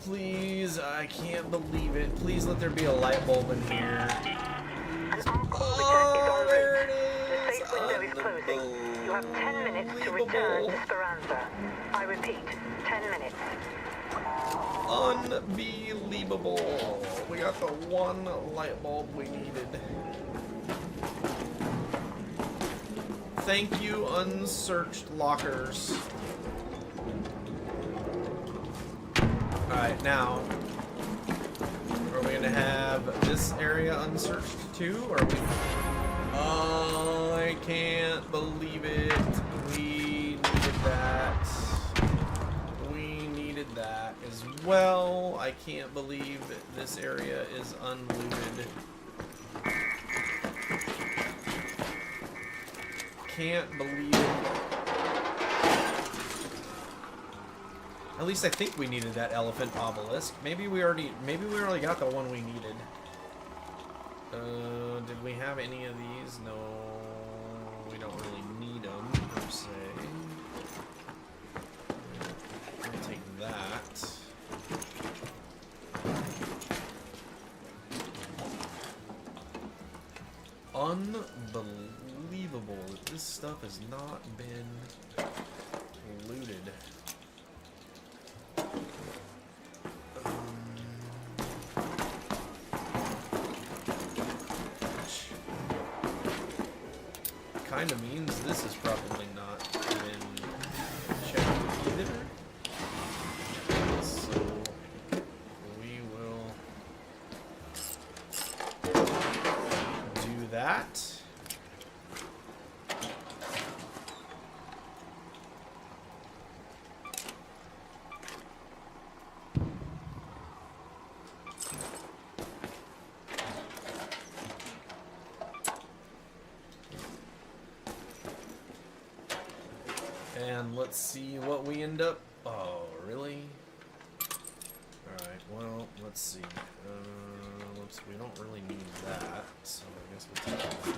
please. I can't believe it. Please let there be a light bulb in here. Oh, there it The is. safe window is closing. You have 10 minutes to return to Speranza. I repeat, 10 minutes. Unbelievable. We got the one light bulb we needed. Thank you, unsearched lockers. Alright, now, are we gonna have this area unsearched too, or are we... Oh, I can't believe it. We needed that. We needed that as well. I can't believe this area is unlooted. Can't believe it. At least I think we needed that elephant obelisk. Maybe we already got the one we needed. Did we have any of these? No, we don't really need them per se. We'll take that. Unbelievable that this stuff has not been looted. Kind of means this is probably not been checked either. So we will do that. And let's see what we end up. Oh, really? Alright, well, let's see. We don't really need that, so I guess we'll take that.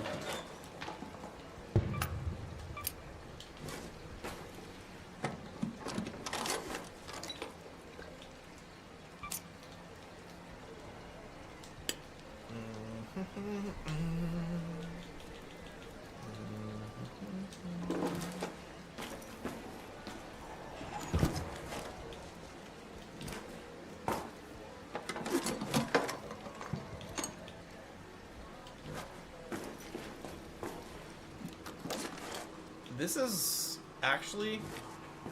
This is actually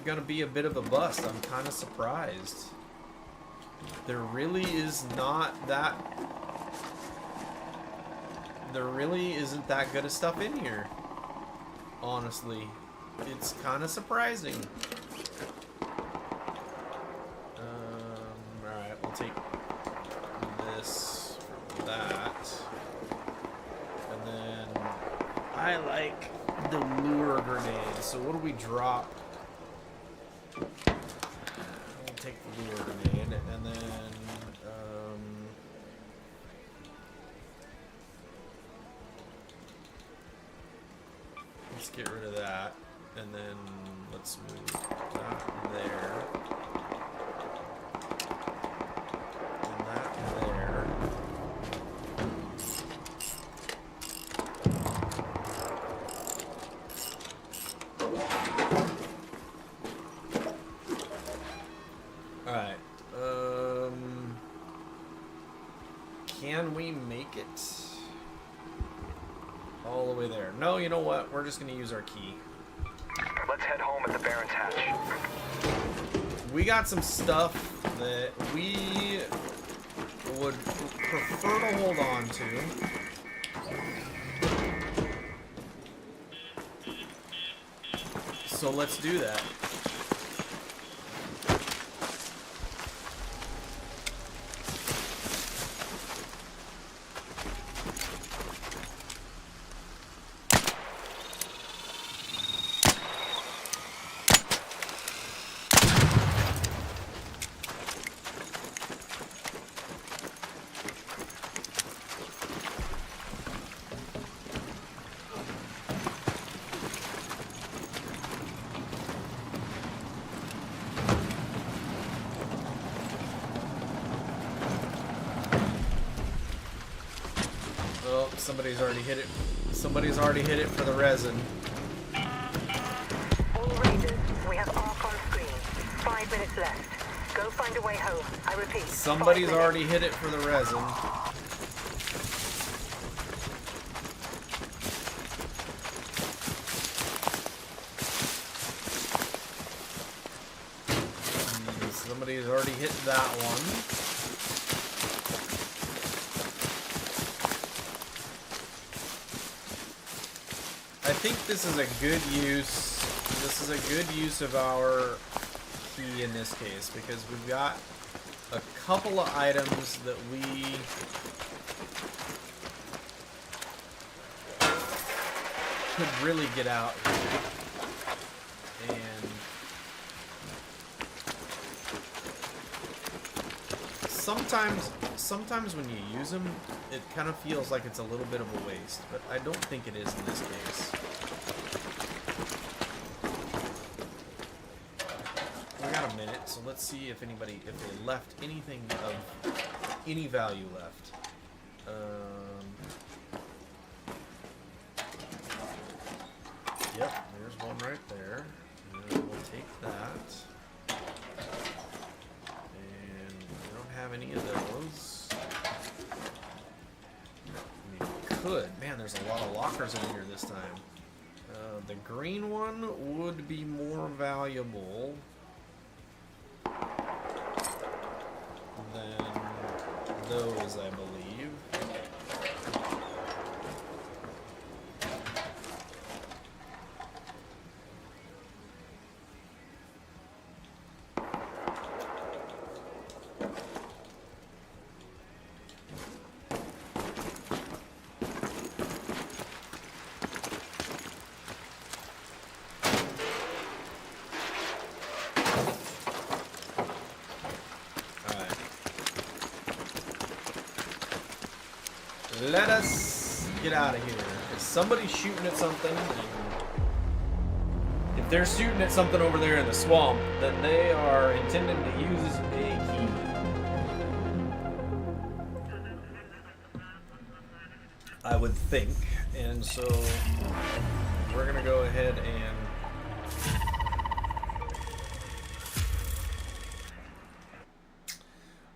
gonna be a bit of a bust. I'm kind of surprised. There really isn't that good of stuff in here. Honestly, it's kind of surprising. Alright, we'll take this for that. And then I like the lure grenade. So what do we drop? We'll take the lure grenade, and then let's get rid of that, and then let's move that there, and that there. Alright, can we make it all the way there? No, you know what? We're just going to use our key. Let's head home at the Baron's hatch. We got some stuff that we would prefer to hold on to. So let's do that. somebody's already hit it. Somebody's already hit it for the resin. All raiders, we have Arc on screen. 5 minutes left. Go find a way home. I repeat. Somebody's already hit it for the resin. Somebody's already hit that one. I think this is a good use. This is a good use of our key in this case because we've got a couple of items that we could really get out here. And sometimes when you use them, it kind of feels like it's a little bit of a waste, but I don't think it is in this case. We got a minute, so let's see if they left anything of any value left. Yep, there's one right there. And we'll take that. And we don't have any of those. We could. Man, there's a lot of lockers in here this time. The green one would be more valuable than those, I believe. Let us get out of here. Is somebody shooting at something? If they're shooting at something over there in the swamp, then they are intending to use a key. I would think. And so we're going to go ahead and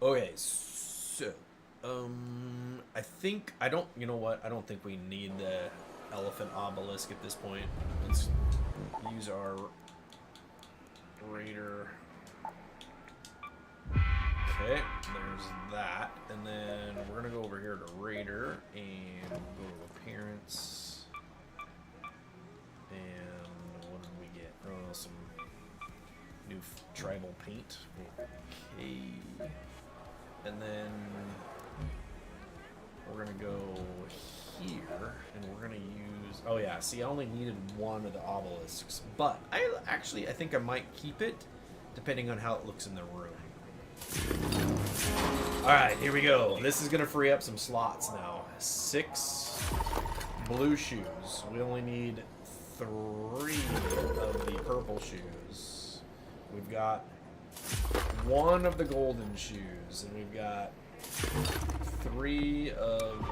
okay, so you know what? I don't think we need the elephant obelisk at this point. Let's use our raider. Okay, there's that. And then we're gonna go over here to raider and go to appearance. And what did we get? Oh, some new tribal paint. Okay. And then we're gonna go here, and we're gonna use. Oh yeah, see, I only needed one of the obelisks, but I think I might keep it, depending on how it looks in the room. All right, here we go. This is gonna free up some slots now. 6 blue shoes. We only need 3 of the purple shoes. We've got 1 of the golden shoes, and we've got 3 of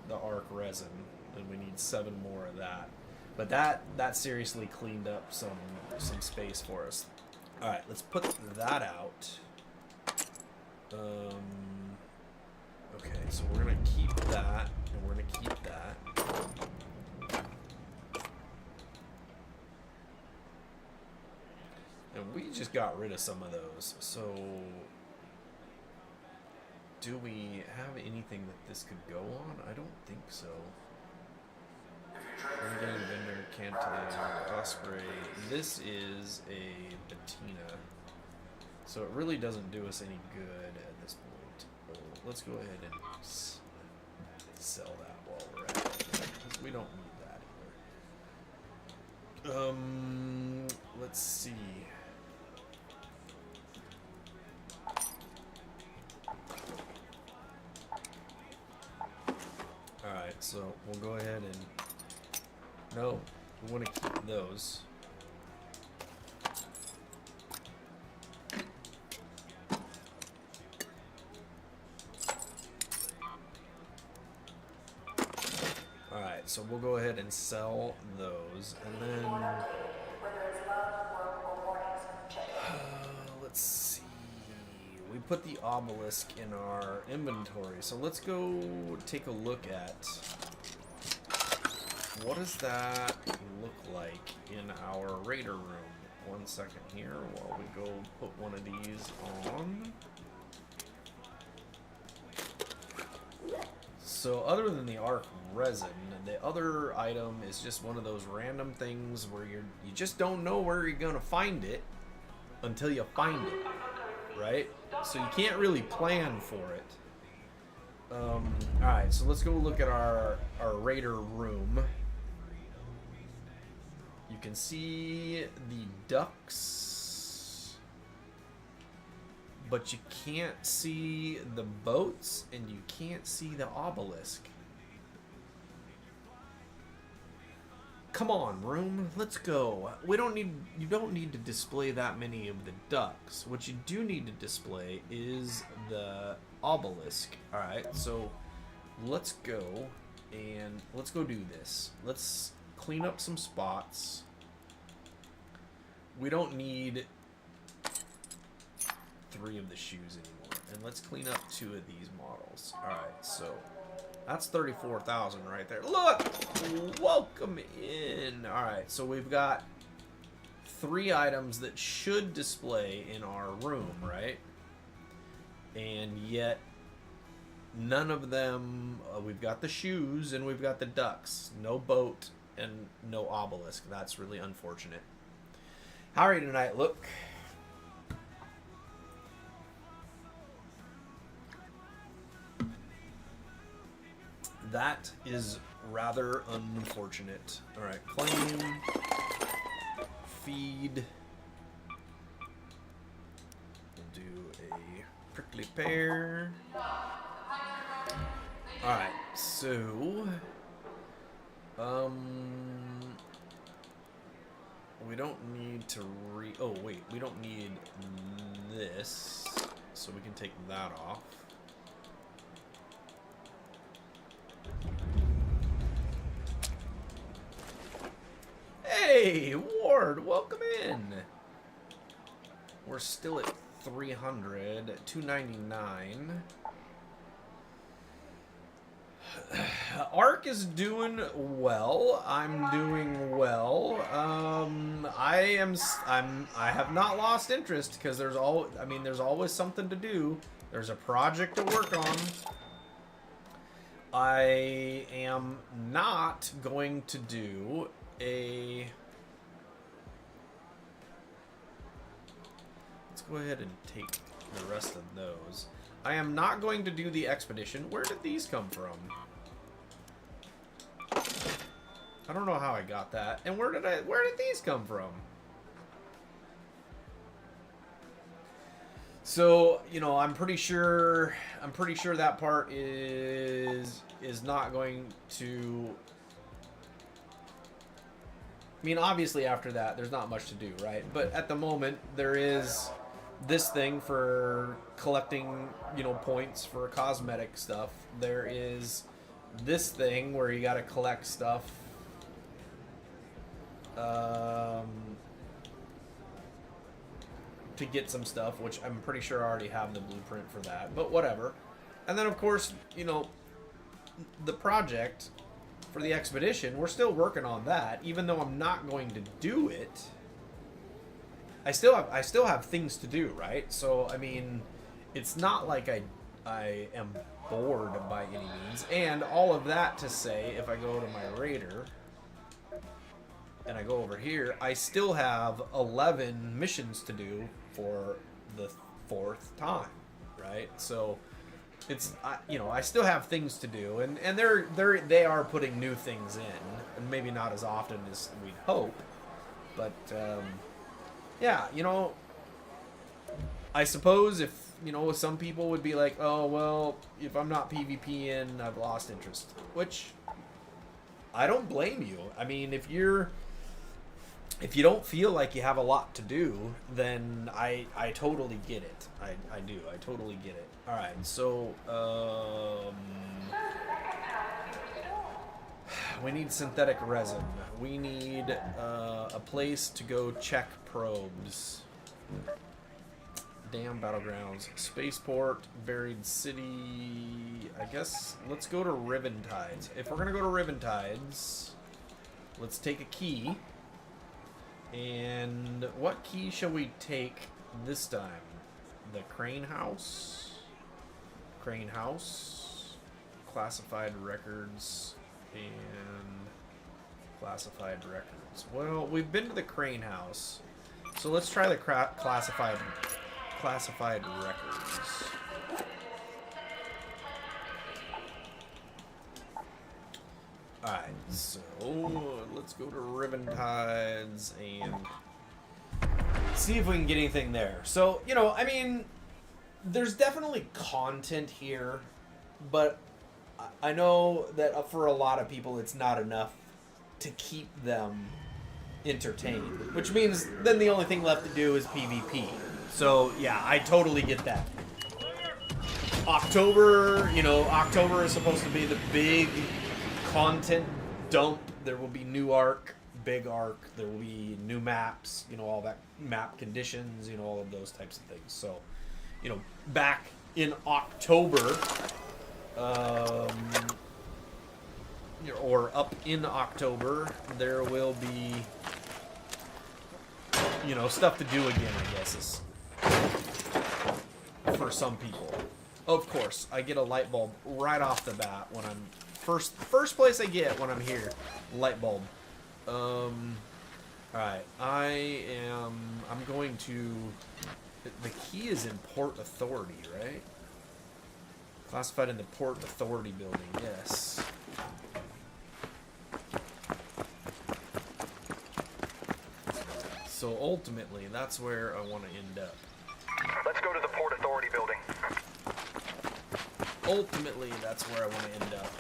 the arc resin, and we need 7 more of that. But that seriously cleaned up some space for us. All right, let's put that out. Okay, so we're gonna keep that, and we're gonna keep that. And we just got rid of some of those, so do we have anything that this could go on? I don't think so. Renegade Vendor, Cantaloupe, Osprey. This is a patina, so it really doesn't do us any good at this point. Well, let's go ahead and sell that while we're at it, because we don't need that either. Let's see. Alright, so we'll go ahead and... No, we want to keep those. right, so we'll go ahead and sell those, and then let's see. We put the obelisk in our inventory, so let's go take a look at what does that look like in our Raider room. 1 second here while we go put one of these on. So other than the arc resin, the other item is just one of those random things where you just don't know where you're gonna find it until you find it, right? So you can't really plan for it. Alright, so let's go look at our Raider room. You can see the ducks, but you can't see the boats, and you can't see the obelisk. Come on, room, let's go. You don't need to display that many of the ducks. What you do need to display is the obelisk. Alright, so let's go and let's go do this. Let's clean up some spots. We don't need 3 of the shoes anymore. And let's clean up 2 of these models. Alright, so that's 34,000 right there. Look! Welcome in! Alright, so we've got 3 items that should display in our room, right? And yet none of them, we've got the shoes and we've got the ducks. No boat and no obelisk. That's really unfortunate. How are you tonight, Look? That is rather unfortunate. Alright, claim, feed. We'll do a prickly pear. Alright, so we don't need to oh wait, we don't need this, so we can take that off. Hey, Ward, welcome in. We're still at 300, 299. Arc is doing well. I'm doing well. I have not lost interest because there's always something to do. There's a project to work on. I am not going to do a... Let's go ahead and take the rest of those. I am not going to do the expedition. Where did these come from? I don't know how I got that. And where did these come from? So, you know, I'm pretty sure that part is not going to... I mean, obviously after that, there's not much to do, right? But at the moment, there is this thing for collecting, you know, points for cosmetic stuff. There is this thing where you got to collect stuff. To get some stuff, which I'm pretty sure I already have the blueprint for that, but whatever. And then, of course, you know, the project for the expedition, we're still working on that, even though I'm not going to do it. I still have things to do, right? So, I mean, it's not like I am bored by any means. And all of that to say, if I go to my Raider and I go over here, I still have 11 missions to do for the 4th time, right? So it's, you know, I still have things to do, and they are putting new things in, and maybe not as often as we'd hope, but yeah, you know, I suppose if, you know, some people would be like, oh well, if I'm not PvPing, I've lost interest, which I don't blame you. I mean, if you don't feel like you have a lot to do, then I totally get it. I do. I totally get it. All right, so We need synthetic resin. We need a place to go check probes. Damn battlegrounds. Spaceport, buried city. I guess let's go to Riventides. If we're gonna go to Riventides, let's take a key. And what key shall we take this time? The Crane House? Crane House. Classified records. And classified records. Well, we've been to the Crane House. So let's try the classified records. Alright, so let's go to Riventides and see if we can get anything there. So, you know, I mean, there's definitely content here, but I know that for a lot of people it's not enough to keep them entertained, which means then the only thing left to do is PvP. So, yeah, I totally get that. October, you know, October is supposed to be the big content dump. There will be new arc, big arc, there will be new maps, you know, all that map conditions, you know, all of those types of things. So, you know, back in October, or up in October, there will be, you know, stuff to do again, I guess, is for some people. Of course, I get a light bulb right off the bat when I'm first place I get when I'm here. Light bulb. Alright, I'm going to, the key is in Port Authority, right? Classified in the Port Authority building, yes. So ultimately, that's where I want to end up. Let's go to the Port Authority building. Ultimately, that's where I want to end up.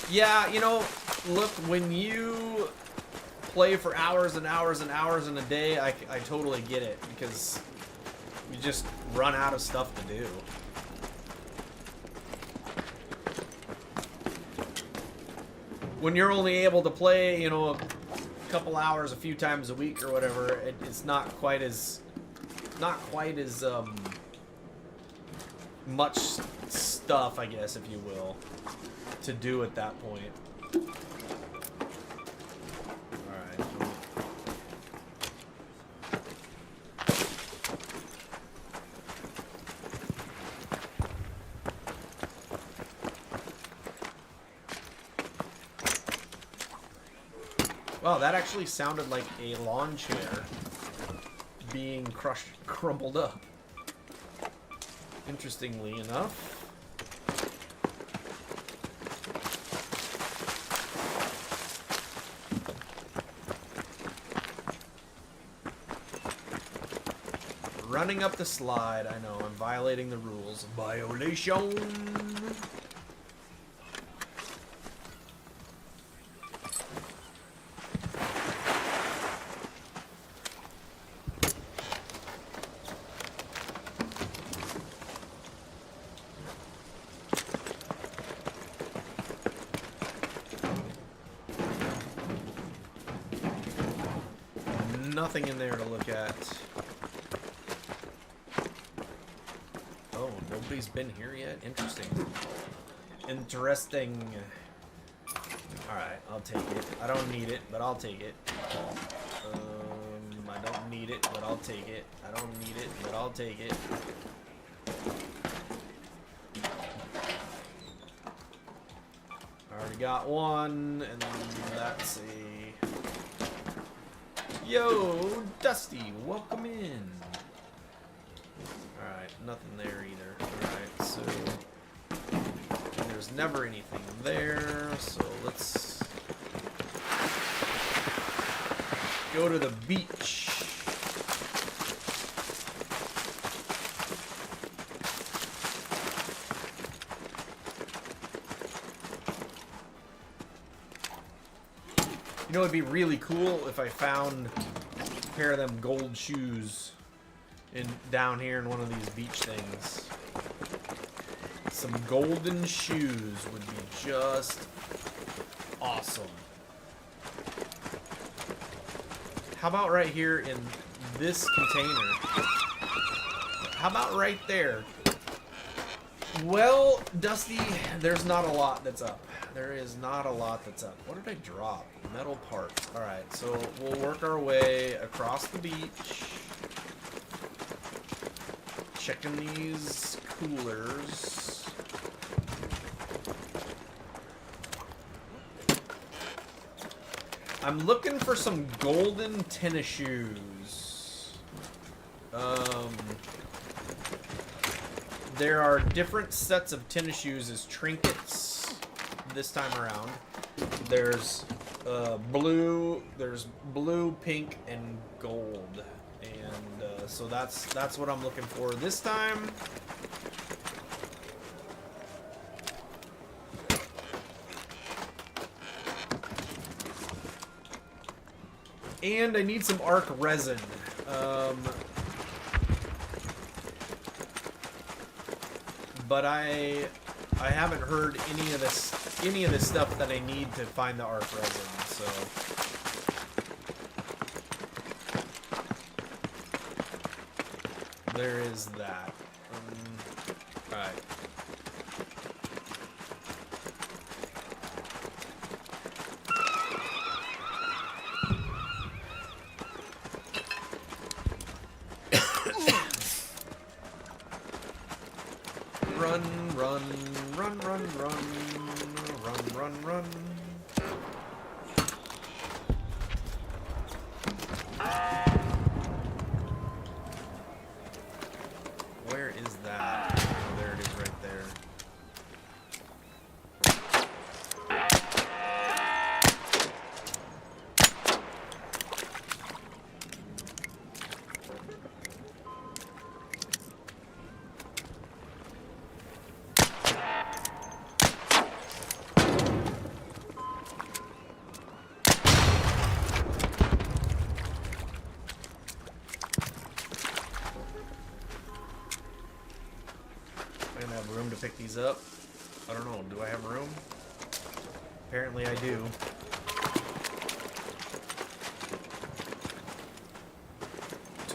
Yeah, you know, look, when you play for hours and hours and hours in a day, I totally get it, because you just run out of stuff to do. When you're only able to play, you know, a couple hours a few times a week or whatever, it's not quite as much stuff, I guess, if you will, to do at that point. Alright. Wow, that actually sounded like a lawn chair being crumpled up. Interestingly enough. Running up the slide, I know, I'm violating the rules. Violation! Nothing in there to look at. Oh, nobody's been here yet? Interesting. Interesting. Alright, I'll take it. I don't need it, but I'll take it. I don't need it, but I'll take it. I don't need it, but I'll take it. I already got one, and that's a... Yo, Dusty, welcome in. Alright, nothing there either. Alright, so there's never anything there, so let's go to the beach. You know, it'd be really cool if I found a pair of them gold shoes down here in one of these beach things. Some golden shoes would be just awesome. How about right here in this container? How about right there? Well, Dusty, there's not a lot that's up. There is not a lot that's up. What did I drop? Metal parts. Alright, so we'll work our way across the beach. Checking these coolers. I'm looking for some golden tennis shoes. There are different sets of tennis shoes as trinkets this time around. There's blue, pink, and gold, and so that's what I'm looking for this time. And I need some arc resin. But I haven't heard any of this stuff that I need to find the arc resin, so there is that. Alright. Run. Where is that? Oh, there it is right there. Pick these up. I don't know. Do I have room? Apparently I do.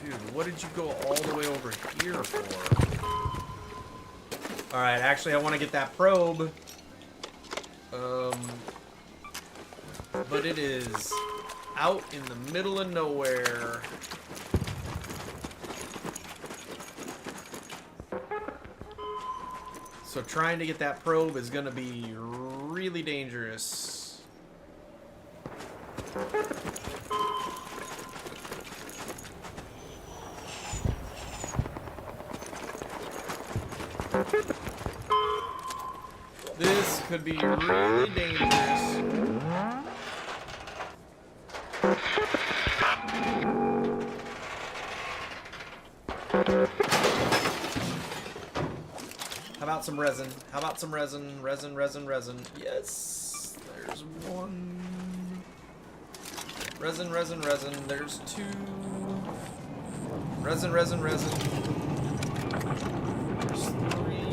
Dude, what did you go all the way over here for? Alright, actually I want to get that probe. But it is out in the middle of nowhere. So trying to get that probe is going to be really dangerous. This could be really dangerous. How about some resin? How about some resin? Resin. Yes! There's one. Resin. There's two. Resin. There's three.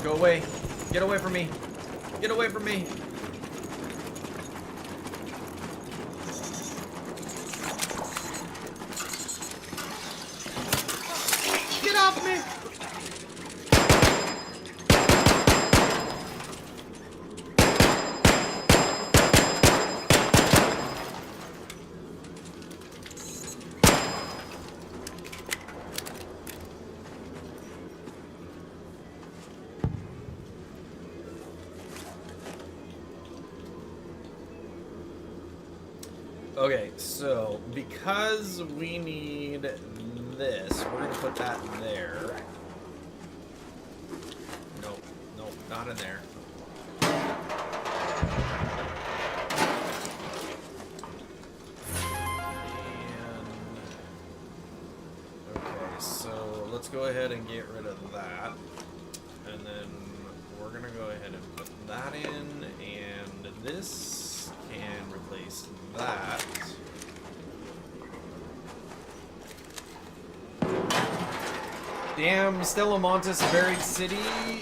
Go away. Get away from me. Get away from me. Get off me! Okay, so because we need this, we're gonna put that there. Nope, not in there. And okay, so let's go ahead and get rid of that. And then we're gonna go ahead and put that in, and this can replace that. Damn, Stella Montes buried city.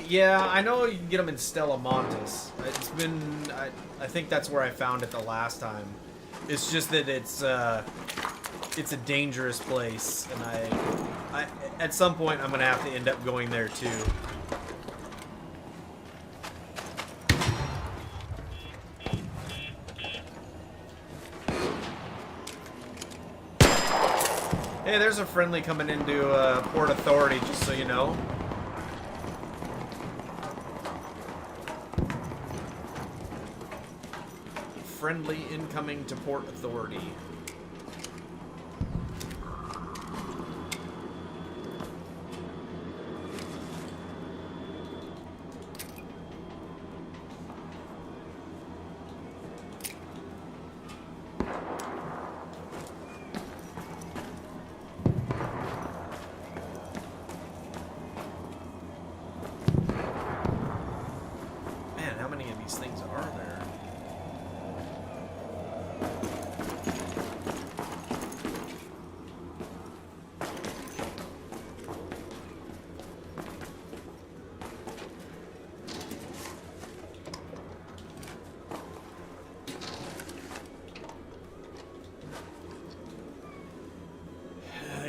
Yeah, I know you can get them in Stella Montes. It's been, I think that's where I found it the last time. It's just that it's a dangerous place, and I at some point I'm gonna have to end up going there too. Hey, there's a friendly coming into Port Authority, just so you know. Friendly incoming to Port Authority.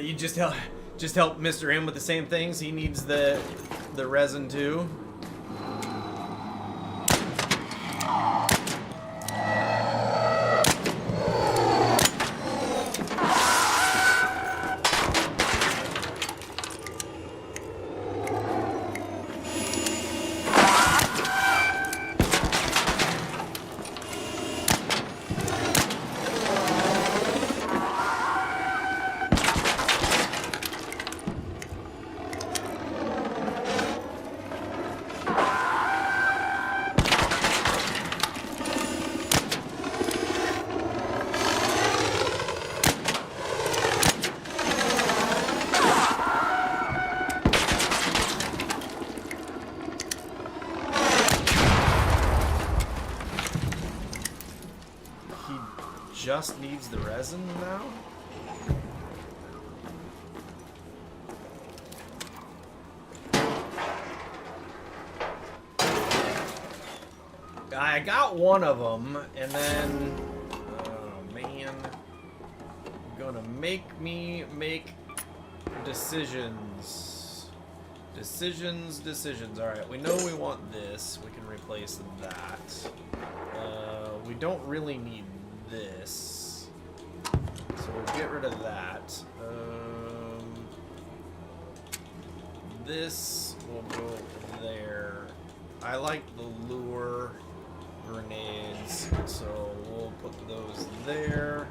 You just help Mr. M with the same things. He needs the resin too. Just needs the resin now? I got one of them, and then... Oh, man. Gonna make me make decisions. Decisions. Alright, we know we want this. We can replace that. We don't really need this, so we'll get rid of that. This will go there. I like the lure grenades, so we'll put those there.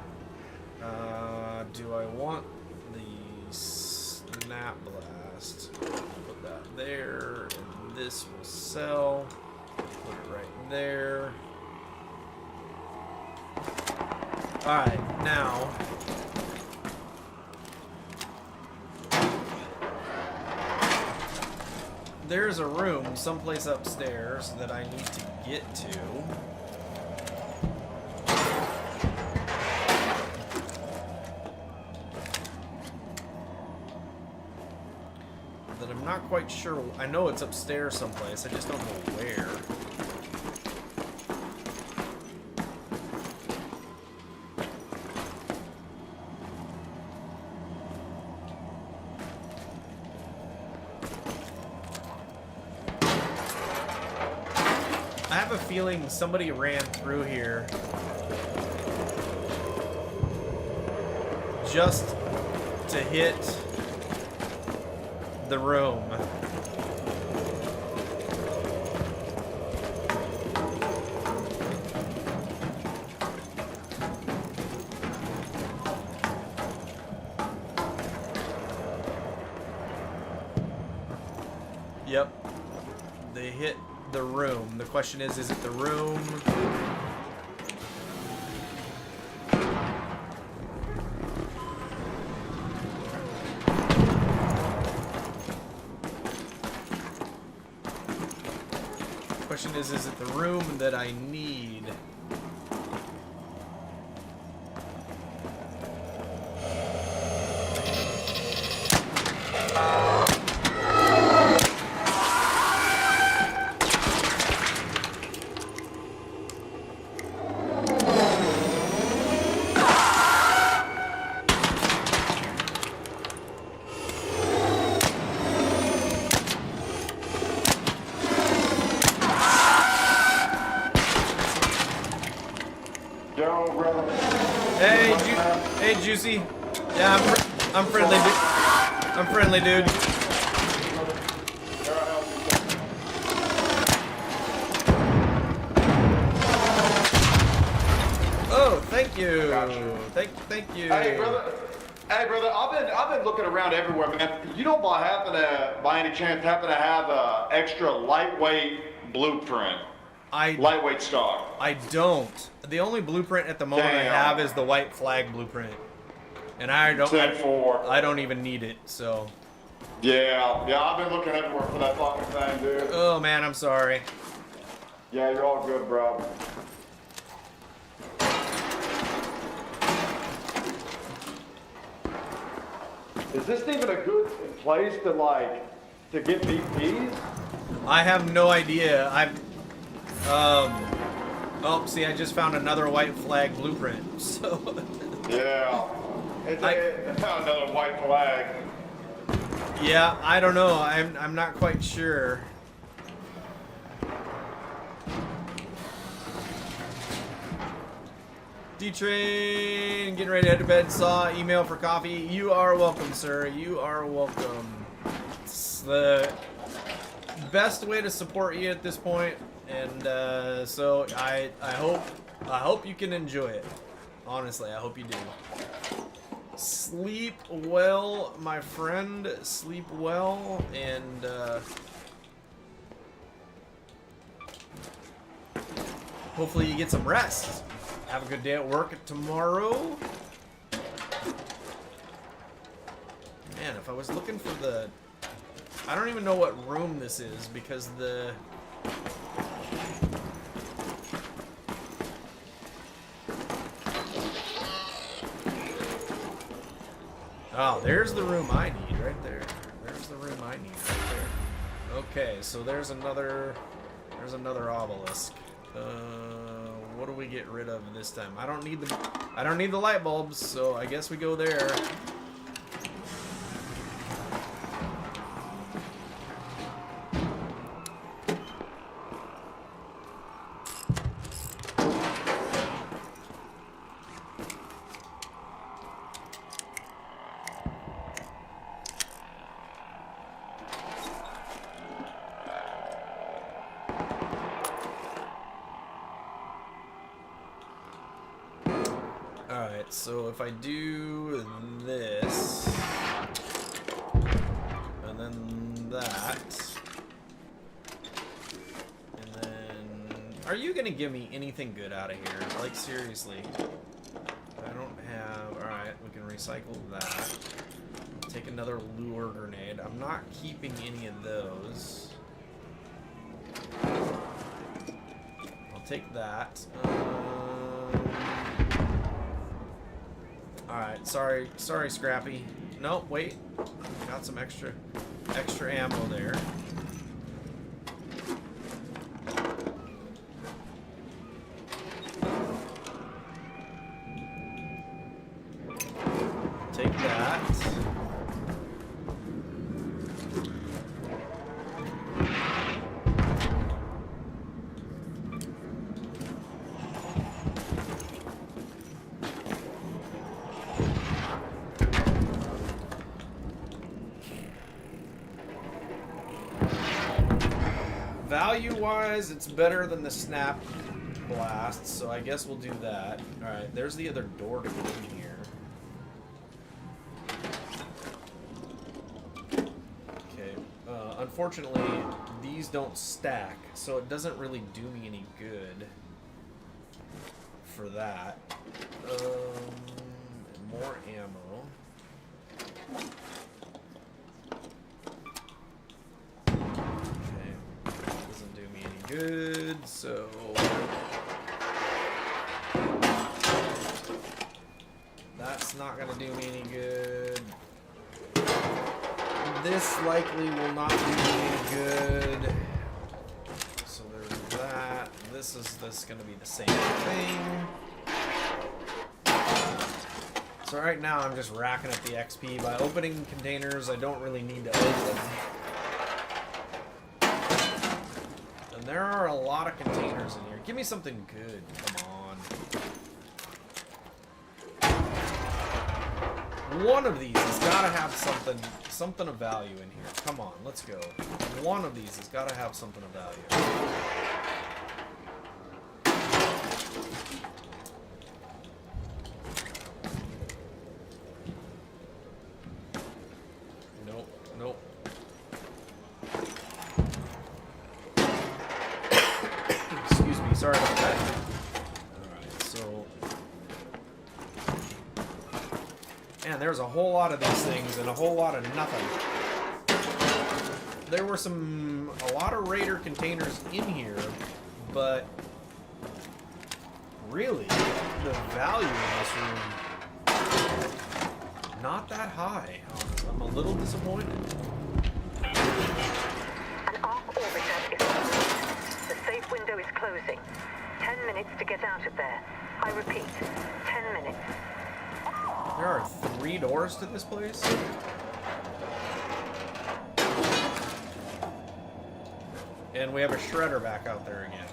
Do I want the snap blast? Put that there, and this will sell. Put it right there. Alright, now there's a room someplace upstairs that I need to get to. That I'm not quite sure. I know it's upstairs someplace, I just don't know where. Feeling somebody ran through here just to hit the room. Yep, they hit the room. The question is it the room? Question is it the room that I need? brother. Hey, Juicy. Yeah, I'm friendly, dude. I'm friendly, dude. Oh, thank you. Thank you. Hey, brother. Hey, brother. I've been looking around everywhere, man. You don't by any chance happen to have a extra lightweight blueprint? Lightweight stock. I don't. The only blueprint at the moment I have is the white flag blueprint, and I don't even need it. So. Yeah. I've been looking everywhere for that fucking thing, dude. Oh man, I'm sorry. Yeah, you're all good, bro. Is this even a good place to get BPs? I have no idea. Oh, see, I just found another white flag blueprint. So. Yeah. It's another white flag. Yeah, I don't know. I'm not quite sure. D-Train, getting ready to head to bed. Saw email for coffee. You are welcome, sir. You are welcome. It's the best way to support you at this point, and so I hope you can enjoy it. Honestly, I hope you do. Sleep well, my friend. Sleep well, and hopefully you get some rest. Have a good day at work tomorrow. Man, if I was looking for the... I don't even know what room this is because the... Oh, there's the room I need right there. There's the room I need right there. Okay, so there's another obelisk. What do we get rid of this time? I don't need the light bulbs, so I guess we go there. Alright, so if I do this, and then that, and then... Are you gonna give me anything good out of here? Like, seriously. I don't have... Alright, we can recycle that. Take another lure grenade. I'm not keeping any of those. I'll take that. Alright, sorry, Scrappy. No, wait. Got some extra ammo there. Take that. Value-wise, it's better than the Snap Blast, so I guess we'll do that. Alright, there's the other door to get in here. Okay, unfortunately, these don't stack, so it doesn't really do me any good for that. More ammo. Good, so that's not gonna do me any good. This likely will not do me any good. So there's that. This is gonna be the same thing. So right now I'm just racking up the XP by opening containers I don't really need to open. There are a lot of containers in here. Give me something good. Come on. One of these has got to have something of value in here. Come on, let's go. One of these has got to have something of value. Nope. Excuse me, sorry about that. Alright, so... Man, there's a whole lot of these things and a whole lot of nothing. There were a lot of Raider containers in here, but really, the value in this room, not that high. I'm a little disappointed. An arc orbiter is closed. The safe window is closing. 10 minutes to get out of there. I repeat, 10 minutes. There are 3 doors to this place? And we have a shredder back out there again.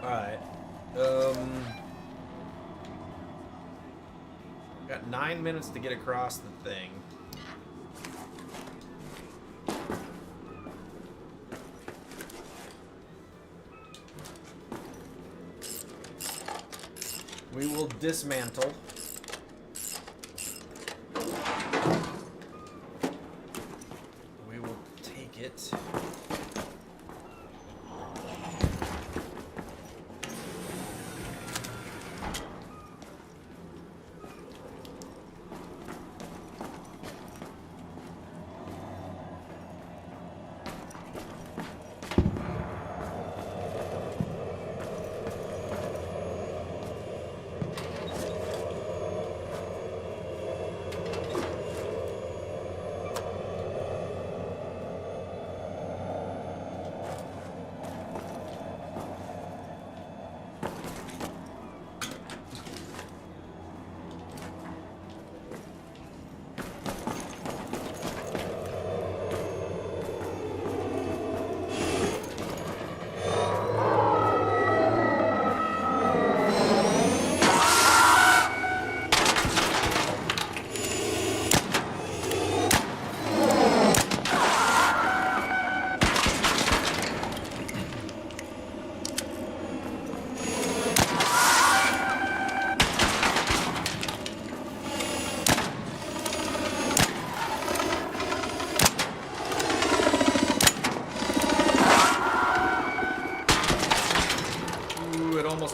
Alright. Got 9 minutes to get across the thing. We will dismantle. We will take it.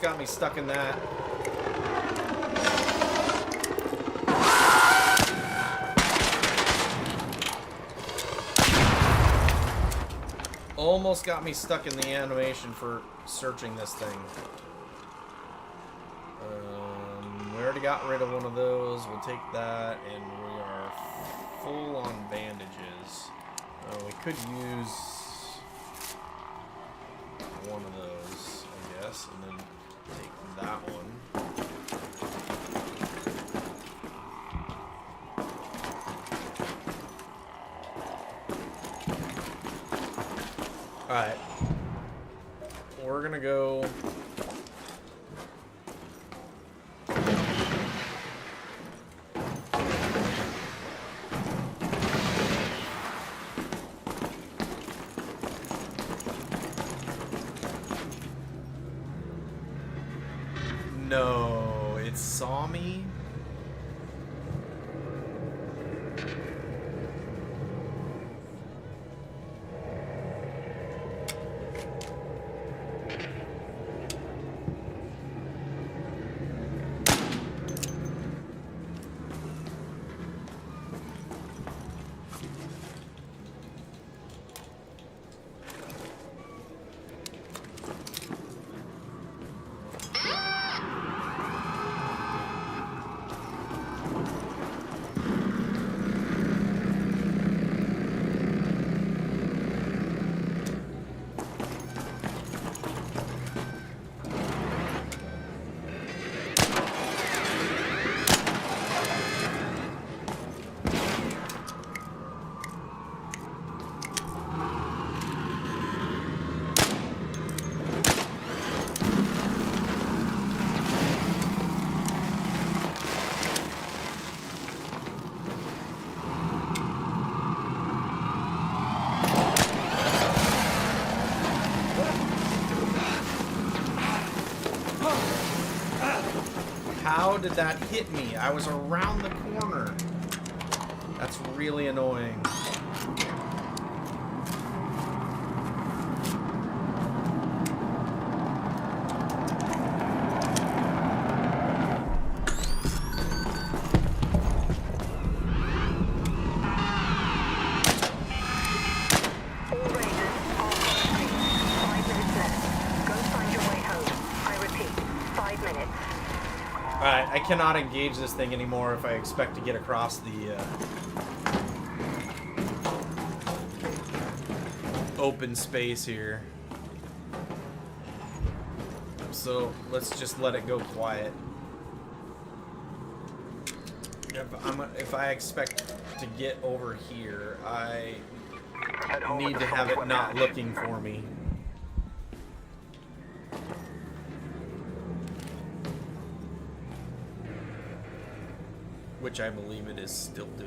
Got me stuck in that. Almost got me stuck in the animation for searching this thing. We already got rid of one of those. We'll take that, and we are full on bandages. We could use one of those, I guess, and then take that one. Alright. We're gonna go... No, it saw me. did that hit me? I was around the corner. That's really annoying. I cannot engage this thing anymore if I expect to get across the open space here. So let's just let it go quiet. If I expect to get over here, I need to have it not looking for me. Which I believe it is still doing.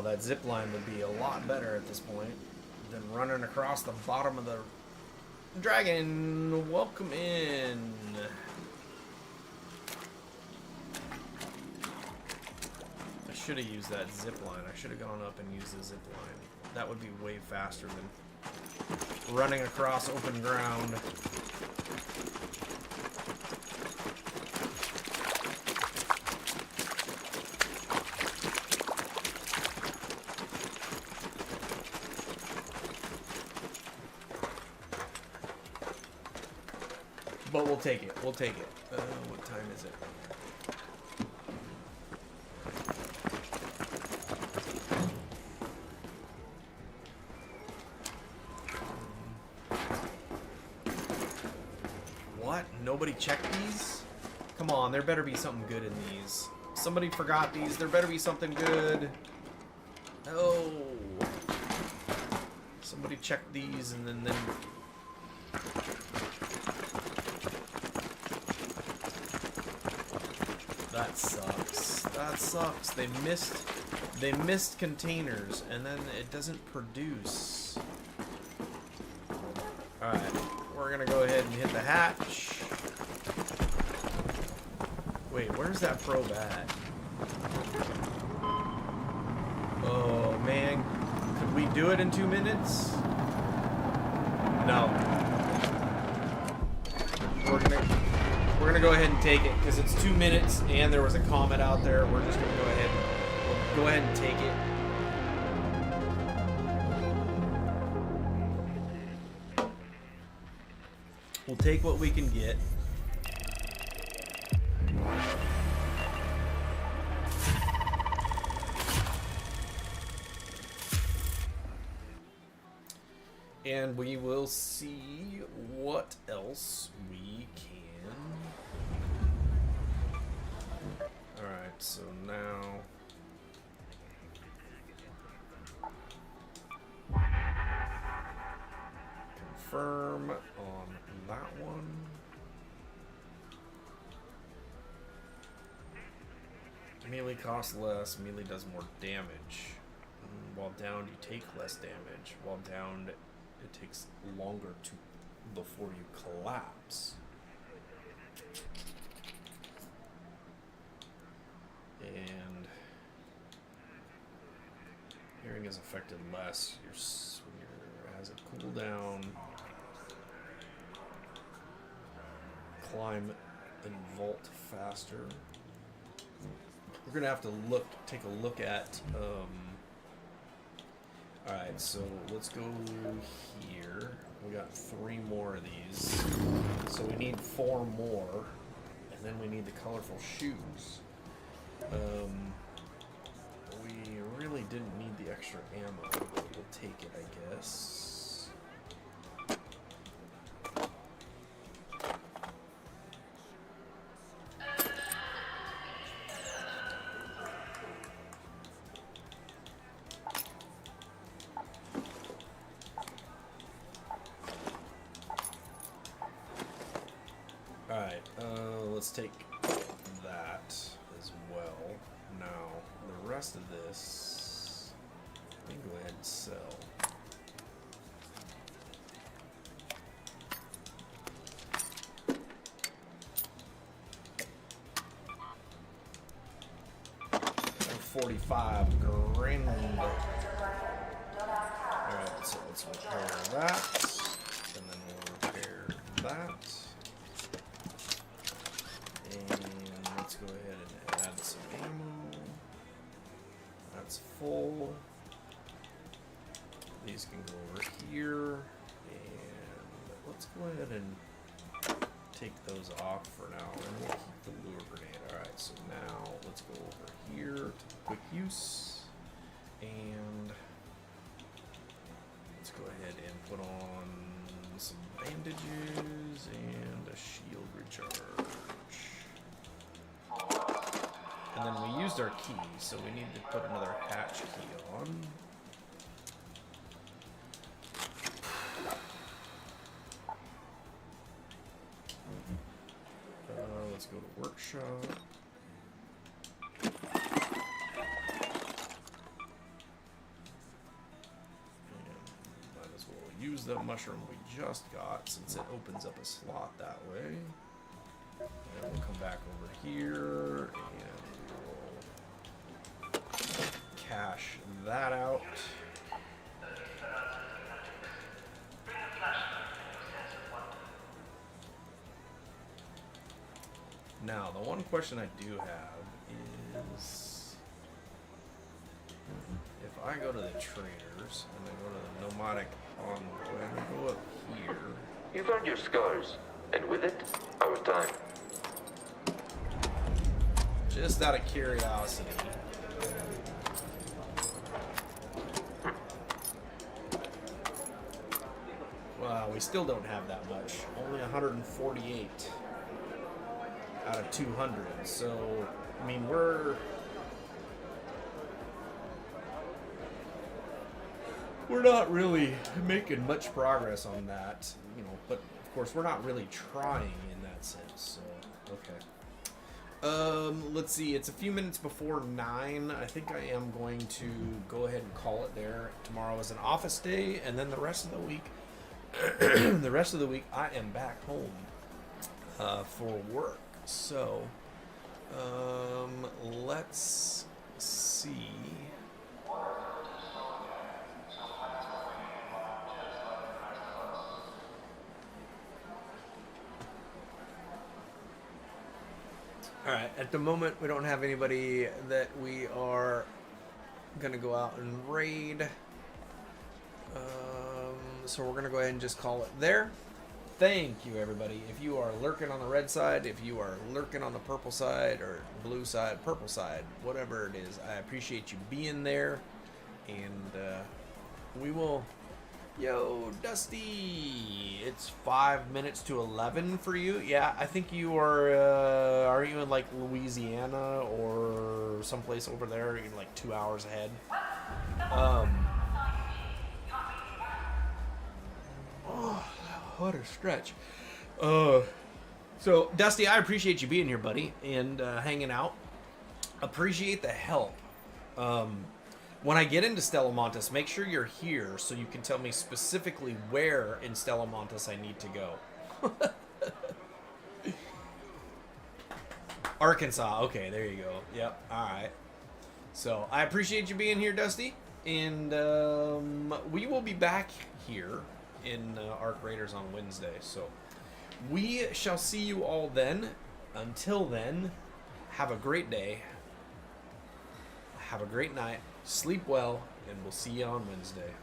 That zip line would be a lot better at this point than running across the bottom of the dragon. Welcome in. I should have used that zip line. I should have gone up and used the zip line. That would be way faster than running across open ground. But we'll take it. We'll take it. What time is it? What? Nobody checked these? Come on, there better be something good in these. Somebody forgot these. There better be something good. Oh. Somebody checked these and then that sucks. That sucks. They missed containers and then it doesn't produce. Alright, we're gonna go ahead and hit the hatch. Wait, where's that probe at? Oh man, could we do it in 2 minutes? No. We're gonna go ahead and take it because it's 2 minutes and there was a comet out there. We're just gonna go ahead and take it. We'll take what we can get. And we will see what else we can. Alright, so now confirm on that one. Melee costs less, melee does more damage. While downed, you take less damage. While downed, it takes longer before you collapse. And hearing is affected less. When has a cooldown. Climb and vault faster. We're gonna have to take a look at. Alright, so let's go here. We got 3 more of these. So we need 4 more. And then we need the colorful shoes. We really didn't need the extra ammo. We'll take it, I guess. let's take that as well. Now, the rest of this, let me go ahead and sell. $45 grand. Alright, so let's repair that. And then we'll repair that. And let's go ahead and add some ammo. That's full. These can go over here. And let's go ahead and take those off for now. And we'll keep the lure grenade. Alright, so now let's go over here to quick use. And let's go ahead and put on some bandages and a shield recharge. And then we used our key, so we need to put another hatch key on. Let's go to workshop. Use the mushroom we just got since it opens up a slot that way. And we'll come back over here and we'll cash that out. Now, the one question I do have is if I go to the traders and I go to the nomadic envoy and I go up here. You've earned your scars, and with it, our time. Just out of curiosity. Wow, we still don't have that much. Only 148 out of 200. So, I mean, we're not really making much progress on that, you know, but of course we're not really trying in that sense, so, okay. Let's see, it's a few minutes before 9. I think I am going to go ahead and call it there. Tomorrow is an office day, and then the rest of the week, I am back home for work. So, let's see. Alright, at the moment we don't have anybody that we are going to go out and raid. So we're going to go ahead and just call it there. Thank you, everybody. If you are lurking on the red side, if you are lurking on the purple side, or blue side, purple side, whatever it is, I appreciate you being there. And we will... Yo, Dusty! It's 5 minutes to 11 for you. Yeah, I think you are you in like Louisiana or someplace over there? You're like 2 hours ahead. Oh, what a stretch. So, Dusty, I appreciate you being here, buddy, and hanging out. Appreciate the help. When I get into Stellamontis, make sure you're here so you can tell me specifically where in Stellamontis I need to go. Arkansas. Okay, there you go. Yep. All right. So I appreciate you being here, Dusty. And we will be back here in Arc Raiders on Wednesday. So we shall see you all then. Until then, have a great day. Have a great night. Sleep well, and we'll see you on Wednesday.